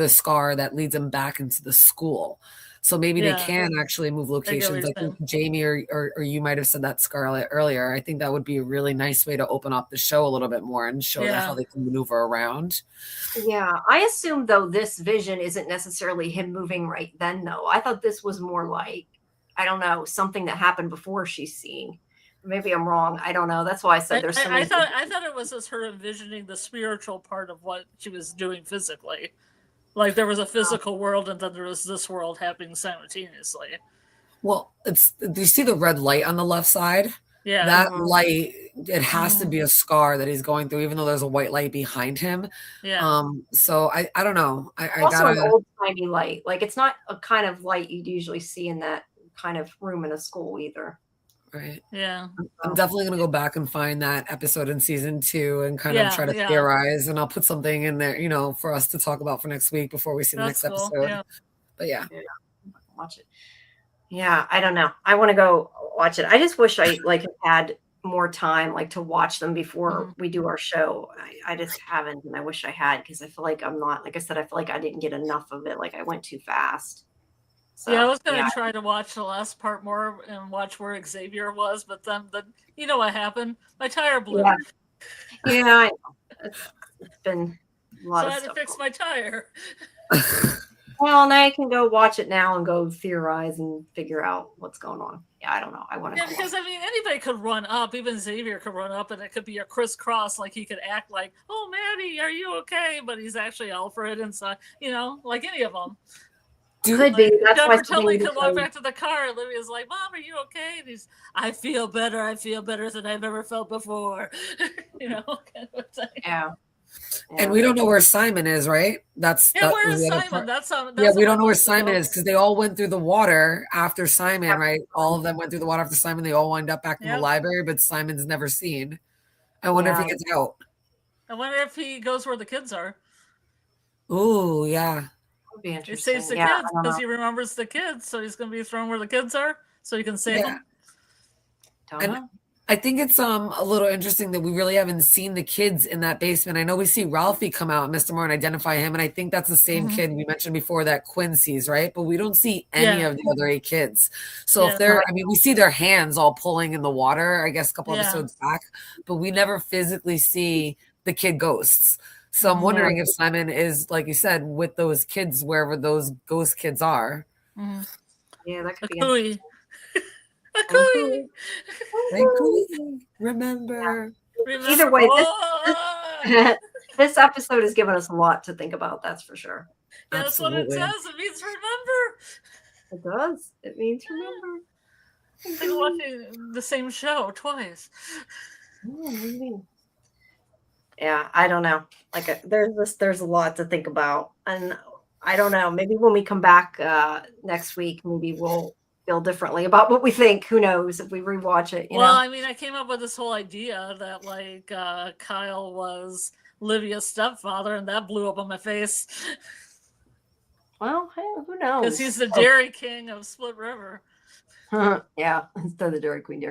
scar that leads him back into the school. So maybe they can actually move locations. I think Jamie or you might have said that, Scarlet, earlier. I think that would be a really nice way to open up the show a little bit more and show how they can maneuver around. Yeah. I assume, though, this vision isn't necessarily him moving right then, though. I thought this was more like, I don't know, something that happened before she's seeing. Maybe I'm wrong. I don't know. That's why I said there's so many. I thought it was just her envisioning the spiritual part of what she was doing physically. Like there was a physical world and then there was this world happening simultaneously. Well, do you see the red light on the left side? Yeah. That light, it has to be a scar that he's going through, even though there's a white light behind him. Yeah. So I don't know. I also an old-timey light. Like it's not a kind of light you'd usually see in that kind of room in a school either. Right. Yeah. I'm definitely going to go back and find that episode in season 2 and kind of try to theorize, and I'll put something in there, for us to talk about for next week before we see the next episode. Yeah. But watch it. Yeah. I don't know. I want to go watch it. I just wish I had more time, to watch them before we do our show. I just haven't. And I wish I had, because I feel like I'm not, like I said, I feel like I didn't get enough of it. Like I went too fast. So, I was going to try to watch the last part more and watch where Xavier was, but then you know what happened? My tire blew. Yeah, I know. It's been a lot of stuff. So I had to fix my tire. Well, now I can go watch it now and go theorize and figure out what's going on. Yeah, I don't know. I want to. Yeah, because anybody could run up. Even Xavier could run up, and it could be a crisscross. Like he could act like, "Oh, Maddie, are you okay?" But he's actually Alfred inside. Like any of them. Could be. That's why Tilly could walk back to the car. And Olivia's like, "Mom, are you okay?" And I feel better. I feel better than I've ever felt before. Kind of thing. Yeah. And we don't know where Simon is, right? Where is Simon? That's we don't know where Simon is because they all went through the water after Simon, right? All of them went through the water after Simon. They all wind up back in the library, but Simon's never seen. I wonder if he gets out. I wonder if he goes where the kids are. Ooh, yeah. Would be interesting. He saves the kids because he remembers the kids, so he's going to be thrown where the kids are, so he can save them. Don't know. I think it's a little interesting that we really haven't seen the kids in that basement. I know we see Ralphie come out and Mr. Moore and identify him, and I think that's the same kid we mentioned before that Quinn sees, right? But we don't see any of the other 8 kids. So if they're, I mean, we see their hands all pulling in the water, I guess a couple episodes back, but we never physically see the kid ghosts. So I'm wondering if Simon is, like you said, with those kids wherever those ghost kids are. Yeah, that could be interesting. Remember. Either way, this episode has given us a lot to think about. That's for sure. That's what it says. It means remember. It does. It means remember. It's like watching the same show twice. Yeah, I don't know. Like, there's a lot to think about, and I don't know. Maybe when we come back next week, maybe we'll feel differently about what we think. Who knows if we rewatch it? You know? I mean, I came up with this whole idea that like Kyle was Livia's stepfather, and that blew up on my face. Well, hey, who knows? Because he's the Dairy King of Split River. Yeah, instead of the Dairy Queen.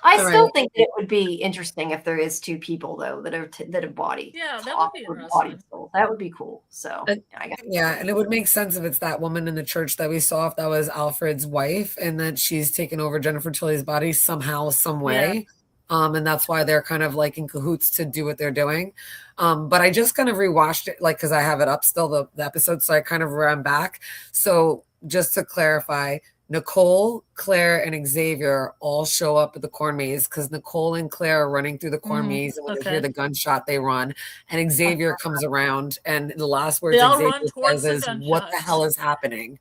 I still think that it would be interesting if there is 2 people though that have body. Yeah, that would be interesting. That would be cool. So I guess. Yeah, and it would make sense if it's that woman in the church that we saw, if that was Alfred's wife, and that she's taken over Jennifer Tilly's body somehow, some way. Yeah. And that's why they're kind of like in cahoots to do what they're doing. But I just kind of rewatched it, like, because I have it up still, the episode, so I kind of ran back. So just to clarify, Nicole, Claire, and Xavier all show up at the corn maze because Nicole and Claire are running through the corn maze, and when they hear the gunshot, they run. And Xavier comes around, and the last words Xavier says is, "What the hell is happening?"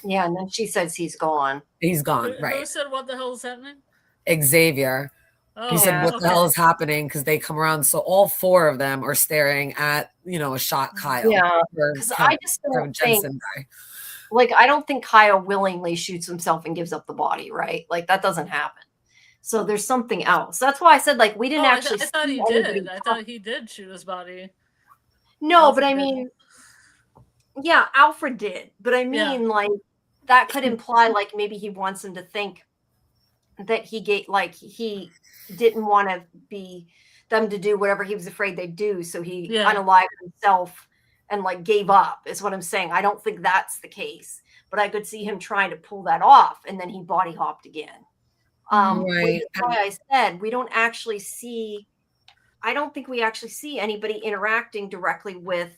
Yeah, and then she says he's gone. He's gone, right? Who said what the hell is happening? Xavier. He said, "What the hell is happening?" Because they come around, so all 4 of them are staring at a shot Kyle. Yeah, because I just don't think. Like, I don't think Kyle willingly shoots himself and gives up the body, right? Like, that doesn't happen. So there's something else. That's why I said, like, we didn't actually. I thought he did. I thought he did shoot his body. No, Alfred, but I mean, yeah, Alfred did. But I mean, like, that could imply, like, maybe he wants him to think that he he didn't want to be them to do whatever he was afraid they'd do. So he unalived himself and like gave up is what I'm saying. I don't think that's the case, but I could see him trying to pull that off, and then he body hopped again. Right. Why I said we don't actually see. I don't think we actually see anybody interacting directly with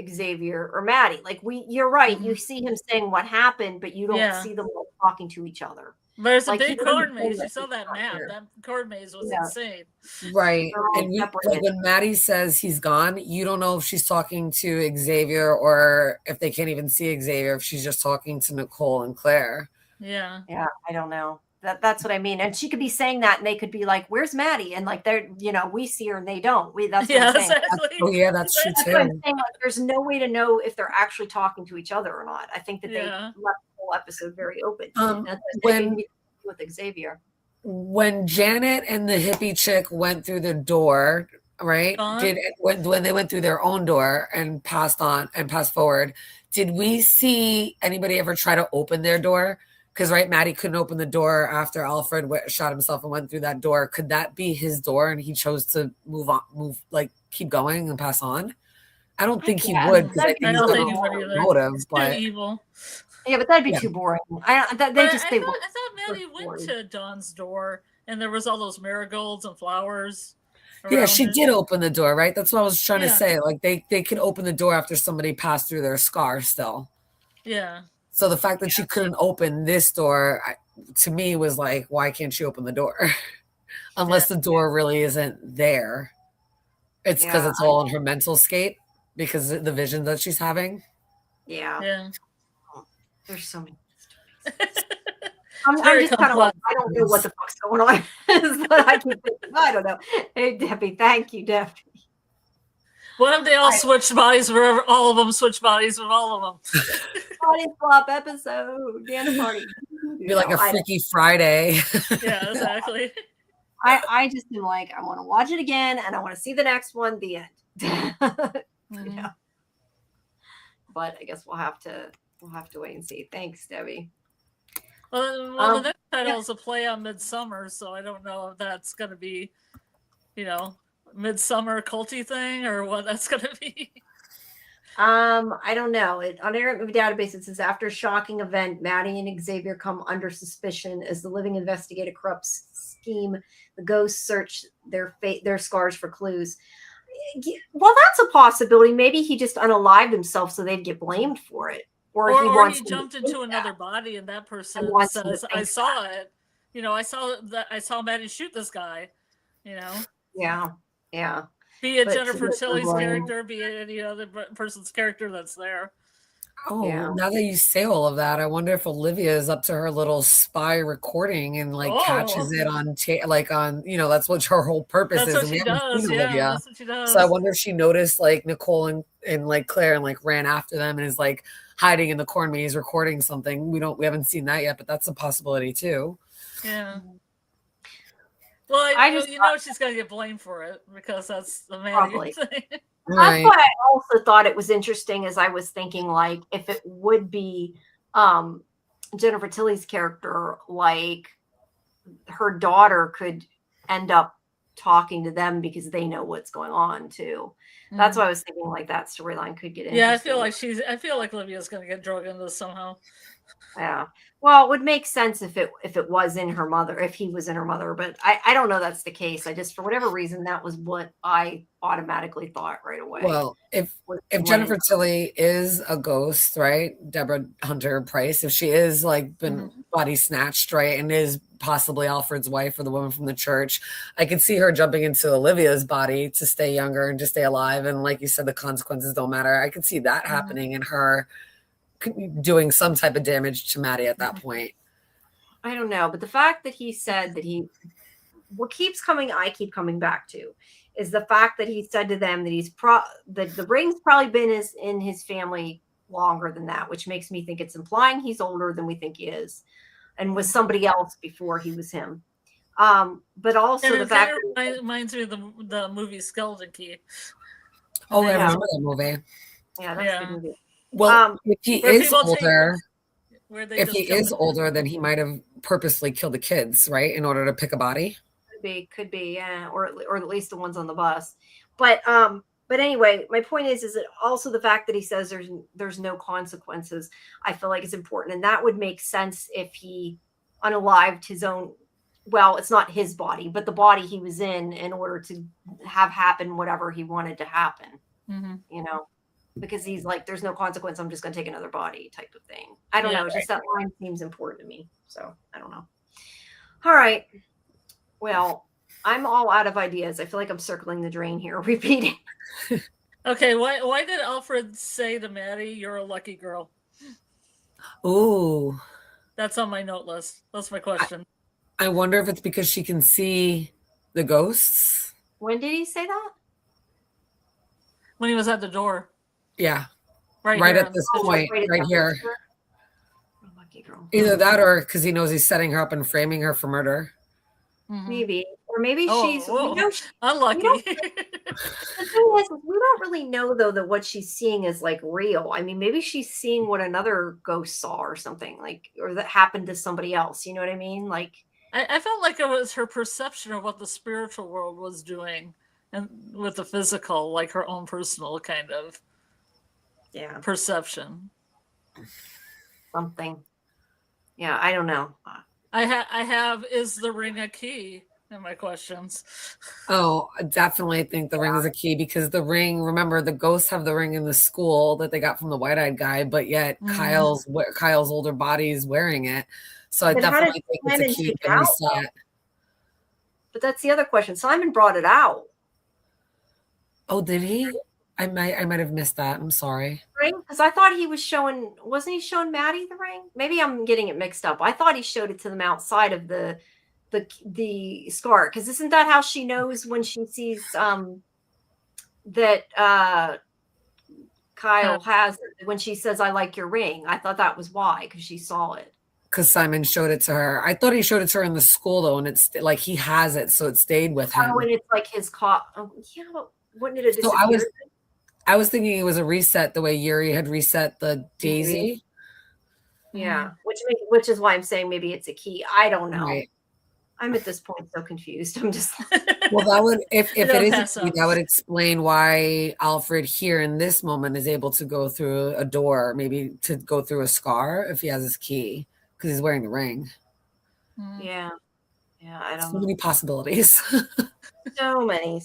Xavier or Maddie. Like you're right. You see him saying what happened, but you don't see them talking to each other. There's a big corn maze. You saw that map. That corn maze was insane. Right. And when Maddie says he's gone, you don't know if she's talking to Xavier or if they can't even see Xavier, if she's just talking to Nicole and Claire. Yeah. Yeah, I don't know. That's what I mean. And she could be saying that, and they could be like, "Where's Maddie?" And like they're, we see her and they don't. That's what I'm saying. Exactly. That's true too. What I'm saying. Like, there's no way to know if they're actually talking to each other or not. I think that they left the whole episode very open. With Xavier, when Janet and the hippie chick went through the door, right? When they went through their own door and passed forward, did we see anybody ever try to open their door? Because Maddie couldn't open the door after Alfred shot himself and went through that door. Could that be his door and he chose to keep going and pass on? I don't think he would, because I don't think he would either. Motive, but evil. Yeah, but that'd be too boring. I thought Maddie went to Dawn's door and there was all those marigolds and flowers. Yeah, she did open the door, right? That's what I was trying to say. Like they could open the door after somebody passed through their scar still. Yeah. So the fact that she couldn't open this door, to me, was like, why can't she open the door? Unless the door really isn't there. It's because it's all in her mental scape because of the vision that she's having. Yeah. Yeah. There's so many. I'm just kind of like, I don't know what the fuck's going on. But I keep thinking, I don't know. Hey, Debbie, thank you, Debbie. What if they all switch bodies? Wherever all of them switch bodies with all of them. Party flop episode, dance party. Be like a Freaky Friday. Yeah, exactly. I just am like, I want to watch it again, and I want to see the next one. The end. Yeah. But I guess we'll have to wait and see. Thanks, Debbie. Well, the next title is a play on Midsummer, so I don't know if that's going to be, Midsummer culty thing or what that's going to be. I don't know. On Errant Movie Database, it says after a shocking event, Maddie and Xavier come under suspicion as the living investigate a corrupt scheme. The ghosts search their scars for clues. Well, that's a possibility. Maybe he just unalived himself so they'd get blamed for it. Or he jumped into another body and that person says, I saw it. I saw Maddie shoot this guy, Yeah. Be it Jennifer Tilly's character, be it any other person's character that's there. Oh, now that you say all of that, I wonder if Olivia is up to her little spy recording and catches it on that's what her whole purpose is. That's what she does. Yeah, that's what she does. So I wonder if she noticed Nicole and Claire and ran after them and is hiding in the corn maze recording something. We haven't seen that yet, but that's a possibility too. Yeah. Well, she's going to get blamed for it because that's the Maddie thing. Right. That's why I also thought it was interesting as I was thinking, if it would be Jennifer Tilly's character, her daughter could end up talking to them because they know what's going on too. Mm-hmm. That's why I was thinking that storyline could get in. Yeah, I feel like Olivia's going to get dragged into this somehow. Yeah. Well, it would make sense if it was in her mother, if he was in her mother, but I don't know that's the case. I just, for whatever reason, that was what I automatically thought right away. Well, if Jennifer Tilly is a ghost, right? Deborah Hunter Price, if she is been body snatched, right, and is possibly Alfred's wife or the woman from the church, I could see her jumping into Olivia's body to stay younger and to stay alive. And like you said, the consequences don't matter. I could see that happening and her doing some type of damage to Maddie at that point. I don't know, but the fact that he said that I keep coming back to is the fact that he said to them that that the ring's probably been in his family longer than that, which makes me think it's implying he's older than we think he is and was somebody else before he was him. But also the fact that reminds me of the movie Skeleton Key. Oh, I remember that movie. Yeah, that's a good movie. Well, if he is older, then he might have purposely killed the kids, right, in order to pick a body. Could be, yeah, or at least the ones on the bus. But anyway, my point is it also the fact that he says there's no consequences. I feel like it's important, and that would make sense if he unalived his own. Well, it's not his body, but the body he was in order to have happen whatever he wanted to happen. Mm-hmm. Because he's there's no consequence. I'm just going to take another body type of thing. I don't know. It's just that line seems important to me. So I don't know. All right. Well, I'm all out of ideas. I feel like I'm circling the drain here, repeating. Okay. Why did Alfred say to Maddie, "You're a lucky girl"? Ooh. That's on my note list. That's my question. I wonder if it's because she can see the ghosts. When did he say that? When he was at the door. Yeah. Right at this point, right here. Either that or because he knows he's setting her up and framing her for murder. Maybe. Or maybe she's unlucky. The thing is, we don't really know though that what she's seeing is real. I mean, maybe she's seeing what another ghost saw or something, or that happened to somebody else. You know what I mean? I felt like it was her perception of what the spiritual world was doing and with the physical, her own personal kind of perception. Something. Yeah, I don't know. I have is the ring a key in my questions. Oh, I definitely think the ring is a key because the ring, remember the ghosts have the ring in the school that they got from the white-eyed guy, but yet Kyle's older body is wearing it. So I definitely think it's a key to reset. But that's the other question. Simon brought it out. Oh, did he? I might have missed that. I'm sorry. Because I thought he was showing, wasn't he showing Maddie the ring? Maybe I'm getting it mixed up. I thought he showed it to them outside of the scar. Because isn't that how she knows when she sees that Kyle has it, when she says, "I like your ring"? I thought that was why, because she saw it. Because Simon showed it to her. I thought he showed it to her in the school though, and it's he has it, so it stayed with him. Oh, and it's his cop. Oh, yeah, but wouldn't it have disappeared? So I was thinking it was a reset the way Yuri had reset the Daisy. Yeah, which is why I'm saying maybe it's a key. I don't know. Right. I'm at this point so confused. I'm just Well, that would, if You it gotta is a pass key, up. that would explain why Alfred here in this moment is able to go through a door, maybe to go through a scar if he has his key because he's wearing the ring. yeah. I don't So know. many possibilities. So many.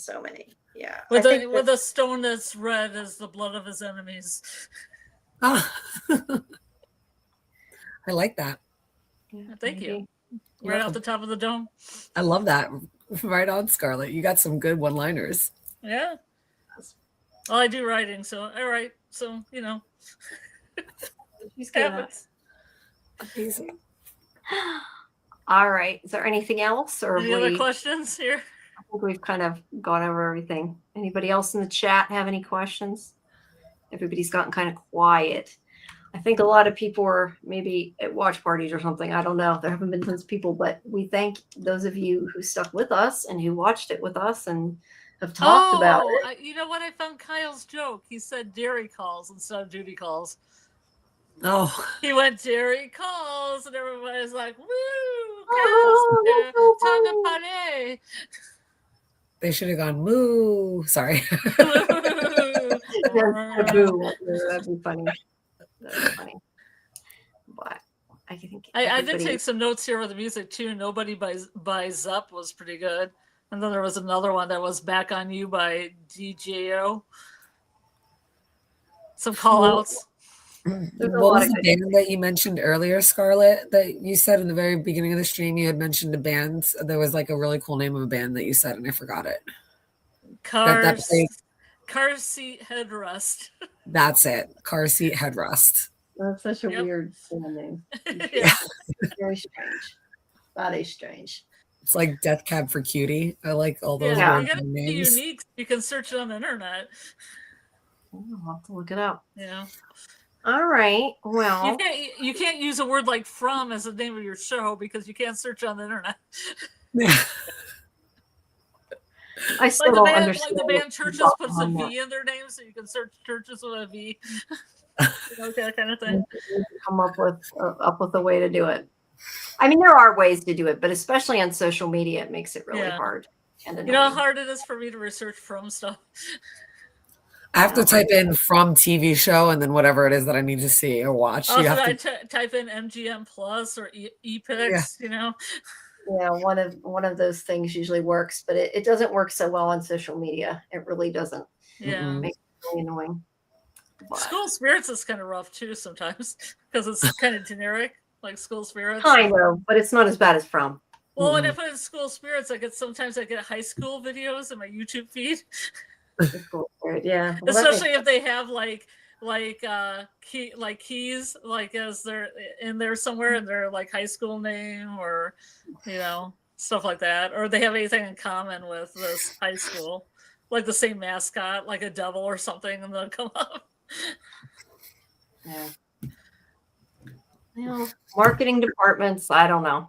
Yeah. With I think with a stone that's red as the blood of his enemies. Ah, I like that. Thank you. You're Right off welcome. the top of the dome. I love that. Right on, Scarlet. You got some good one-liners. Yeah. Well, I do writing, so I write. So, you know. she's good at Happens. Amazing. All right. Is there anything else, or Any other questions here? I think we've kind of gone over everything. Anybody else in the chat have any questions? Everybody's gotten kind of quiet. I think a lot of people were maybe at watch parties or something. I don't know. There haven't been tons of people, but we thank those of you who stuck with us and who watched it with us and have talked about it. You know what? I found Kyle's joke. He said dairy calls instead of duty calls. Oh, He went dairy calls, and everybody's like, "Woo! Oh, Cows, that's so time to funny. party!" they should have gone moo. Sorry. That'd be funny. That'd be funny. But I think I did take some notes here with the music too. Nobody buys up was pretty good, and then there was another one that was "Back on You" by DJO. Some call outs. What was the band that you mentioned earlier, Scarlet, that you said in the very beginning of the stream? You had mentioned a band. There was like a really cool name of a band that you said, and I forgot it. Car seat headrest. That's it. Car seat headrest. That's such a weird name. Yeah. Very strange. That is strange. It's like Death Cab for Cutie. I like all those You gotta be names. unique. You can search it on the internet. I'll have to look it up. Yeah. All right. Well, you can't use a word like "from" as the name of your show because you can't search on the internet. I still don't understand. Like the band Churches puts a V in their name, so you can search churches with a V. That kind of thing. Come up with a way to do it. I mean, there are ways to do it, but especially on social media, it makes it really hard. And you know how hard it is for me to research from stuff. I have to type in "from TV show" and then whatever it is that I need to see or watch. Also, I type in MGM Plus or Epix. You know. Yeah, one of those things usually works, but it doesn't work so well on social media. It really doesn't. Yeah, it makes it really annoying. But School Spirits is kind of rough too sometimes because it's kind of generic, like School Spirits. Kind of, but it's not as bad as From. Well, when I put in School Spirits, sometimes I get high school videos in my YouTube feed. Yeah, well, especially if they have keys like as they're in there somewhere in their like high school name or stuff like that, or they have anything in common with this high school, like the same mascot, like a devil or something, and they'll come up. Yeah. Marketing departments, I don't know.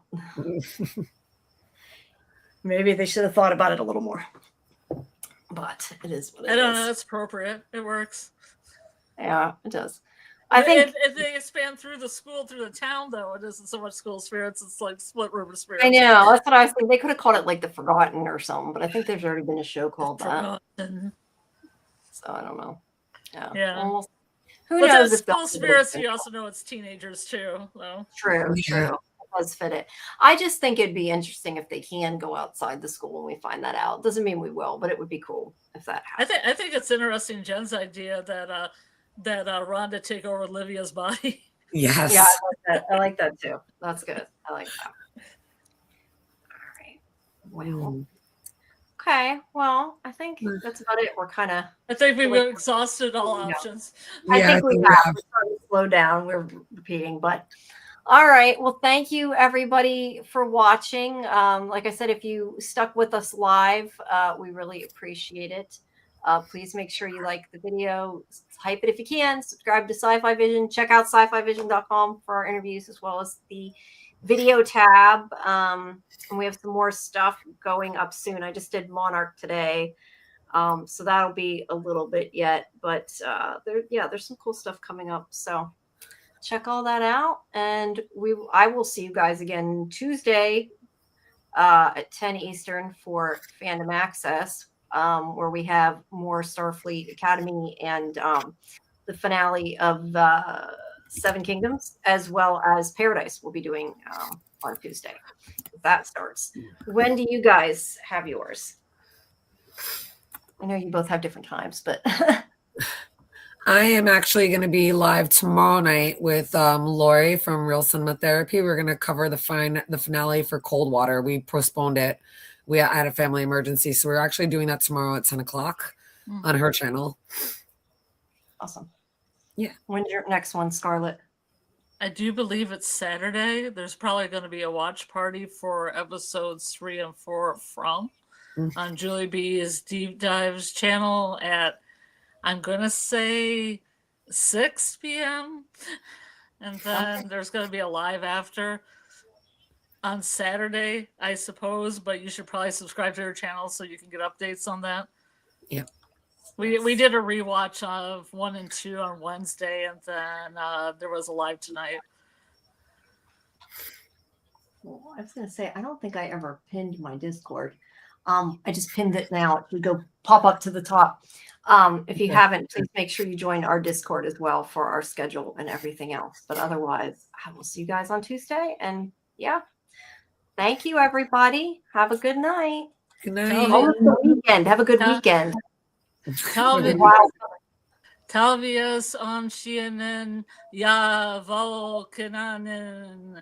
Maybe they should have thought about it a little more. But it is what it is. I don't know. It's appropriate. It works. Yeah, it does. I think if they expand through the school, through the town, though, it isn't so much School Spirits. It's like Split River Spirits. I know. That's what I was thinking. They could have called it like The Forgotten or something, but I think there's already been a show called that. So I don't know. Yeah. Well, who knows? If School Spirits, you also know it's teenagers too, though. True. Does fit it. I just think it'd be interesting if they can go outside the school and we find that out. Doesn't mean we will, but it would be cool if that happened. I think it's interesting, Jen's idea that Rhonda take over Livia's body. Yes. Yeah, I like that too. That's good. I like that. All right. Well. Okay. Well, I think that's about it. We're kind of. I think we've exhausted all options. I think we have. We're starting to slow down. We're repeating, but. All right. Well, thank you everybody for watching. Like I said, if you stuck with us live, we really appreciate it. Please make sure you like the video, hype it if you can, subscribe to SciFi Vision, check out scifivision.com for our interviews as well as the video tab. And we have some more stuff going up soon. I just did Monarch today. So that'll be a little bit yet, but there's some cool stuff coming up. So check all that out, and I will see you guys again Tuesday at 10 Eastern for Fandom Access, where we have more Starfleet Academy and the finale of Seven Kingdoms, as well as Paradise. We'll be doing on Tuesday. That starts. When do you guys have yours? I know you both have different times, but I am actually going to be live tomorrow night with Lori from Real Cinema Therapy. We're going to cover the finale for Cold Water. We postponed it. We had a family emergency, so we're actually doing that tomorrow at 10 o'clock on her channel. Awesome. Yeah. When's your next one, Scarlet? I do believe it's Saturday. There's probably going to be a watch party for episodes 3 and 4 from on Julie B's Deep Dives channel at, I'm going to say 6 p.m. And then there's going to be a live after on Saturday, I suppose, but you should probably subscribe to her channel so you can get updates on that. Yeah. We did a rewatch of 1 and 2 on Wednesday, and then there was a live tonight. Well, I was going to say, I don't think I ever pinned my Discord. I just pinned it now. It would go pop up to the top. If you haven't, please make sure you join our Discord as well for our schedule and everything else. But otherwise, I will see you guys on Tuesday. And yeah, thank you, everybody. Have a good night. Good night. Almost the weekend. Have a good weekend. Talvias on Shianen Ya Volkanen.